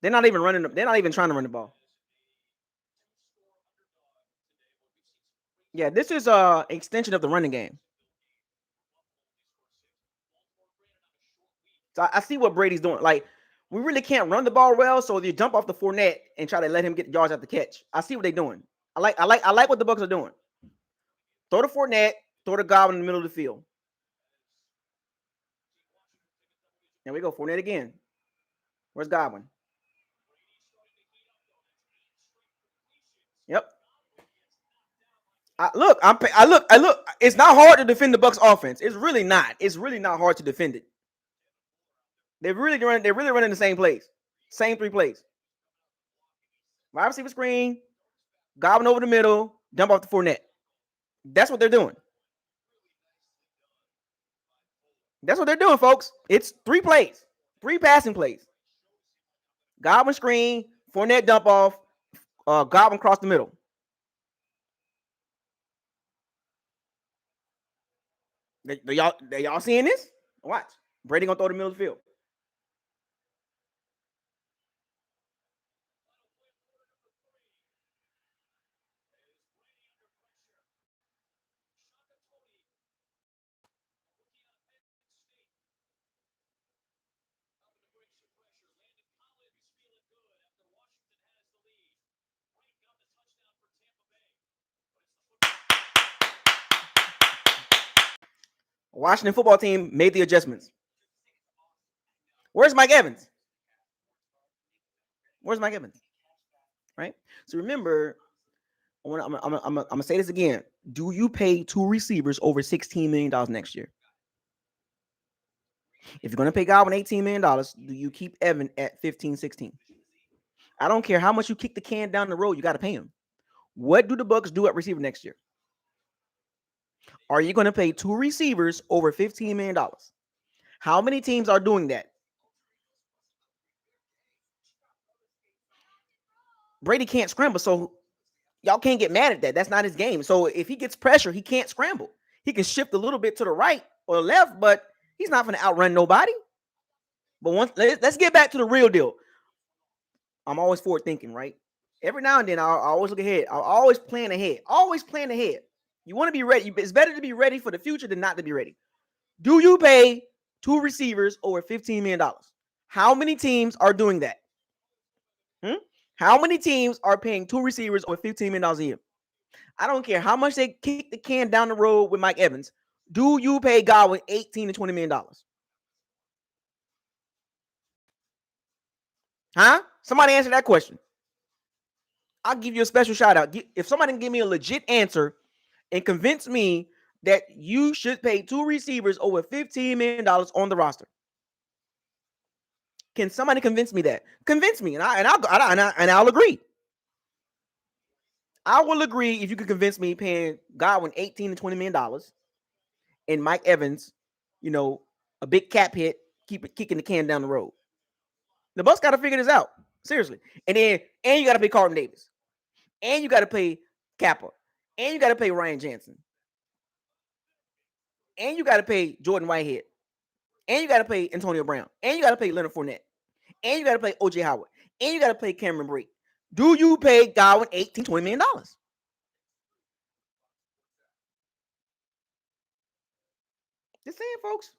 they're not even running. They're not even trying to run the ball. Yeah, this is extension of the running game. So I see what Brady's doing. Like we really can't run the ball well, so you dump off the Fournette and try to let him get yards at the catch. I see what they're doing. I like what the Bucs are doing. Throw the Fournette, throw the Godwin in the middle of the field. There we go. Fournette again. Where's Godwin? Yep. I look. It's not hard to defend the Bucs offense. It's really not. It's really not hard to defend it. They're really running the same plays. Same three plays. Wide receiver screen, Godwin over the middle, dump off the Fournette. That's what they're doing. That's what they're doing, folks. It's 3 plays, 3 passing plays. Godwin screen, Fournette dump off, Godwin cross the middle. Y'all seeing this? Watch. Brady gonna throw the middle of the field. Washington football team made the adjustments. Where's Mike Evans? Where's Mike Evans? Right. So remember, I'm gonna say this again. Do you pay 2 receivers over $16 million next year? If you're gonna pay Godwin $18 million, do you keep Evan at 15, 16? I don't care how much you kick the can down the road, you got to pay him. What do the Bucs do at receiver next year? Are you going to pay 2 receivers over $15 million? How many teams are doing that? Brady can't scramble, so y'all can't get mad at that. That's not his game. So if he gets pressure, he can't scramble. He can shift a little bit to the right or left, but he's not going to outrun nobody. But let's get back to the real deal. I'm always forward thinking, right? Every now and then, I always look ahead. I always plan ahead. Always plan ahead. You want to be ready. It's better to be ready for the future than not to be ready. Do you pay 2 receivers over $15 million? How many teams are doing that? How many teams are paying 2 receivers over $15 million a year? I don't care how much they kick the can down the road with Mike Evans. Do you pay Godwin $18 to $20 million? Huh? Somebody answer that question. I'll give you a special shout out. If somebody can give me a legit answer and convince me that you should pay 2 receivers over $15 million on the roster. Can somebody convince me that? Convince me, and I'll agree. I will agree if you can convince me paying Godwin $18 to $20 million and Mike Evans, a big cap hit, keep it kicking the can down the road. The Bucs got to figure this out. Seriously. And you got to pay Carlton Davis. And you got to pay Kappa. And you got to pay Ryan Jensen. And you got to pay Jordan Whitehead. And you got to pay Antonio Brown. And you got to pay Leonard Fournette. And you got to pay O.J. Howard. And you got to pay Cameron Brate. Do you pay Godwin $18, $20 million? Just saying, folks.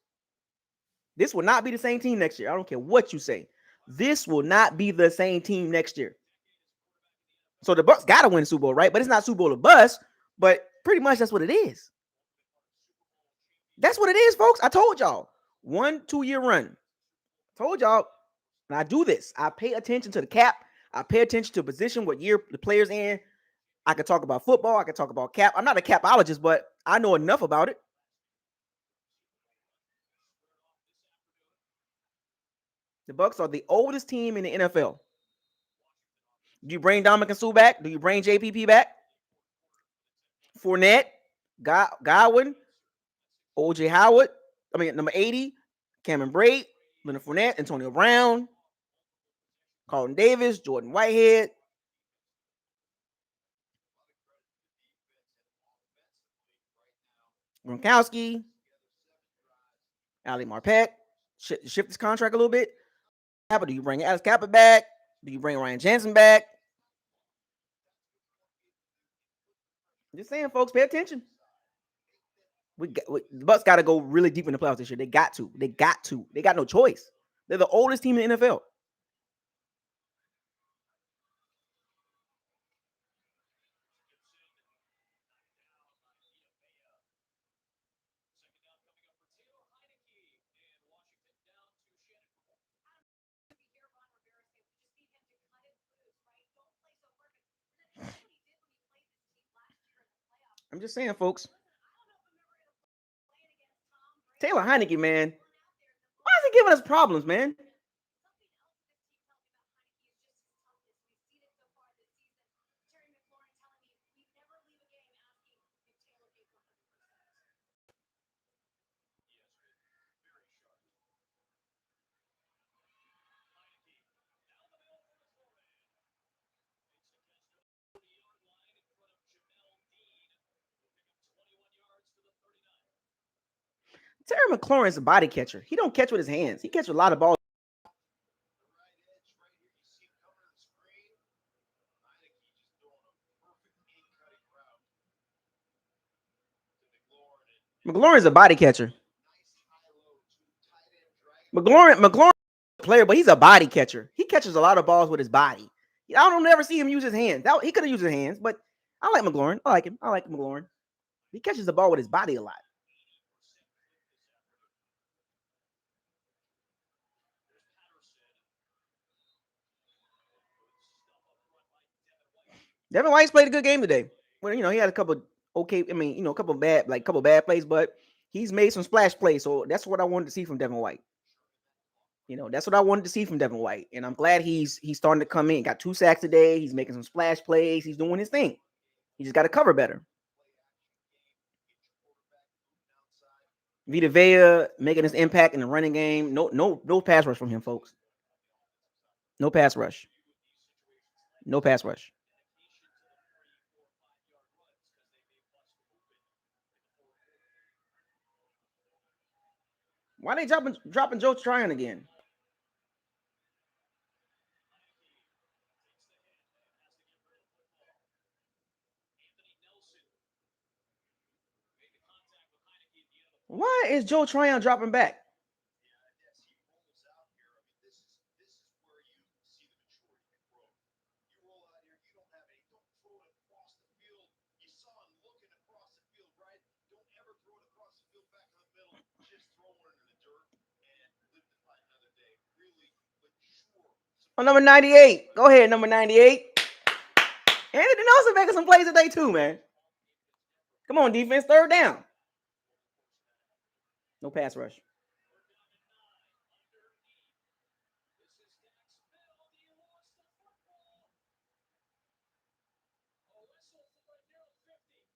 This will not be the same team next year. I don't care what you say. This will not be the same team next year. So the Bucs got to win the Super Bowl, right? But it's not Super Bowl or bust. But pretty much that's what it is. That's what it is, folks. I told y'all. 1-2 year run. Told y'all. And I do this. I pay attention to the cap. I pay attention to position, what year the player's in. I can talk about football. I can talk about cap. I'm not a capologist, but I know enough about it. The Bucs are the oldest team in the NFL. Do you bring Dominican Sue back? Do you bring JPP back? Fournette, Godwin, O.J. Howard. Number 80, Cameron Brate, Leonard Fournette, Antonio Brown, Carlton Davis, Jordan Whitehead. Gronkowski, Ali Marpet. Shift his contract a little bit. Do you bring Alex Kappa back? Do you bring Ryan Jensen back? Just saying, folks, pay attention. The Bucs got to go really deep in the playoffs this year. They got to. They got no choice. They're the oldest team in the NFL. I'm just saying, folks. Taylor Heineke, man. Why is he giving us problems, man? Terry McLaurin's a body catcher. He don't catch with his hands. He catches a lot of balls. McLaurin's a body catcher. McLaurin player, but he's a body catcher. He catches a lot of balls with his body. I don't ever see him use his hands. He could have used his hands, but I like McLaurin. I like him. I like McLaurin. He catches the ball with his body a lot. Devin White's played a good game today. Well, he had a couple okay. I mean, a couple bad plays, but he's made some splash plays. So that's what I wanted to see from Devin White. That's what I wanted to see from Devin White, and I'm glad he's starting to come in. Got 2 sacks today. He's making some splash plays. He's doing his thing. He just got to cover better. Vita making his impact in the running game. No pass rush from him, folks. No pass rush. No pass rush. Why they dropping Joe Tryon again? Why is Joe Tryon dropping back? Oh, number 98. Go ahead, number 98. Anthony Nelson making some plays today too, man. Come on, defense, 3rd down. No pass rush.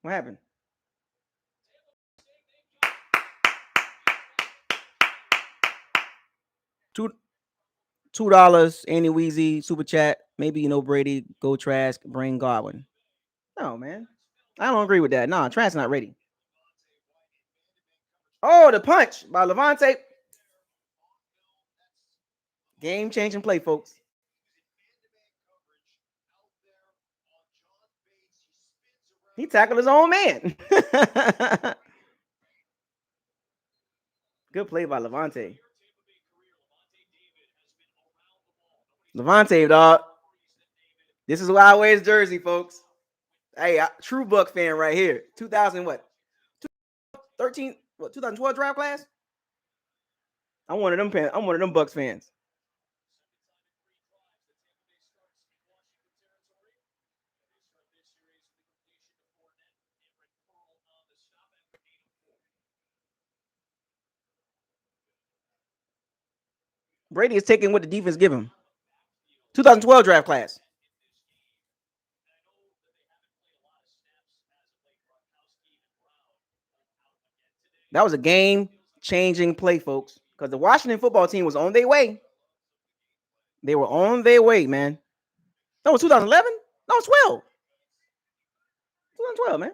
What happened? $2. Andy Weezy super chat. Maybe Brady go Trask, bring Godwin. No, man, I don't agree with that. Nah, Trask not ready. Oh, the punch by Lavonte. Game changing play, folks. He tackled his own man. Good play by Lavonte. Lavonte, dog. This is why I wear his jersey, folks. Hey, true Buck fan right here. 2000 what? 13 what? 2012 draft class. I'm one of them fans. I'm one of them Bucks fans. Brady is taking what the defense give him. 2012 draft class. That was a game-changing play, folks, because the Washington football team was on their way. They were on their way, man. That was 2011? No, 12. 2012, man.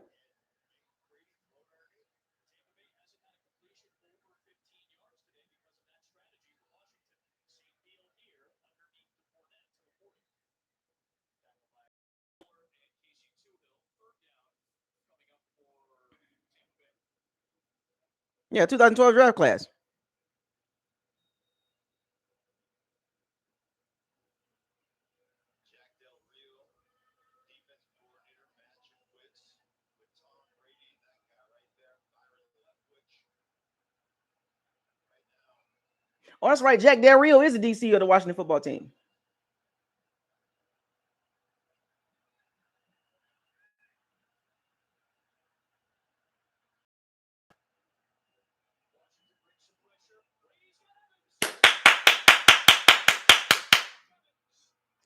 Yeah, 2012 draft class. Oh, that's right. Jack Del Rio is the DC of the Washington football team.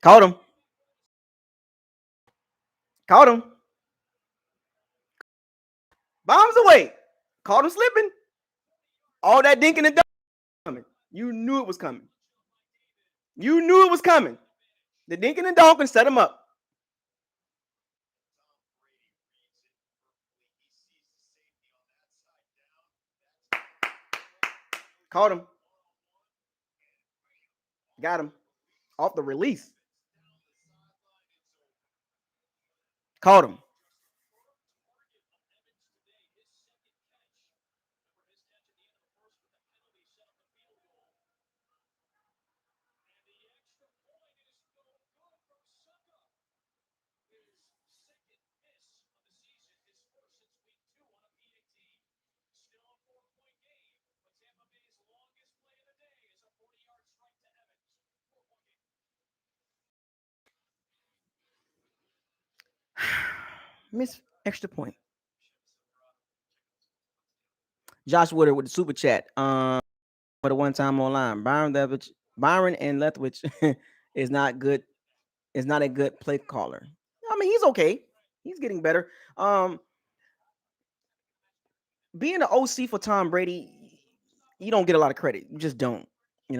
Caught him. Caught him. Bombs away. Caught him slipping. All that dinking and coming. You knew it was coming. You knew it was coming. The dinking and donking set him up. Caught him. Got him. Off the release. Caught him. Miss extra point. Josh Woodard with the super chat. For the one time online. Byron and Leftwich is not good. Is not a good play caller. I mean, he's okay. He's getting better. Being the OC for Tom Brady, you don't get a lot of credit. You just don't. You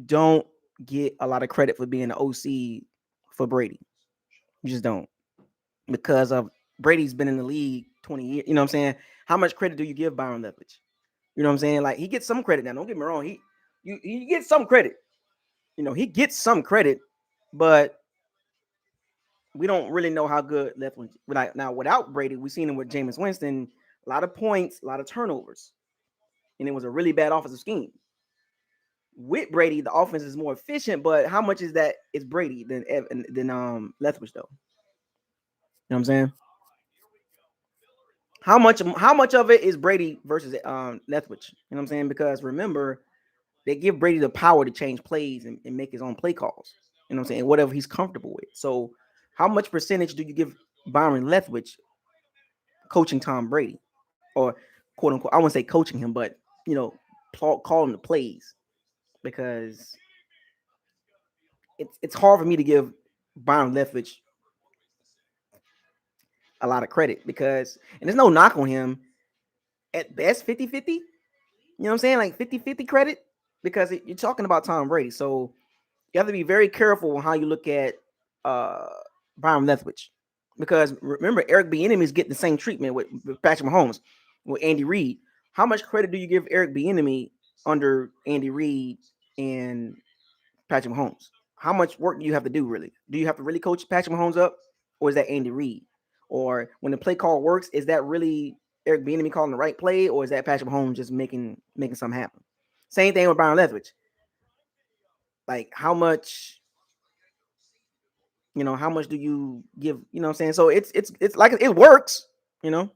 don't get a lot of credit for being the OC for Brady. You just don't. Because of Brady's been in the league 20 years. You know what I'm saying? How much credit do you give Byron Leftwich? You know what I'm saying? Like, he gets some credit now. Don't get me wrong. He gets some credit. He gets some credit, but we don't really know how good Leftwich. Now, without Brady, we've seen him with Jameis Winston, a lot of points, a lot of turnovers, and it was a really bad offensive scheme. With Brady, the offense is more efficient, but how much is that? It's Brady than Leftwich, though. You know what I'm saying? How much of it is Brady versus Leftwich? You know what I'm saying? Because remember, they give Brady the power to change plays and make his own play calls. You know what I'm saying? Whatever he's comfortable with. So, how much percentage do you give Byron Leftwich coaching Tom Brady, or quote unquote? I wouldn't say coaching him, but calling the plays, because it's hard for me to give Byron Leftwich a lot of credit, because, and there's no knock on him, at best 50-50. You know what I'm saying? Like 50-50 credit, because you're talking about Tom Brady. So you have to be very careful on how you look at uh Byron Leftwich, because remember, Eric Bieniemy is getting the same treatment with Patrick Mahomes, with Andy Reid. How much credit do you give Eric Bieniemy under Andy Reid and Patrick Mahomes? How much work do you have to do, really? Do you have to really coach Patrick Mahomes up, or is that Andy Reid? Or when the play call works, is that really Eric Bieniemy calling the right play, or is that Patrick Mahomes just making something happen? Same thing with Byron Leftwich. Like, how much do you give? You know what I'm saying? So it's like it works, you know.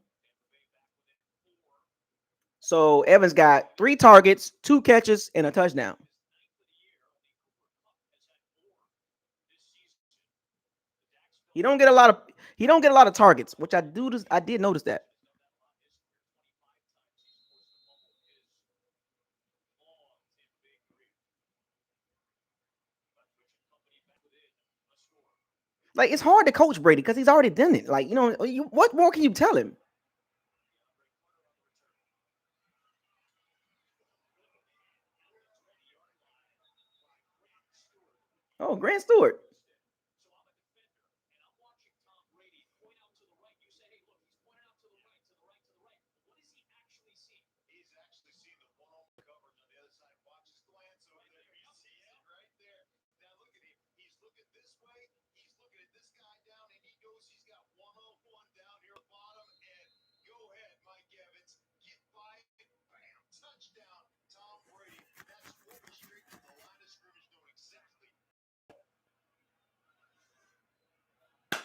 So Evans got 3 targets, 2 catches, and a touchdown. He don't get a lot of targets, which I did notice that. Like, it's hard to coach Brady because he's already done it. Like, what more can you tell him? Oh, Grant Stewart.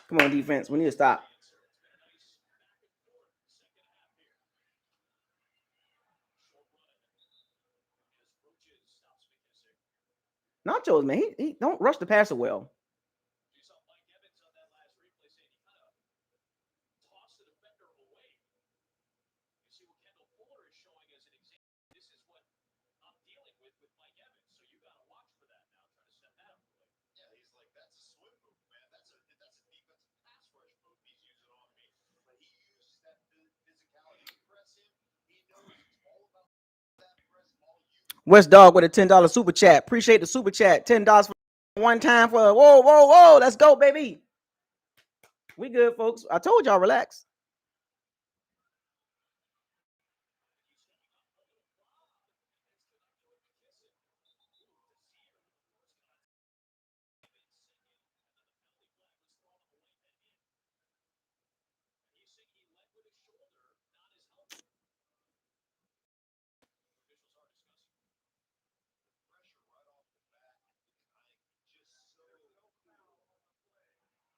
Come on, defense. We need to stop. Nachos, man, he don't rush the passer well. West Dog with a $10 super chat. Appreciate the super chat. $10 for one time for whoa. Let's go, baby. We good, folks. I told y'all, relax.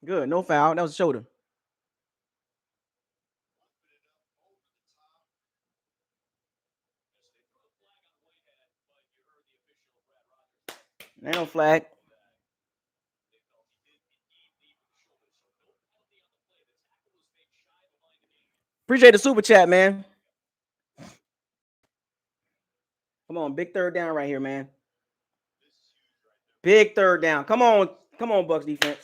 Good. No foul. That was a shoulder. Ain't no flag. Appreciate the super chat, man. Come on, big third down right here, man. Big third down. Come on, Bucs defense.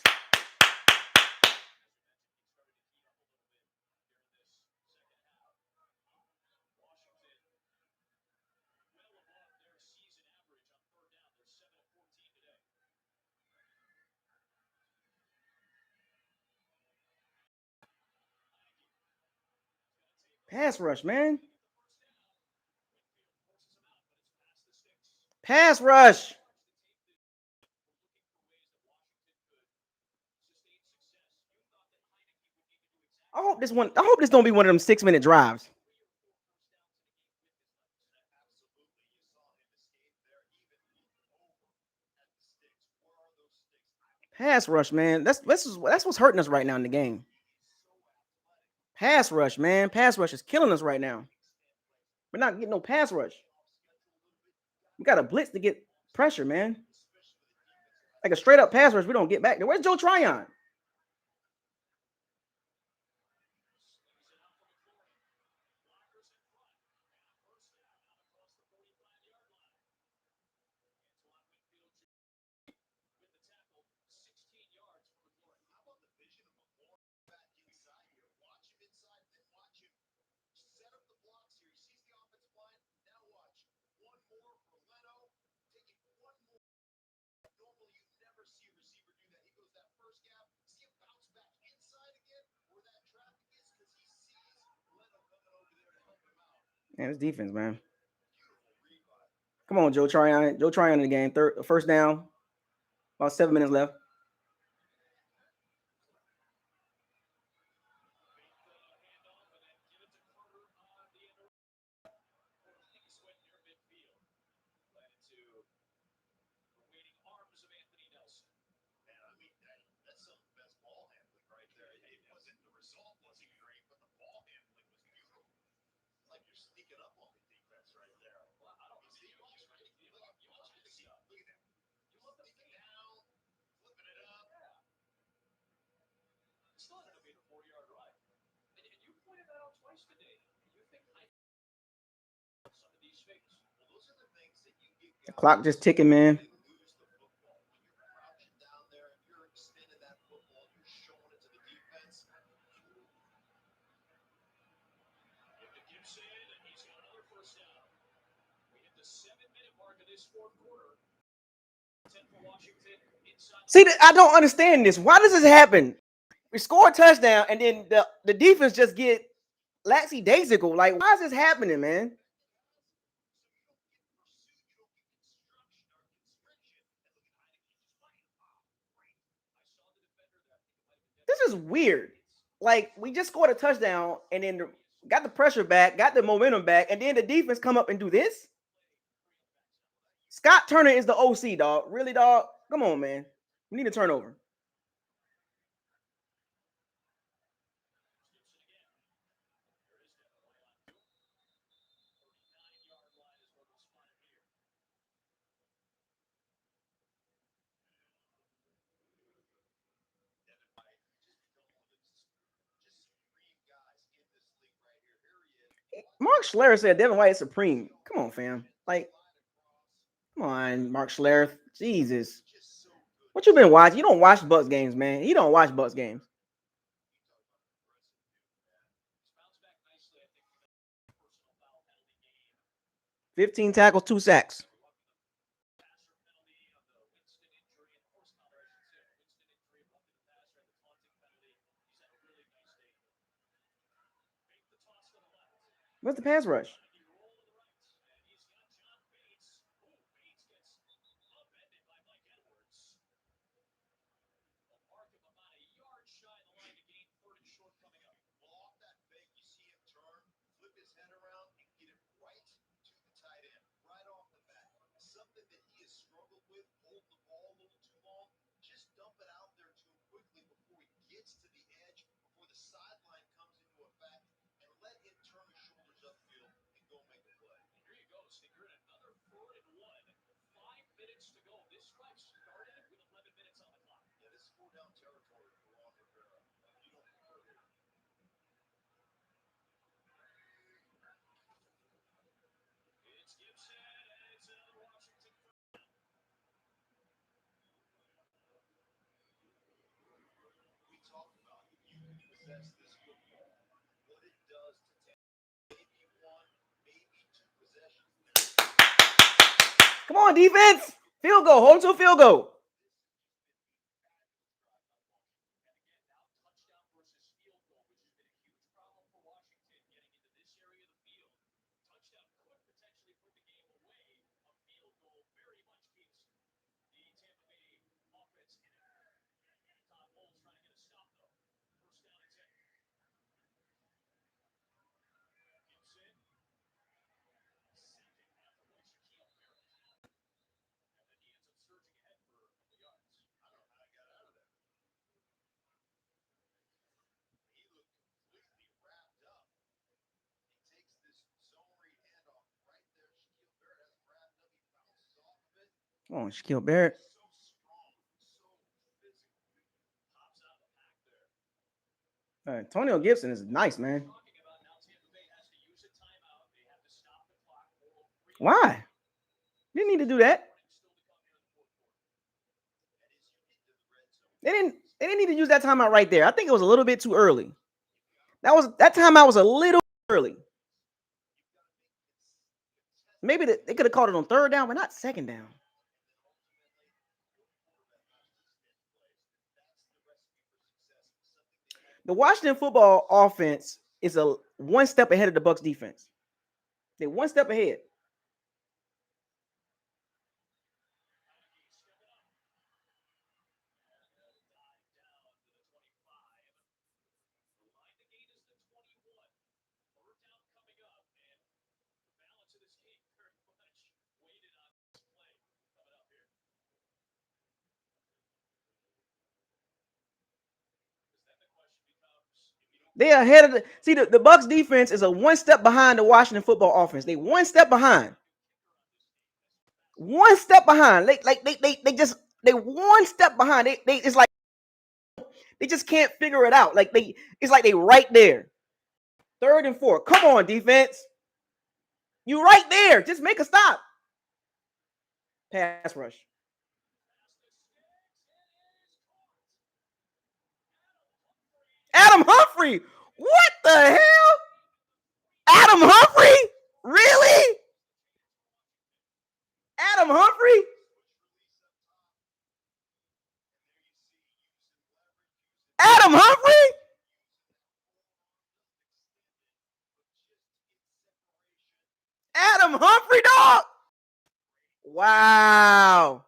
Pass rush, man. Pass rush. I hope this don't be one of them 6-minute drives. Pass rush, man. That's what's hurting us right now in the game. Pass rush, man. Pass rush is killing us right now. We're not getting no pass rush. We got a blitz to get pressure, man. Like a straight up pass rush, we don't get back there. Where's Joe Tryon? Man, this defense, man. Come on, Joe Tryon. Joe Tryon in the game. First down. About 7 minutes left. The clock just ticking, man. See, I don't understand this. Why does this happen? We score a touchdown and then the defense just get lackadaisical. Like, why is this happening, man? This is weird. Like, we just scored a touchdown and then got the pressure back, got the momentum back, and then the defense come up and do this. Scott Turner is the OC, dog. Really, dog? Come on, man. We need a turnover. Mark Schlereth said Devin White is supreme. Come on, fam. Like, come on, Mark Schlereth. Jesus. What you been watching? You don't watch Bucs games, man. You don't watch Bucs games. 15 tackles, 2 sacks. What's the pass rush? Come on, defense. Field goal. Hold to a field goal. Come on, Shaquille Barrett. Antonio Gibson is nice, man. Why? Didn't need to do that. They didn't need to use that timeout right there. I think it was a little bit too early. That timeout was a little early. Maybe they could have called it on third down, but not second down. The Washington football offense is a one step ahead of the Bucs defense. They're one step ahead. They are ahead of the Bucs defense is a one step behind the Washington football offense. They one step behind. One step behind. They one step behind. They it's like they just can't figure it out. It's like they right there. 3rd and 4. Come on, defense. You right there. Just make a stop. Pass rush. Adam Humphrey. What the hell? Adam Humphrey? Really? Adam Humphrey? Adam Humphrey? Adam Humphrey, dog? Wow.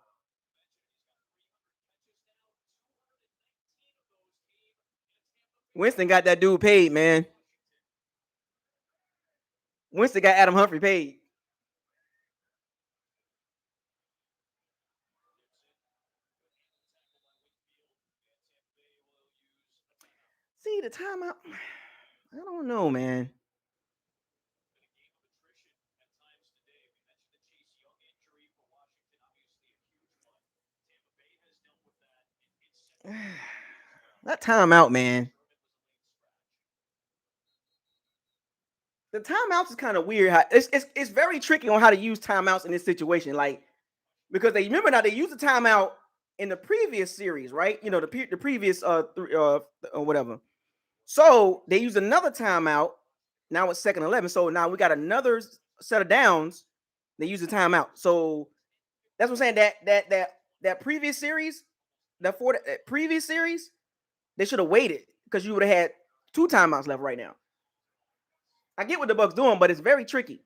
Winston got that dude paid, man. Winston got Adam Humphrey paid. See the timeout. I don't know, man. That timeout, man. The timeouts is kind of weird. It's very tricky on how to use timeouts in this situation. Like, because they remember now they used the timeout in the previous series, right? You know, the previous or whatever. So they used another timeout. Now it's 2nd 11. So now we got another set of downs. They use the timeout. So that's what I'm saying. That previous series, that previous series, they should have waited because you would have had 2 timeouts left right now. I get what the Bucs doing, but it's very tricky.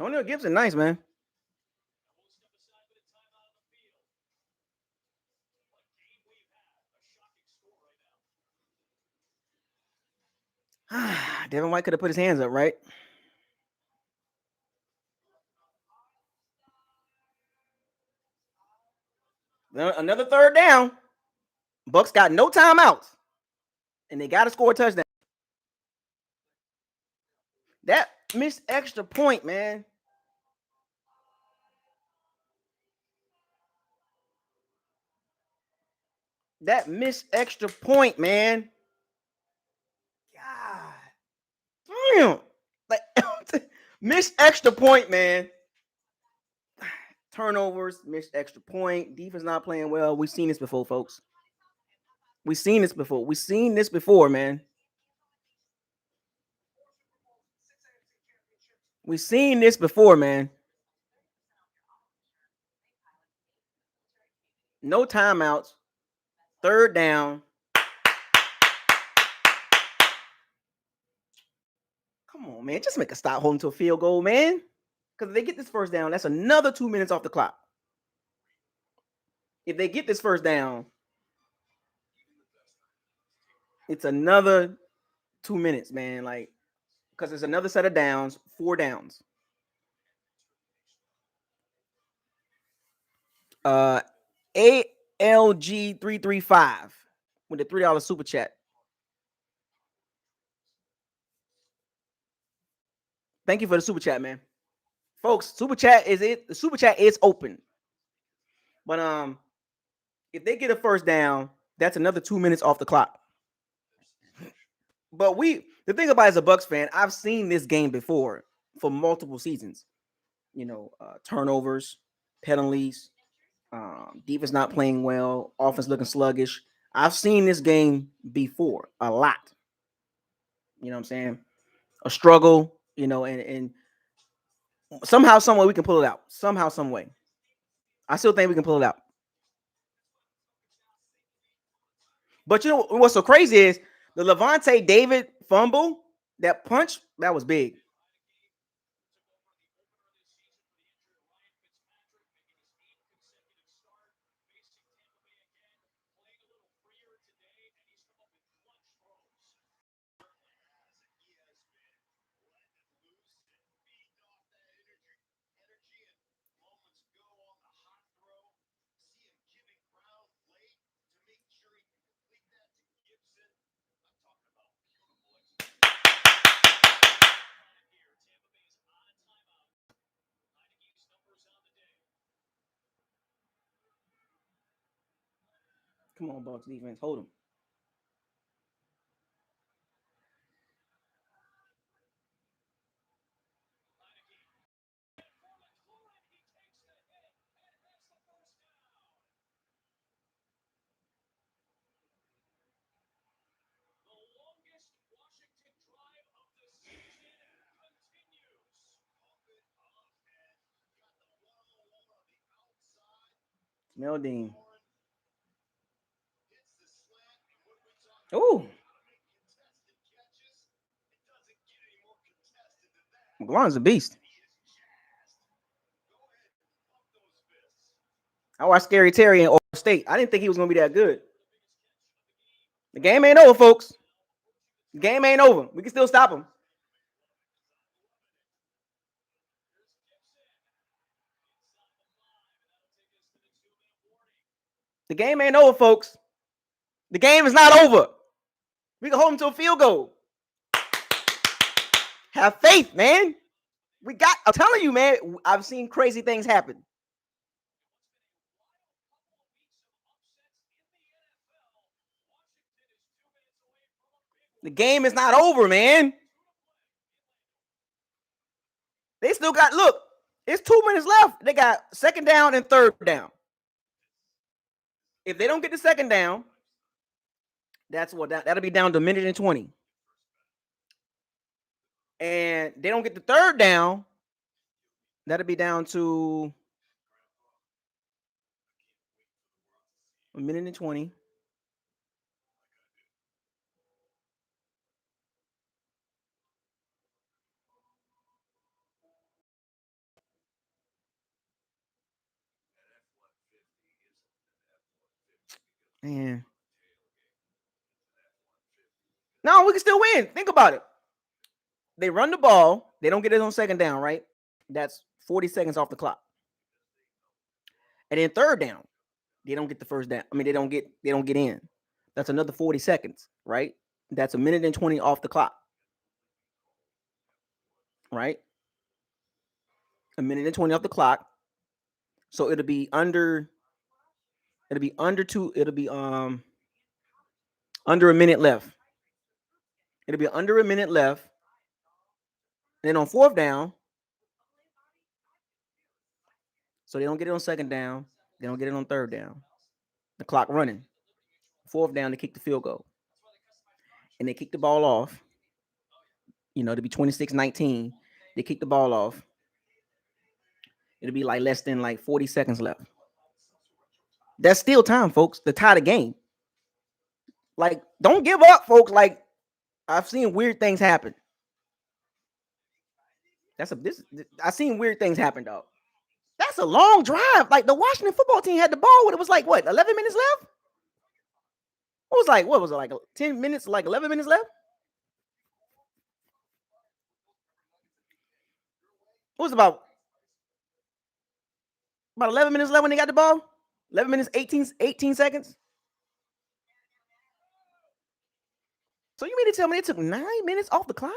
Antonio Gibson, nice, man. Devin White could have put his hands up, right? Another 3rd down. Bucs got no timeouts, and they got to score a touchdown. That missed extra point, man. That missed extra point, man. God damn. Like missed extra point, man. Turnovers, missed extra point. Defense not playing well. We've seen this before, folks. We've seen this before. We've seen this before, man. We've seen this before, man. No timeouts. Third down. Come on, man. Just make a stop holding to a field goal, man. Because if they get this first down, that's another 2 minutes off the clock. If they get this first down, it's another 2 minutes, man. Like, because it's another set of downs, 4 downs. ALG335 with the $3 super chat. Thank you for the super chat, man. Folks, super chat is it. The super chat is open. But if they get a first down, that's another 2 minutes off the clock. But the thing about it, as a Bucs fan, I've seen this game before for multiple seasons. Turnovers, penalties, defense not playing well, offense looking sluggish. I've seen this game before a lot. You know what I'm saying? A struggle, and somehow, some way we can pull it out. Somehow, some way. I still think we can pull it out. But you know what's so crazy is the Lavonte David fumble, that punch, that was big. Come on, Bucs defense, hold him. Melding. Oh, McLaurin's a beast. I watched Scary Terry in Ohio State. I didn't think he was going to be that good. The game ain't over, folks. The game ain't over. We can still stop him. The game ain't over, folks. The game is not over. We can hold him to a field goal. Have faith, man. I'm telling you, man, I've seen crazy things happen. The game is not over, man. They still look, it's 2 minutes left. They got second down and third down. If they don't get the second down, that'll be down to a minute and 20. And they don't get the third down, that'll be down to a minute and 20. Man. No, we can still win. Think about it. They run the ball. They don't get it on second down, right? That's 40 seconds off the clock. And then third down, they don't get the first down. I mean, they don't get in. That's another 40 seconds, right? That's a minute and 20 off the clock. Right? A minute and 20 off the clock. So it'll be under 2. It'll be Under a minute left. It'll be under a minute left. Then on fourth down, so they don't get it on second down. They don't get it on third down. The clock running. Fourth down, they kick the field goal. And they kick the ball off. To be 26-19. They kick the ball off. It'll be like less than like 40 seconds left. That's still time, folks, to tie the game. Like, don't give up, folks. Like, I've seen weird things happen. I've seen weird things happen, dog. That's a long drive. Like, the Washington football team had the ball when it was like, what, 11 minutes left? What was it, like 10 minutes, like 11 minutes left? It was about 11 minutes left when they got the ball. 11 minutes, 18 seconds. So you mean to tell me they took 9 minutes off the clock?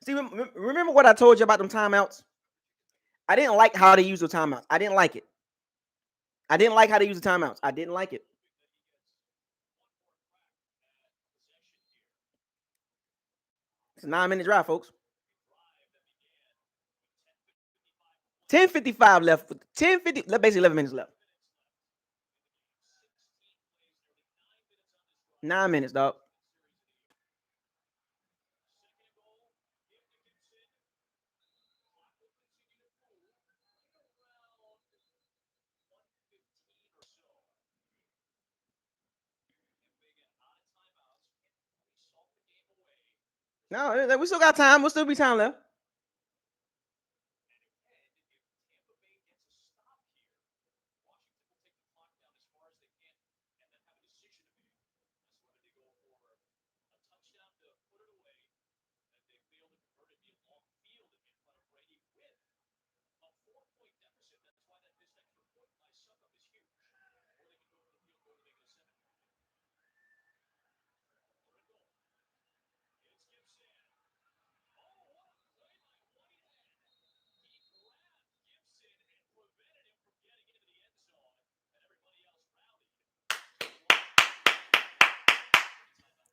See, remember what I told you about them timeouts? I didn't like how they used the timeouts. I didn't like it. I didn't like how they used the timeouts. I didn't like it. It's a 9-minute drive, folks. 10:55 left. 10:50, basically 11 minutes left. 9 minutes, dog. No, we still got time. We'll still be time left.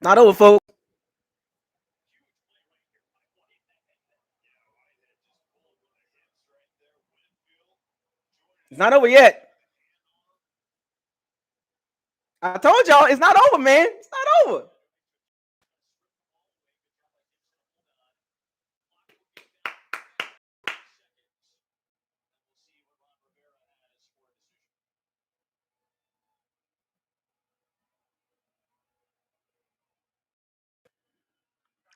Not over, folks. It's not over yet. I told y'all it's not over, man. It's not over.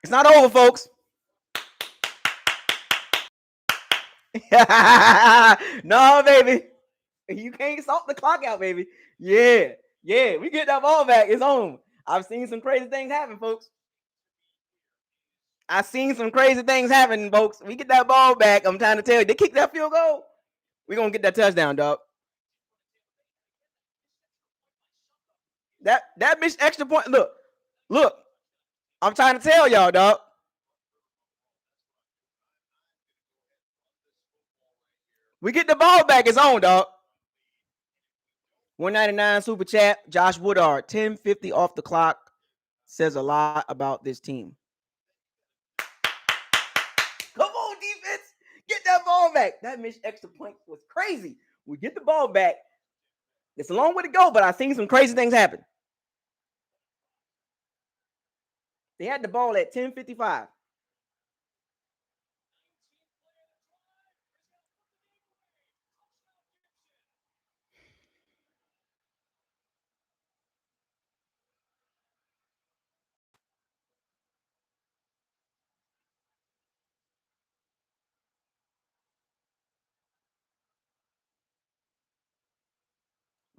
It's not over, folks. No, baby. You can't stop the clock out, baby. Yeah. We get that ball back. It's on. I've seen some crazy things happen, folks. I've seen some crazy things happen, folks. We get that ball back. I'm trying to tell you, they kick that field goal. We're gonna get that touchdown, dog. That missed extra point. Look. I'm trying to tell y'all, dog. We get the ball back. It's on, dog. 199 super chat. Josh Woodard, 10:50 off the clock. Says a lot about this team. Come on, defense. Get that ball back. That missed extra point was crazy. We get the ball back. It's a long way to go, but I've seen some crazy things happen. They had the ball at 10:55.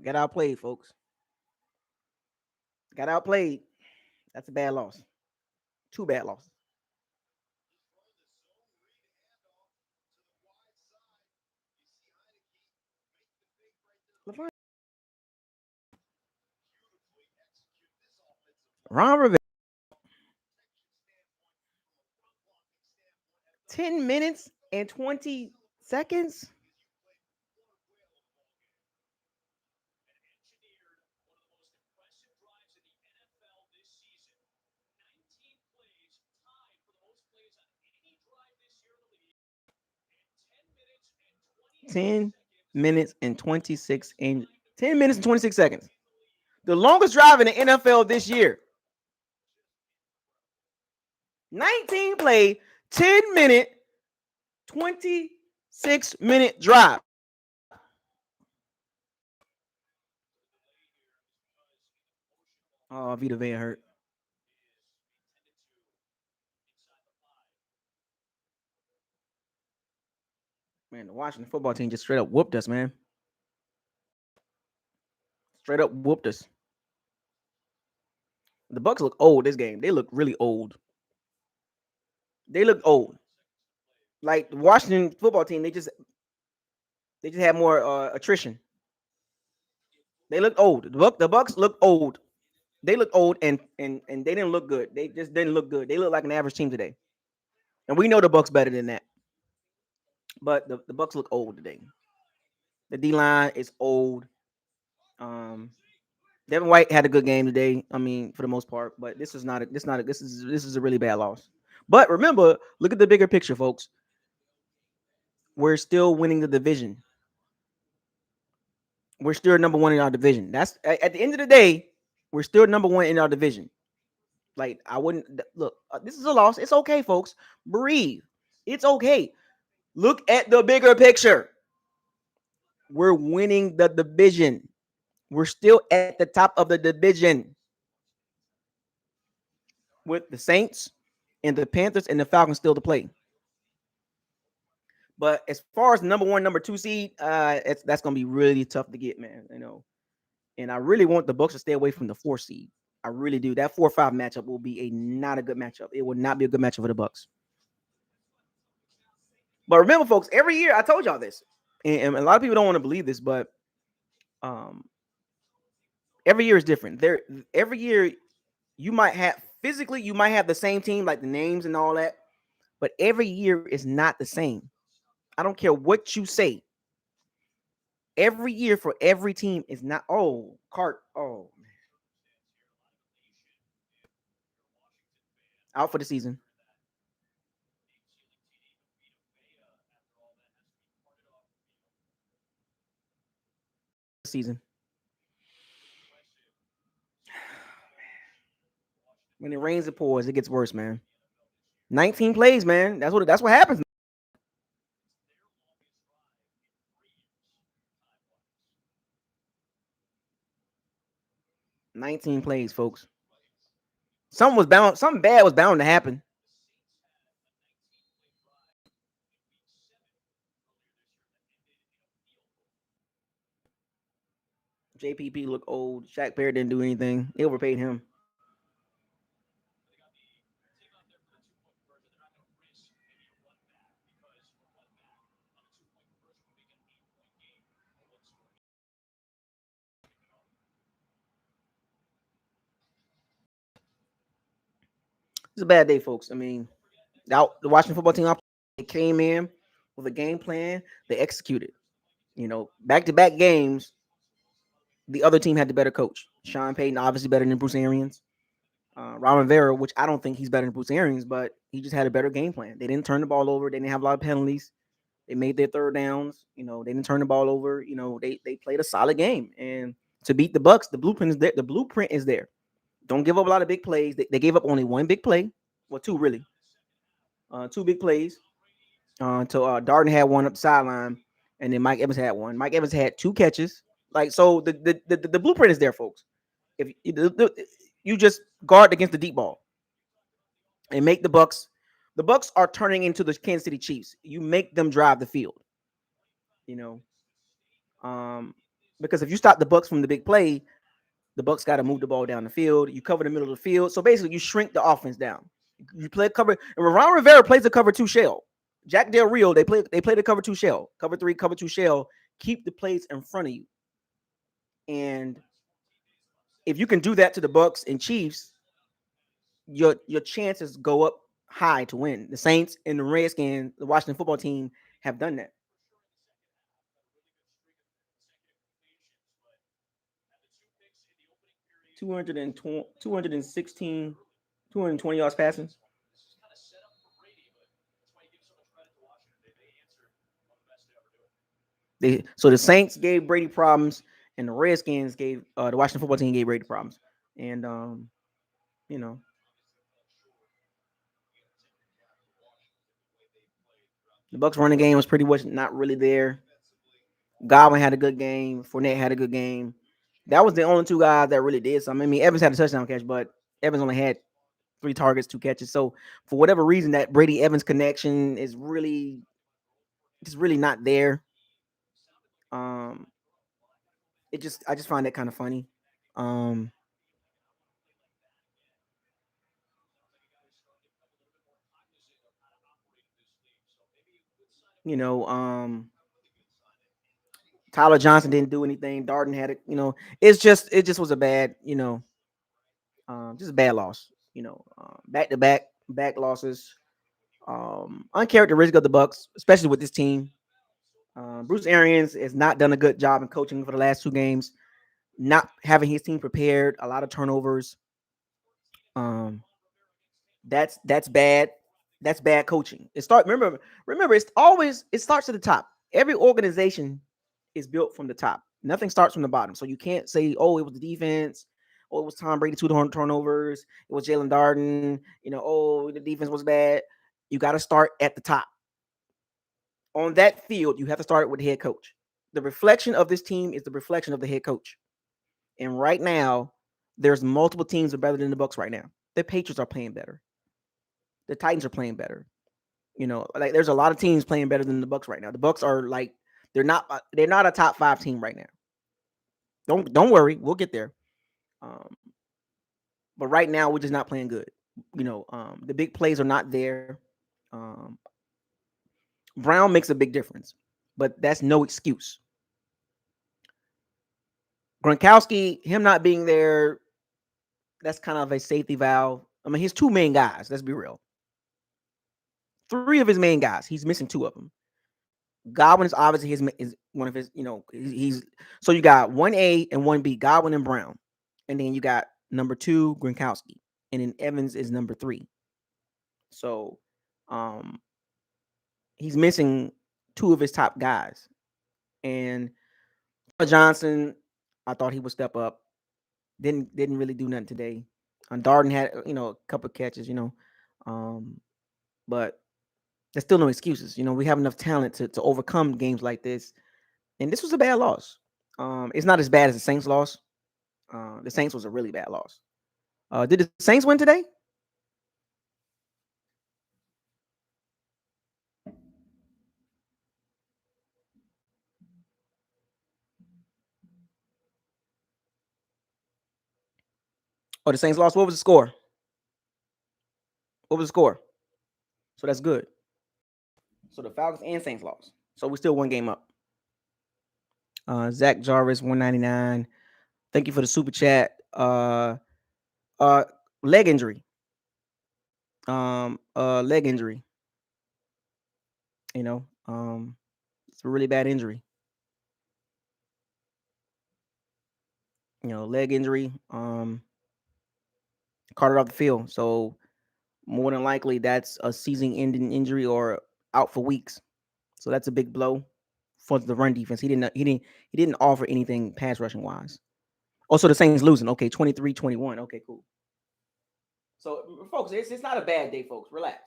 Got outplayed, folks. Got outplayed. That's a bad loss. 2 bad losses. Ron Rivera. 10 minutes and 20 seconds. 10 minutes and 26 and 10 minutes and 26 seconds. The longest drive in the NFL this year. 19 play, 10-minute, 26-minute drive. Oh, Vita Van hurt. Man, the Washington football team just straight up whooped us, man. Straight up whooped us. The Bucs look old this game. They look really old. They look old. Like the Washington football team, they just had more attrition. They look old. The Bucs look old. They look old and they didn't look good. They just didn't look good. They look like an average team today. And we know the Bucs better than that. But the Bucs look old today. The D line is old. Um, Devin White had a good game today. I mean, for the most part, but this is a really bad loss. But remember, look at the bigger picture, folks. We're still winning the division. We're still number one in our division. That's at the end of the day, we're still number one in our division. Like I wouldn't look. This is a loss. It's okay, folks. Breathe. It's okay. Look at the bigger picture. We're winning the division. We're still at the top of the division with the Saints and the Panthers and the Falcons still to play. But as far as number one, number two seed, that's gonna be really tough to get, man. And I really want the Bucs to stay away from the 4 seed. I really do. That 4-5 matchup will be not a good matchup. It will not be a good matchup for the Bucs. But remember, folks, every year I told y'all this, and a lot of people don't want to believe this, but um, every year is different. Every year you might have physically you might have the same team, like the names and all that, but every year is not the same. I don't care what you say. Every year for every team is not. Oh, Cart. Oh, out for the season. Season. When it rains, it pours. It gets worse, man. 19 plays, man. That's what happens. 19 plays, folks. Something bad was bound to happen. JPP looked old. Shaq Barrett didn't do anything. They overpaid him. It's a bad day, folks. I mean, the Washington football team, they came in with a game plan. They executed. Back to back games, the other team had the better coach. Sean Payton, obviously better than Bruce Arians. Ron Rivera, which I don't think he's better than Bruce Arians, but he just had a better game plan. They didn't turn the ball over. They didn't have a lot of penalties. They made their third downs. They didn't turn the ball over. They played a solid game. And to beat the Bucs, the blueprint is there. The blueprint is there. Don't give up a lot of big plays. They gave up only one big play. Well, two really. Two big plays. Until Darden had one up the sideline, and then Mike Evans had one. Mike Evans had 2 catches. Like so, the blueprint is there, folks. If you just guard against the deep ball and make the Bucs. The Bucs are turning into the Kansas City Chiefs. You make them drive the field. You know, um, because if you stop the Bucs from the big play, the Bucs got to move the ball down the field. You cover the middle of the field, so basically you shrink the offense down. You play cover, and Ron Rivera plays a cover 2 shell. Jack Del Rio, they play the cover 2 shell, cover 3, cover 2 shell. Keep the plays in front of you, and if you can do that to the Bucs and Chiefs, your chances go up high to win. The Saints and the Redskins, the Washington football team, have done that. 220, 216, 220 yards passing. So the Saints gave Brady problems, and the Redskins gave the Washington football team gave Brady problems, and you know, the Bucs running game was pretty much not really there. Godwin had a good game. Fournette had a good game. That was the only two guys that really did something. I mean, Evans had a touchdown catch, but Evans only had 3 targets, 2 catches. So for whatever reason, that Brady Evans connection is really just really not there. Um, I just find that kind of funny. Um, you know, Tyler Johnson didn't do anything. Darden had it. It just was a bad, just a bad loss. Back to back losses. Uncharacteristic of the Bucs, especially with this team. Bruce Arians has not done a good job in coaching for the last 2 games. Not having his team prepared, a lot of turnovers. Um, that's bad. That's bad coaching. Remember it starts at the top. Every organization is built from the top. Nothing starts from the bottom. So you can't say, oh, it was the defense. Oh, it was Tom Brady 2 turnovers. It was Jalen Darden. Oh, the defense was bad. You got to start at the top. On that field, you have to start with the head coach. The reflection of this team is the reflection of the head coach. And right now, there's multiple teams that are better than the Bucs right now. The Patriots are playing better. The Titans are playing better. Like there's a lot of teams playing better than the Bucs right now. The Bucs are like they're not a top 5 team right now. Don't worry, we'll get there. Um, but right now we're just not playing good. The big plays are not there. Um, Brown makes a big difference, but that's no excuse. Gronkowski, him not being there, that's kind of a safety valve. I mean, his 2 main guys. Let's be real. 3 of his main guys. He's missing 2 of them. Godwin is obviously is one of his. He's so you got 1A and 1B. Godwin and Brown, and then you got number 2 Gronkowski, and then Evans is number 3. So, um, he's missing 2 of his top guys, and Johnson, I thought he would step up. Didn't really do nothing today. And Darden had a couple of catches, um, but there's still no excuses. We have enough talent to overcome games like this, and this was a bad loss. It's not as bad as the Saints loss. The Saints was a really bad loss. Did the Saints win today? Or the Saints lost? What was the score? What was the score? So that's good. So the Falcons and Saints lost. So we still 1 game up. Zach Jarvis 199. Thank you for the super chat. Uh, leg injury. Leg injury. It's a really bad injury. Leg injury. Carted off the field. So more than likely, that's a season-ending injury or out for weeks. So that's a big blow for the run defense. He didn't offer anything pass rushing wise. Also, the Saints losing. Okay, 23-21. Okay, cool. So, folks, it's not a bad day, folks. Relax.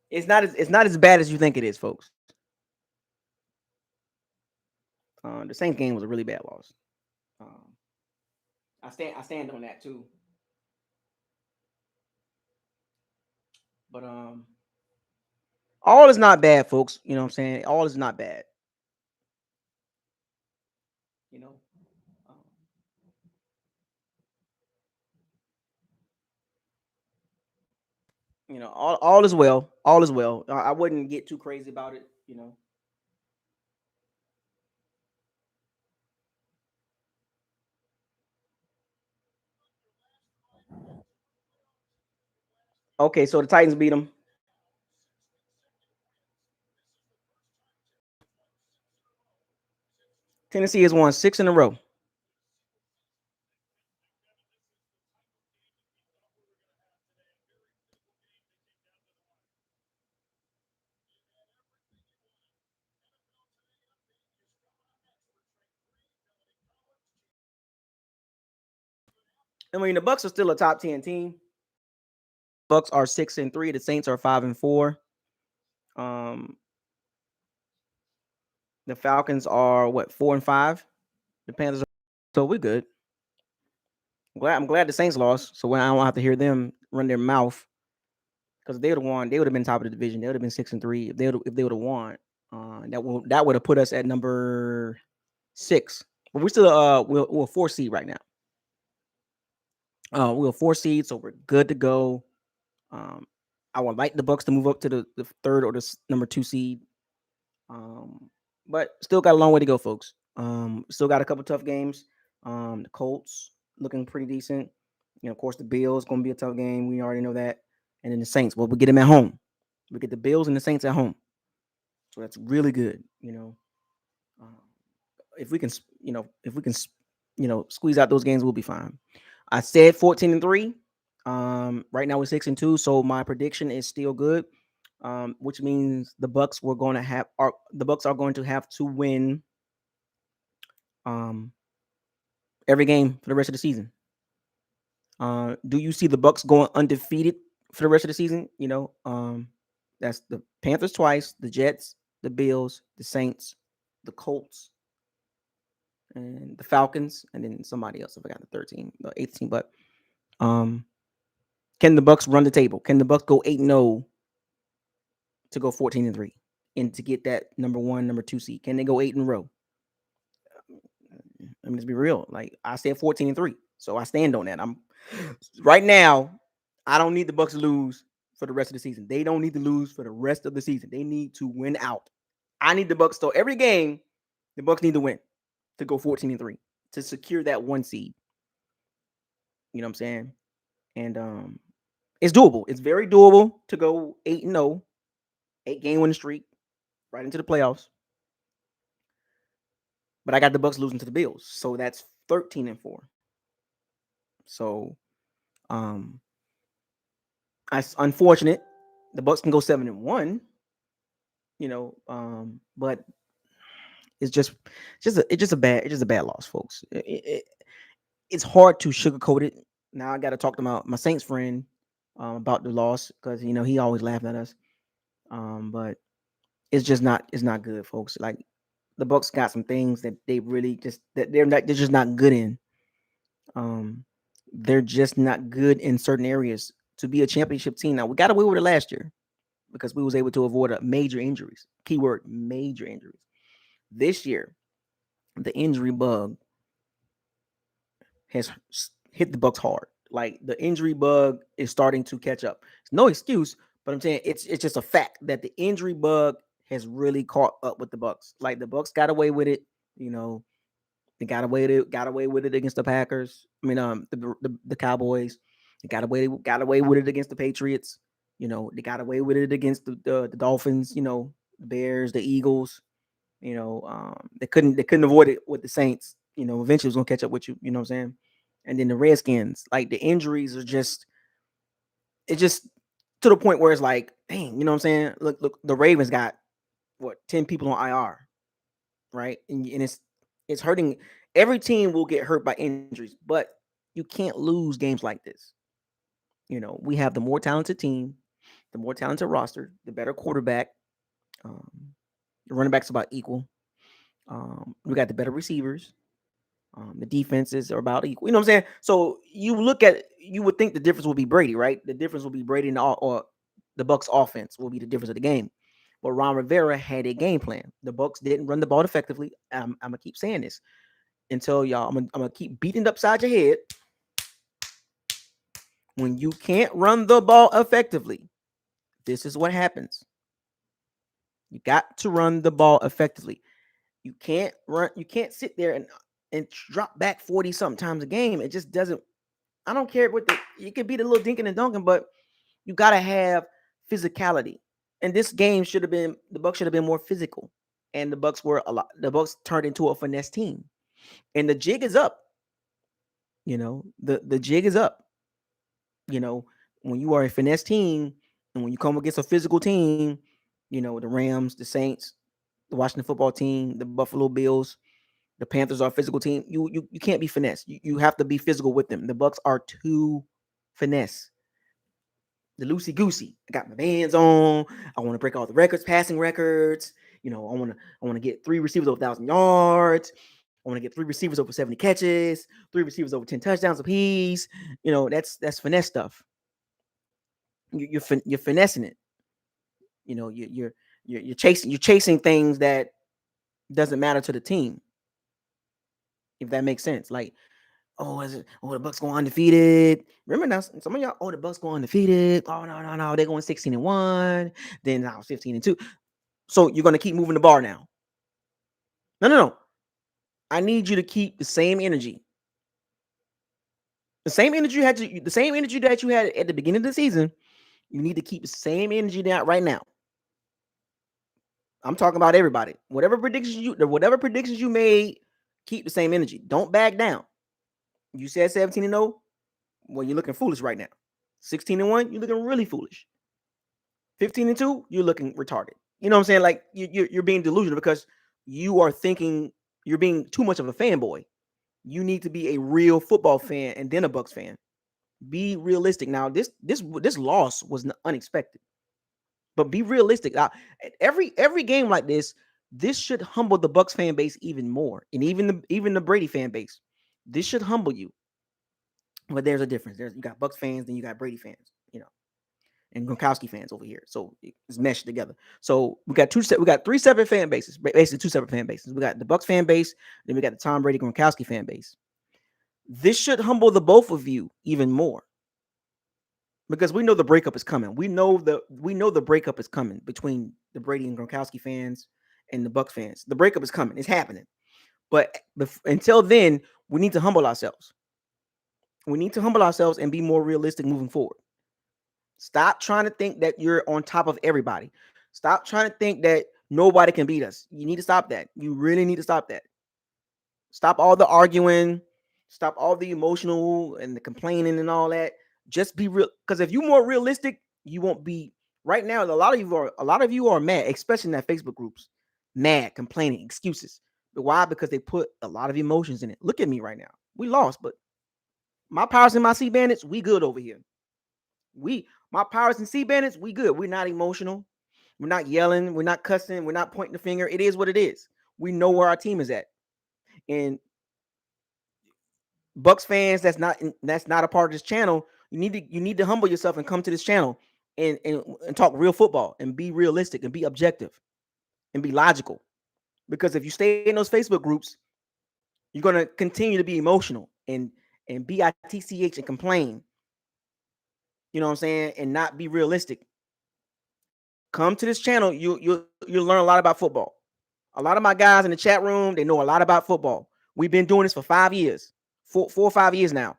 It's not as bad as you think it is, folks. The Saints game was a really bad loss. Um, I stand on that too. But all is not bad, folks. You know what I'm saying? All is not bad. You know. Um, all is well. All is well. I wouldn't get too crazy about it. Okay, so the Titans beat them. Tennessee has won 6 in a row. I mean, the Bucs are still a top 10 team. Bucs are 6-3. The Saints are 5-4. Um, the Falcons are what, 4-5. The Panthers are, so we're good. I'm glad the Saints lost, so I don't have to hear them run their mouth. Because if they would have won, they would have been top of the division. They would have been 6-3 if they would have won. That would have put us at number 6. But we're still we're a 4 seed right now. We're a 4 seed, so we're good to go. I would like the Bucs to move up to the 3rd or the number 2 seed. But still got a long way to go, folks. Still got a couple tough games. The Colts looking pretty decent. Of course, the Bills going to be a tough game. We already know that. And then the Saints. Well, we get them at home. We get the Bills and the Saints at home. So that's really good. If we can, squeeze out those games, we'll be fine. I said 14-3. Right now we're 6-2. So my prediction is still good. Which means the Bucs are going to have to win every game for the rest of the season. Do you see the Bucs going undefeated for the rest of the season? That's the Panthers twice, the Jets, the Bills, the Saints, the Colts, and the Falcons, and then somebody else. I forgot the 18. But can the Bucs run the table? Can the Bucs go 8-0 to go 14-3 and to get that number 1, number 2 seed? Can they go 8 in a row? I mean, let's be real. Like I said, 14-3, so I stand on that. I'm right now. I don't need the Bucs to lose for the rest of the season. They don't need to lose for the rest of the season. They need to win out. I need the Bucs. So every game, the Bucs need to win to go 14-3 to secure that 1 seed. You know what I'm saying? And it's doable. It's very doable to go 8-0, 8-game winning streak, right into the playoffs. But I got the Bucs losing to the Bills, so that's 13-4. So, it's unfortunate. The Bucs can go 7-1. But it's just a bad loss, folks. It's hard to sugarcoat it. Now I got to talk to my Saints friend about the loss because he always laughing at us. But it's not good, folks. Like the Bucs got some things that they really they're just not good in. They're just not good in certain areas to be a championship team. Now we got away with it last year because we was able to avoid major injuries. Keyword major injuries. This year, the injury bug has hit the Bucs hard. Like the injury bug is starting to catch up. It's no excuse, but I'm saying it's just a fact that the injury bug has really caught up with the Bucs. Like the Bucs got away with it. They got away with it against the Packers. I mean, the Cowboys. They got away with it against the Patriots. They got away with it against the Dolphins. The Bears, the Eagles. They couldn't avoid it with the Saints. Eventually it's gonna catch up with you. You know what I'm saying? And then the Redskins, like the injuries are just to the point where it's like, dang, you know what I'm saying? Look, the Ravens got 10 people on IR, right? And it's hurting. Every team will get hurt by injuries, but you can't lose games like this. We have the more talented team, the more talented roster, the better quarterback. The running backs about equal. We got the better receivers. The defenses are about equal. You know what I'm saying? So you would think the difference will be Brady, right? The difference will be Brady or the Bucs offense will be the difference of the game. But Ron Rivera had a game plan. The Bucs didn't run the ball effectively. I'm gonna keep saying this until y'all. I'm gonna keep beating it upside your head. When you can't run the ball effectively, this is what happens. You got to run the ball effectively. You can't sit there and drop back 40 something times a game. It just doesn't. I don't care what you could be the little dinking and dunking, but you got to have physicality. And this game the Bucs should have been more physical. And the Bucs turned into a finesse team. And the jig is up. The jig is up. When you are a finesse team and when you come against a physical team, the Rams, the Saints, the Washington football team, the Buffalo Bills, The Panthers are a physical team. You can't be finesse. You have to be physical with them. The Bucs are too finesse. The loosey goosey. I got my bands on. I want to break all the records, passing records. I want to get 3 receivers over 1,000 yards. I want to get 3 receivers over 70 catches, 3 receivers over 10 touchdowns apiece. That's finesse stuff. You're finessing it. You're chasing things that doesn't matter to the team. If that makes sense. Like, the Bucs go undefeated. Remember now, some of y'all, the Bucs go undefeated. Oh, no, they're going 16-1. Then now 15-2. So you're gonna keep moving the bar now. No. I need you to keep the same energy. The same energy that you had at the beginning of the season. You need to keep the same energy down right now. I'm talking about everybody. Whatever predictions you made, keep the same energy. Don't back down. You said 17-0. Well, you're looking foolish right now. 16-1, you're looking really foolish. 15-2, you're looking retarded. You know what I'm saying? Like you're being delusional because you are thinking you're being too much of a fanboy. You need to be a real football fan and then a Bucs fan. Be realistic. Now, this loss was unexpected, but be realistic. Every game like this should humble the Bucs fan base even more, and even the Brady fan base. This should humble you. But there's a difference. You got Bucs fans, then you got Brady fans, and Gronkowski fans over here. So it's meshed together. So we got 3 separate fan bases, basically 2 separate fan bases. We got the Bucs fan base, then we got the Tom Brady Gronkowski fan base. This should humble the both of you even more. Because we know the breakup is coming. We know the breakup is coming between the Brady and Gronkowski fans and the Bucs fans. The breakup is coming. It's happening. But until then, we need to humble ourselves. We need to humble ourselves and be more realistic moving forward. Stop trying to think that you're on top of everybody. Stop trying to think that nobody can beat us. You need to stop that. You really need to stop that. Stop all the arguing. Stop all the emotional and the complaining and all that. Just be real. Because if you're more realistic, you won't be. Right now, a lot of you are mad, especially in that Facebook groups. Mad, complaining, excuses. But why? Because they put a lot of emotions in it. Look at me right now. We lost, but my Powers and my Sea Bandits, we good over here. My Powers and Sea Bandits, we good. We're not emotional. We're not yelling. We're not cussing. We're not pointing the finger. It is what it is. We know where our team is at. And Bucs fans, that's not a part of this channel. You need to humble yourself and come to this channel and talk real football and be realistic and be objective and be logical. Because if you stay in those Facebook groups, you're gonna continue to be emotional and bitch and complain. You know what I'm saying? And not be realistic. Come to this channel, you'll learn a lot about football. A lot of my guys in the chat room, they know a lot about football. We've been doing this for 5 years, 4 or 5 years now.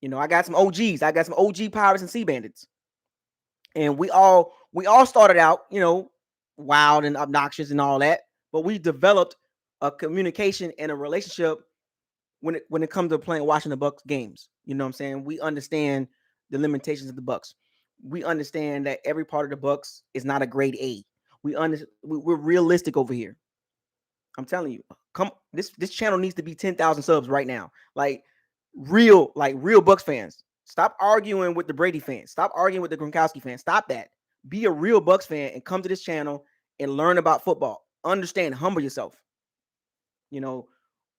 I got some OGs. I got some OG Pirates and Sea Bandits. And we all started out, wild and obnoxious and all that. But we developed a communication and a relationship when it comes to watching the Bucs games. You know what I'm saying? We understand the limitations of the Bucs. We understand that every part of the Bucs is not a grade A. We're realistic over here. I'm telling you, this channel needs to be 10,000 subs right now. Like real Bucs fans. Stop arguing with the Brady fans. Stop arguing with the Gronkowski fans. Stop that. Be a real Bucs fan and come to this channel and learn about football. Understand, humble yourself.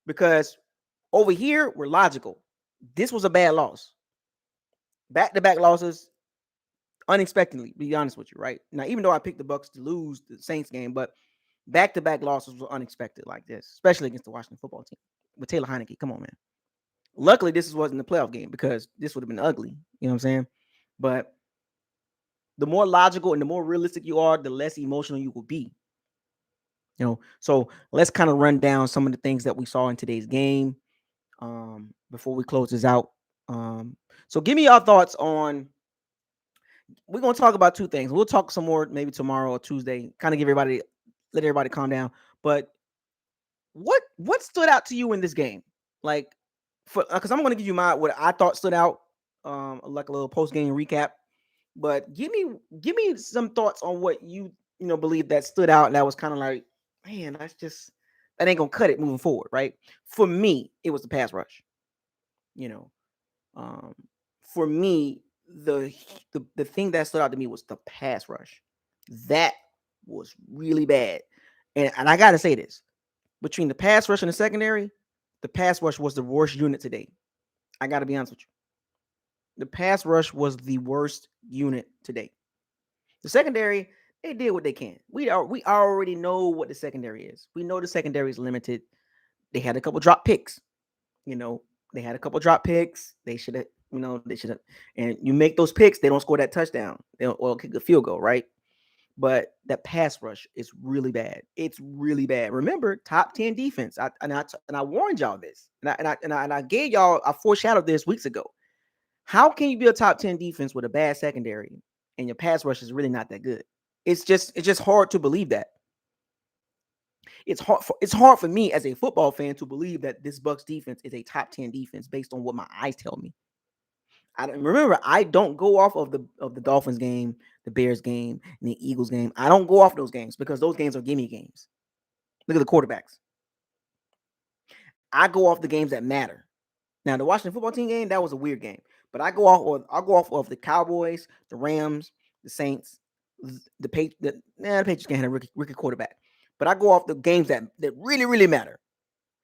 Because over here, we're logical. This was a bad loss. Back-to-back losses, unexpectedly, be honest with you, right? Now, even though I picked the Bucs to lose the Saints game, but back-to-back losses were unexpected like this, especially against the Washington football team. With Taylor Heineke, come on, man. Luckily, this wasn't the playoff game because this would have been ugly. You know what I'm saying? But the more logical and the more realistic you are, the less emotional you will be. So let's kind of run down some of the things that we saw in today's game before we close this out. So give me your thoughts on. We're gonna talk about 2 things. We'll talk some more maybe tomorrow or Tuesday. Kind of let everybody calm down. But what stood out to you in this game? Like, because I'm gonna give you what I thought stood out, like a little post game recap. But give me some thoughts on what you believe that stood out and that was kind of like, man, That ain't gonna cut it moving forward, right? For me, it was the pass rush. You know, um, for me, the thing that stood out to me was the pass rush. That was really bad, and I gotta say this: between the pass rush and the secondary, the pass rush was the worst unit today. I gotta be honest with you. The pass rush was the worst unit today. The secondary, they did what they can. We already know what the secondary is. We know the secondary is limited. They had a couple drop picks. You know, they had a couple drop picks. They should have, they should have. And you make those picks, they don't score that touchdown. They don't, well, kick a field goal, right? But that pass rush is really bad. It's really bad. Remember, top 10 defense. I warned y'all this, and I gave y'all, I foreshadowed this weeks ago. How can you be a top 10 defense with a bad secondary and your pass rush is really not that good? It's just hard to believe that. It's hard for me as a football fan to believe that this Bucs defense is a top 10 defense based on what my eyes tell me. I don't go off of the Dolphins game, the Bears game, and the Eagles game. I don't go off those games because those games are gimme games. Look at the quarterbacks. I go off the games that matter. Now, the Washington football team game, that was a weird game. But I'll go off of the Cowboys, the Rams, the Saints, the Patriots can't have a rookie quarterback. But I go off the games that really, really matter.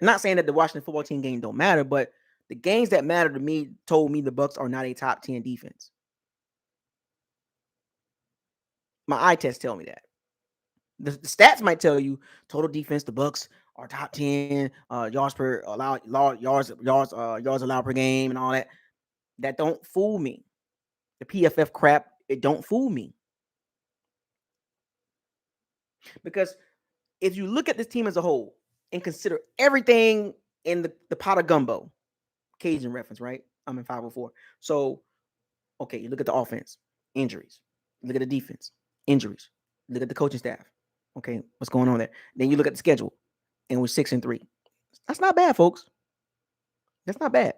I'm not saying that the Washington football team game don't matter, but the games that matter to me told me the Bucs are not a top 10 defense. My eye test tell me that. The stats might tell you total defense, the Bucs are top 10, yards per allowed yards allowed per game and all that. That don't fool me. The PFF crap, it don't fool me. Because if you look at this team as a whole and consider everything in the pot of gumbo, Cajun reference, right? I'm in 504. So, okay, you look at the offense, injuries. Look at the defense, injuries. Look at the coaching staff. Okay, what's going on there? Then you look at the schedule, and we're 6-3. That's not bad, folks. That's not bad.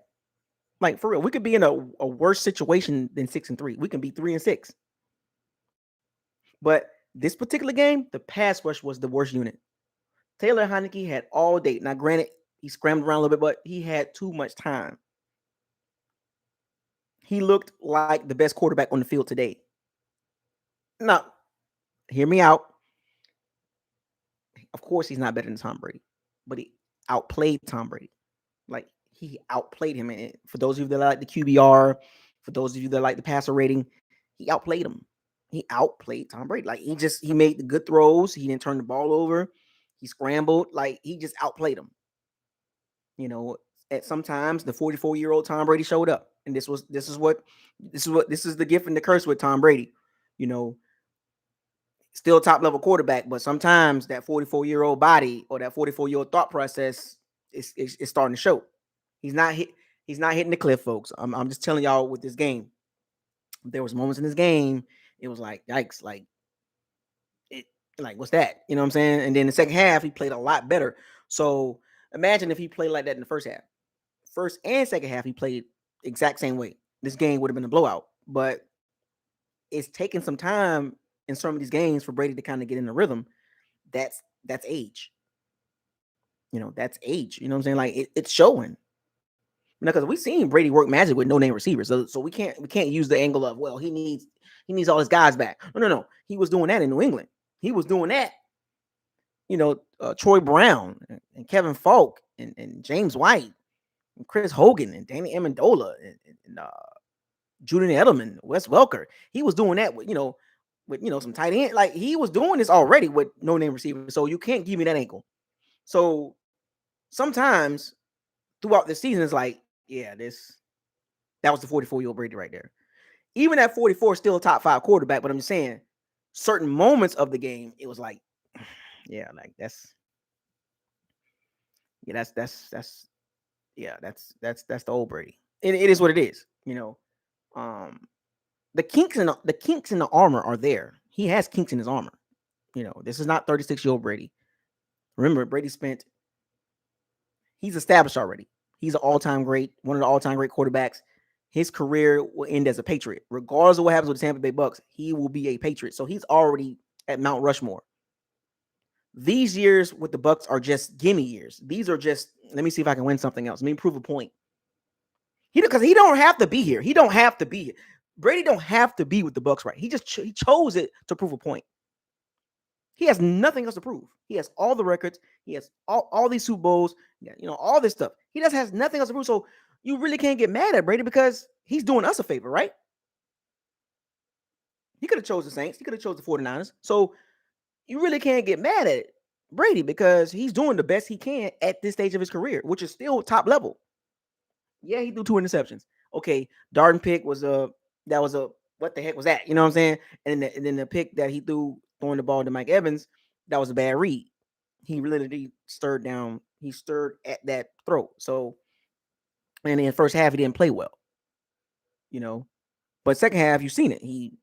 Like, for real, we could be in a worse situation than 6-3. We can be 3-6. But this particular game, the pass rush was the worst unit. Taylor Heinicke had all day. Now, granted, he scrambled around a little bit, but he had too much time. He looked like the best quarterback on the field today. Now, hear me out. Of course, he's not better than Tom Brady, but he outplayed Tom Brady. Like, he outplayed him. And for those of you that like the QBR, for those of you that like the passer rating, he outplayed him. He outplayed Tom Brady. Like, he made the good throws. He didn't turn the ball over. He scrambled. Like, he just outplayed him. You know, at sometimes the 44-year-old Tom Brady showed up. And this is the gift and the curse with Tom Brady. You know, still top level quarterback, but sometimes that 44-year-old body or that 44-year-old thought process is starting to show. He's not hitting the cliff, folks. I'm just telling y'all with this game. There was moments in this game, it was like, yikes, like what's that? You know what I'm saying? And then the second half, he played a lot better. So imagine if he played like that in the first half. First and second half, he played exact same way. This game would have been a blowout. But it's taking some time in some of these games for Brady to kind of get in the rhythm. That's age. You know, that's age. You know what I'm saying? Like, it's showing. Because we've seen Brady work magic with no-name receivers. So we can't use the angle of, well, he needs all his guys back. No. He was doing that in New England. He was doing that. You know, Troy Brown and Kevin Falk and James White and Chris Hogan and Danny Amendola and Julian Edelman, Wes Welker. He was doing that with some tight end. Like, he was doing this already with no-name receivers. So you can't give me that ankle. So sometimes throughout the season, it's like, yeah, that was the 44-year-old Brady right there. Even at 44, still a top 5 quarterback. But I'm just saying, certain moments of the game, it was like, yeah, like that's the old Brady. It is what it is. You know, the kinks in the armor are there. He has kinks in his armor. You know, this is not 36-year-old Brady. Remember, he's established already. He's an all-time great, one of the all-time great quarterbacks. His career will end as a Patriot. Regardless of what happens with the Tampa Bay Bucs, he will be a Patriot. So he's already at Mount Rushmore. These years with the Bucs are just gimme years. These are just, let me see if I can win something else. Let me prove a point. Because he don't have to be here. He don't have to be here. Brady don't have to be with the Bucs, right? He chose it to prove a point. He has nothing else to prove. He has all the records. He has all these Super Bowls. All this stuff. He just has nothing else to prove. So you really can't get mad at Brady because he's doing us a favor, right? He could have chose the Saints. He could have chose the 49ers. So you really can't get mad at Brady because he's doing the best he can at this stage of his career, which is still top level. Yeah, he threw 2 interceptions. Okay, Darden pick was what the heck was that? You know what I'm saying? And then the pick that he threw throwing the ball to Mike Evans, that was a bad read. He literally stirred at that throw. So, and in the first half, he didn't play well. But second half, you've seen it. He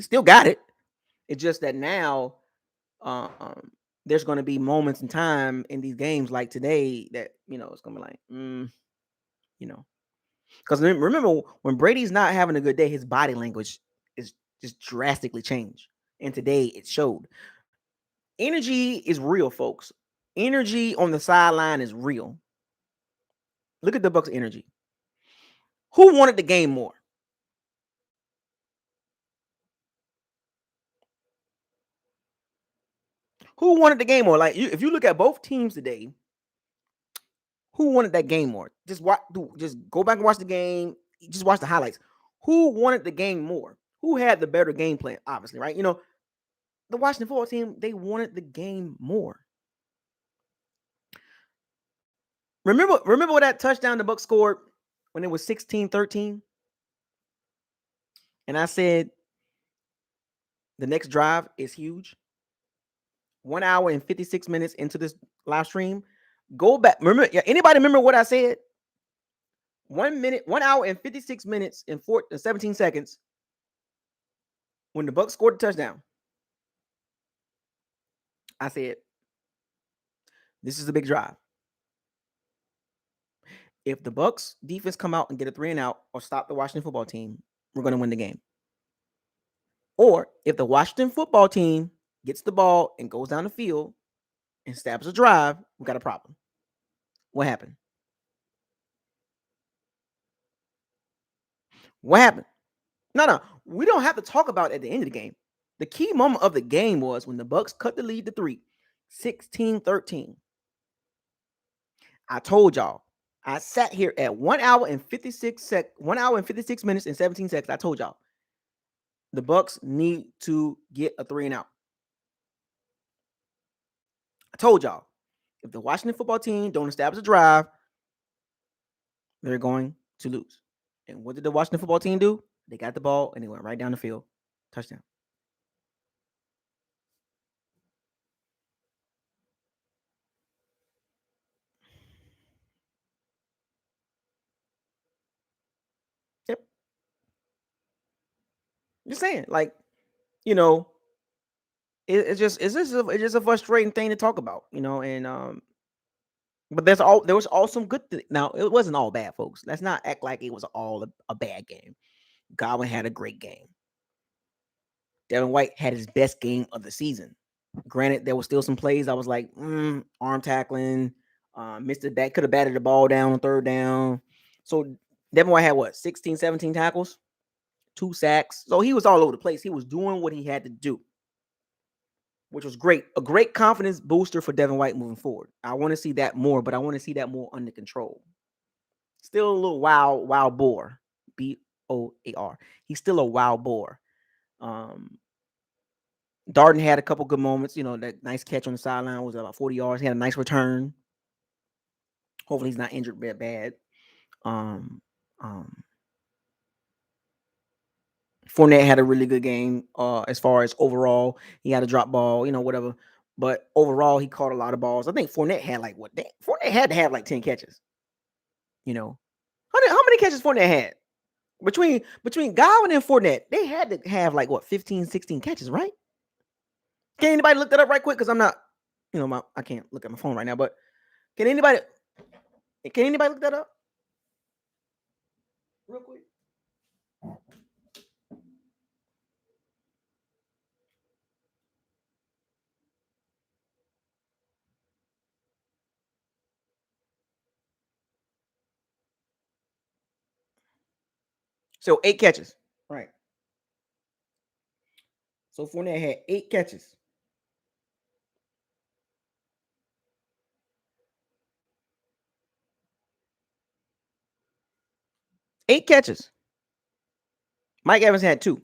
still got it. It's just that now, there's going to be moments in time in these games like today that it's going to be like, because remember when Brady's not having a good day, his body language is just drastically changed, and today it showed. Energy is real, folks. Energy on the sideline is real. Look at the Bucs' energy. Who wanted the game more? Who wanted the game more? Like, if you look at both teams today, who wanted that game more? Just go back and watch the game. Just watch the highlights. Who wanted the game more? Who had the better game plan? Obviously, right? The Washington football team, they wanted the game more. Remember what that touchdown the Bucs scored when it was 16-13? And I said the next drive is huge. 1 hour and 56 minutes into this live stream. Go back. Anybody remember what I said? 1 hour and 56 minutes and 17 seconds when the Bucs scored the touchdown. I said, this is a big drive. If the Bucs defense come out and get a 3 and out or stop the Washington football team, we're going to win the game. Or if the Washington football team gets the ball and goes down the field and stabs a drive, we got a problem. What happened? What happened? No. We don't have to talk about it at the end of the game. The key moment of the game was when the Bucs cut the lead to 3, 16-13. I told y'all. I sat here at 1 hour and 56 minutes and 17 seconds. I told y'all the Bucs need to get a 3 and out. I told y'all if the Washington football team don't establish a drive, they're going to lose. And what did the Washington football team do? They got the ball and they went right down the field. Touchdown. Yep. Just saying, like, it's just a frustrating thing to talk about, and but there was all some good now, it wasn't all bad, folks. Let's not act like it was all a bad game. Godwin had a great game. Devin White had his best game of the season. Granted, there was still some plays I was like, arm tackling, missed it back, could have batted the ball down on 3rd down. So Devin White had what, 16, 17 tackles, 2 sacks. So he was all over the place. He was doing what he had to do, which was great. A great confidence booster for Devin White moving forward. I want to see that more, but I want to see that more under control. Still a little wild boar. BOAR. He's still a wild boar. Darden had a couple good moments. That nice catch on the sideline was about 40 yards. He had a nice return. Hopefully he's not injured bad. Fournette had a really good game as far as overall. He had a drop ball, whatever. But overall, he caught a lot of balls. I think Fournette had Fournette had to have like 10 catches. How many catches Fournette had? Between Godwin and Fournette, they had to have like 15, 16 catches, right? Can anybody look that up right quick? Because I'm not, I can't look at my phone right now, but can anybody look that up? Real quick. So 8 catches. Right. So Fournette had 8 catches. Eight catches. Mike Evans had two.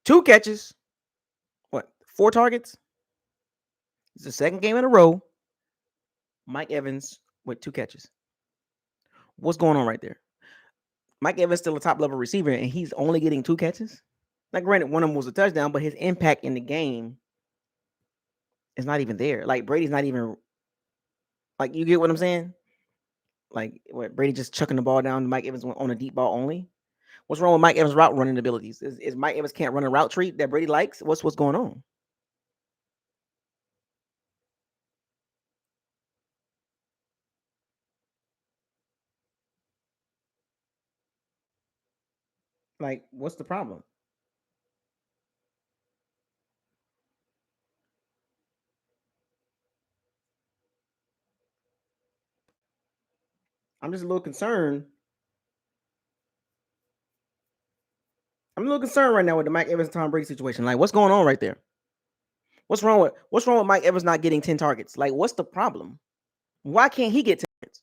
2 catches. What? 4 targets? It's the second game in a row. Mike Evans with 2 catches. What's going on right there? Mike Evans still a top level receiver, and he's only getting 2 catches. Now, granted, one of them was a touchdown, but his impact in the game is not even there. Like Brady's not even like, you get what I'm saying? Like what, Brady just chucking the ball down to Mike Evans on a deep ball only. What's wrong with Mike Evans' route running abilities? Is Mike Evans can't run a route tree that Brady likes? What's going on? Like, what's the problem? I'm just a little concerned. I'm a little concerned right now with the Mike Evans Tom Brady situation. Like, what's going on right there? What's wrong with Mike Evans not getting 10 targets? Like, what's the problem? Why can't he get 10 targets?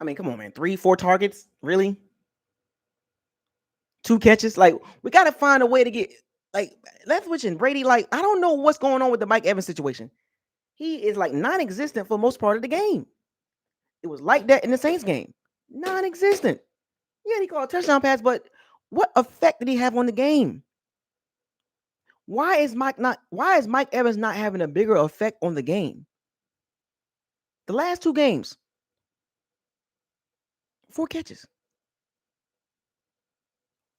I mean, come on, man. 3, 4 targets? Really? 2 catches? Like, we gotta find a way to get like Leftwich and Brady. Like, I don't know what's going on with the Mike Evans situation. He is like non-existent for most part of the game. It was like that in the Saints game. Non-existent. Yeah, he called a touchdown pass, but what effect did he have on the game? Why is Mike Evans not having a bigger effect on the game? The last 2 games, 4 catches.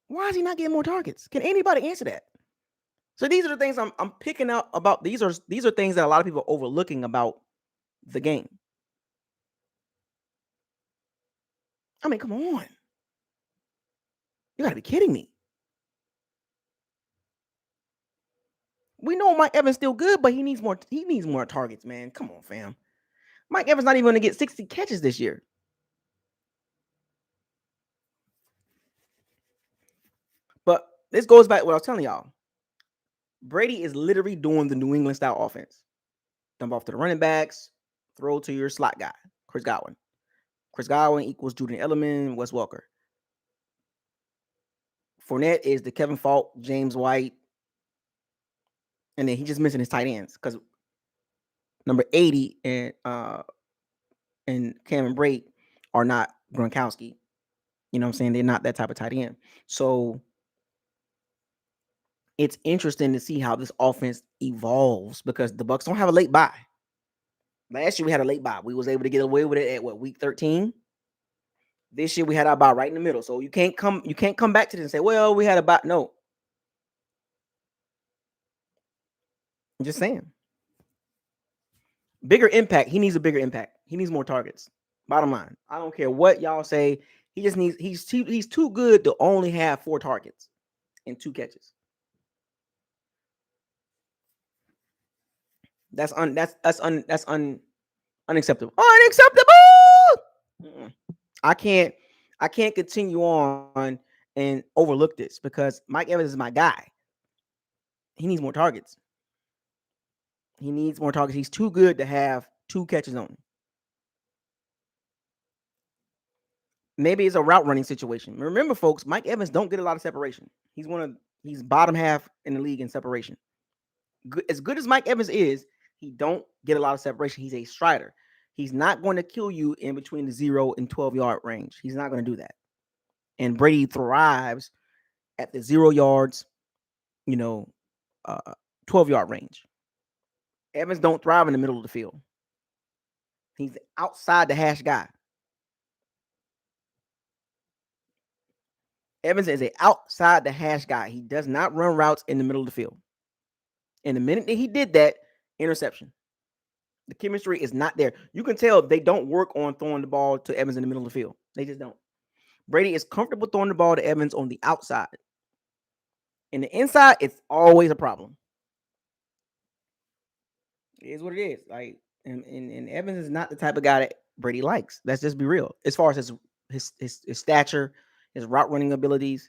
Why is he not getting more targets? Can anybody answer that? So these are the things I'm picking out about. These are things that a lot of people are overlooking about the game. I mean, come on. You gotta be kidding me. We know Mike Evans still good, but he needs more targets, man. Come on, fam. Mike Evans not even gonna get 60 catches this year. But this goes back to what I was telling y'all. Brady is literally doing the New England style offense. Dump off to the running backs, throw to your slot guy, Chris Godwin. Chris Godwin equals Julian Edelman, Wes Welker. Fournette is the Kevin Falk, James White, and then he just missing his tight ends because number 80 and Cameron Brate are not Gronkowski. You know what I'm saying? They're not that type of tight end. So it's interesting to see how this offense evolves because the Bucs don't have a late bye. Last year we had a late bye. We was able to get away with it at week 13. This year we had our bye right in the middle. So you can't come back to this and say, well, we had a bye. No. I'm just saying. Bigger impact. He needs a bigger impact. He needs more targets. Bottom line. I don't care what y'all say. He just needs he's too good to only have 4 targets and 2 catches. That's unacceptable. Unacceptable. I can't continue on and overlook this because Mike Evans is my guy. He needs more targets. He needs more targets. He's too good to have 2 catches on him. Maybe it's a route running situation. Remember, folks, Mike Evans don't get a lot of separation. He's bottom half in the league in separation. As good as Mike Evans is, he don't get a lot of separation. He's a strider. He's not going to kill you in between the 0 and 12-yard range. He's not going to do that. And Brady thrives at the 0 yards, 12-yard range. Evans don't thrive in the middle of the field. He's outside the hash guy. Evans is an outside the hash guy. He does not run routes in the middle of the field. And the minute that he did that, interception. The chemistry is not there. You can tell they don't work on throwing the ball to Evans in the middle of the field. They just don't. Brady is comfortable throwing the ball to Evans on the outside. In the inside, it's always a problem. It is what it is. Like, And Evans is not the type of guy that Brady likes. Let's just be real. As far as his stature, his route running abilities,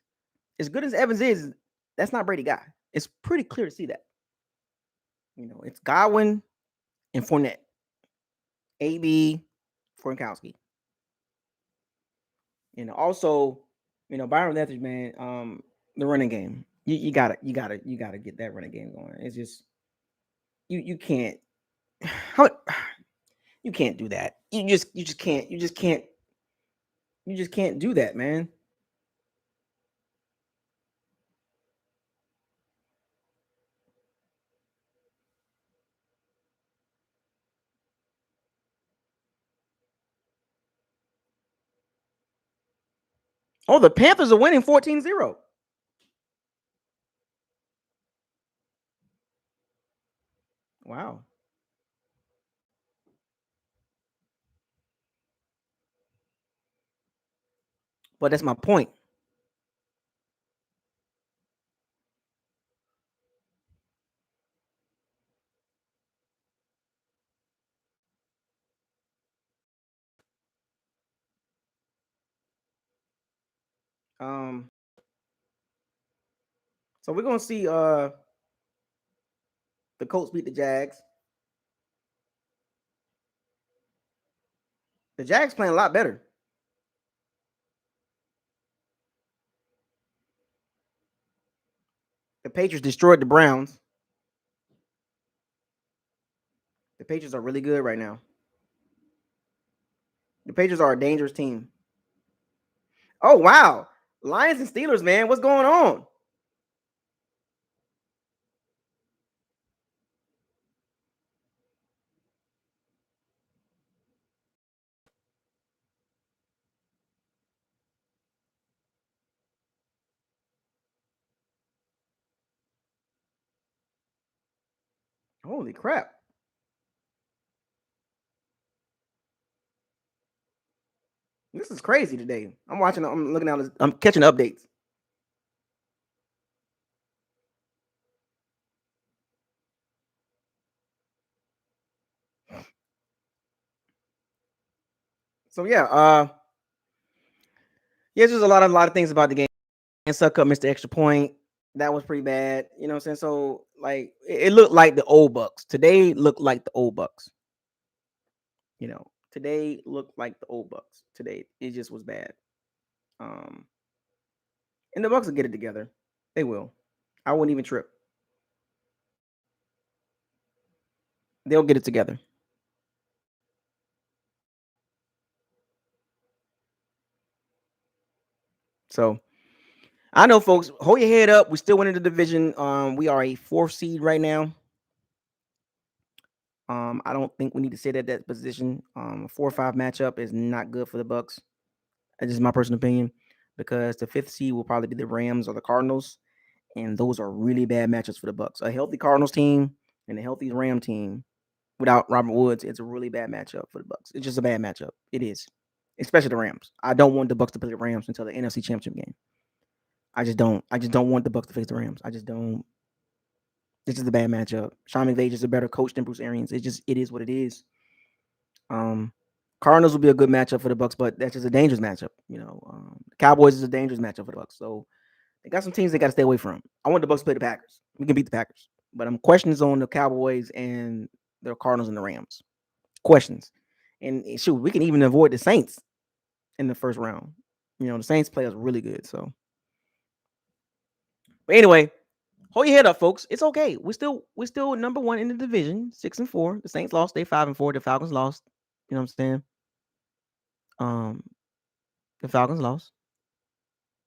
as good as Evans is, that's not Brady guy. It's pretty clear to see that. It's Godwin and Fournette, AB, Gronkowski. Also, Byron Leftwich, man, the running game. You gotta get that running game going. It's just you can't how you can't do that. You just can't do that, man. Oh, the Panthers are winning 14-0. Wow. But that's my point. Um, so we're gonna see the Colts beat the Jags. The Jags playing a lot better. The Patriots destroyed the Browns. The Patriots are really good right now. The Patriots are a dangerous team. Oh wow. Lions and Steelers, man. What's going on? Holy crap. This is crazy today. I'm looking at this, I'm catching updates. So yeah, there's a lot of things about the game. And Suck up Mr. Extra Point. That was pretty bad. You know what I'm saying? So like it looked like the old Bucks. Today looked like the old Bucks. Today looked like the old Bucks. Today it just was bad. Um, and the Bucks will get it together. They will. I wouldn't even trip. They'll get it together. So I know, folks. Hold your head up. We still winning the division. We are a fourth seed right now. I don't think we need to sit at that position. A 4-5 matchup is not good for the Bucks. That's just my personal opinion, because the fifth seed will probably be the Rams or the Cardinals, and those are really bad matchups for the Bucks. A healthy Cardinals team and a healthy Ram team without Robert Woods, it's a really bad matchup for the Bucks. It's just a bad matchup. It is, especially the Rams. I don't want the Bucks to play the Rams until the NFC Championship game. I just don't. I just don't want the Bucks to face the Rams. I just don't. This is a bad matchup. Sean McVay is a better coach than Bruce Arians. It is what it is. Um, Cardinals will be a good matchup for the Bucks, but that's just a dangerous matchup. Cowboys is a dangerous matchup for the Bucks. So they got some teams they got to stay away from. I want the Bucks to play the Packers. We can beat the Packers, but I'm questions on the Cowboys and the Cardinals and the Rams. Questions, and shoot, we can even avoid the Saints in the first round. The Saints play us really good. So, but anyway, hold your head up, folks. It's okay. We're still number one in the division, 6-4. The Saints lost. They 5-4. The Falcons lost. You know what I'm saying? Um, the Falcons lost.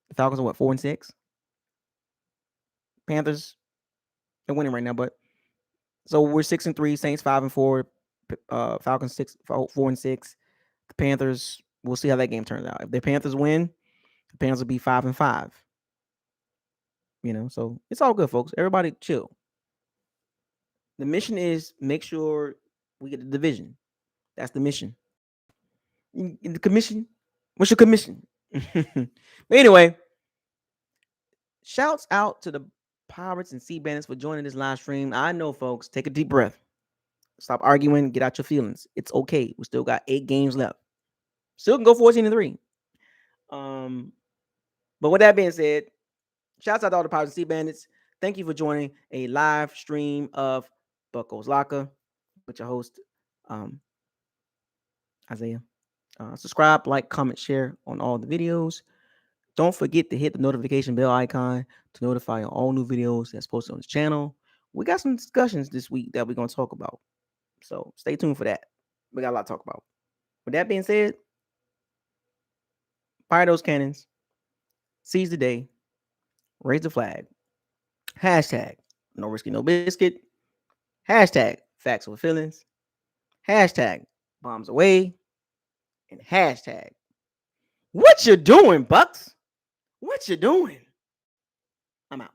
The Falcons are what, 4-6. Panthers, they're winning right now, but so we're 6-3. Saints 5-4. Falcons 4-6. The Panthers. We'll see how that game turns out. If the Panthers win, the Panthers will be 5-5. So it's all good, folks. Everybody chill. The mission is make sure we get the division. That's the mission. The commission. What's your commission? But anyway, shouts out to the Pirates and Sea Bandits for joining this live stream. I know, folks, take a deep breath. Stop arguing. Get out your feelings. It's okay. We still got 8 games left. Still can go 14-3. But with that being said, shouts out to all the Pirates and Sea Bandits. Thank you for joining a live stream of BucosLocker with your host, Isaiah. Subscribe, like, comment, share on all the videos. Don't forget to hit the notification bell icon to notify all new videos that's posted on this channel. We got some discussions this week that we're going to talk about. So stay tuned for that. We got a lot to talk about. With that being said, fire those cannons. Seize the day. Raise the flag. Hashtag no risky, no biscuit. Hashtag facts with feelings. Hashtag bombs away. And hashtag what you doing, Bucs? What you doing? I'm out.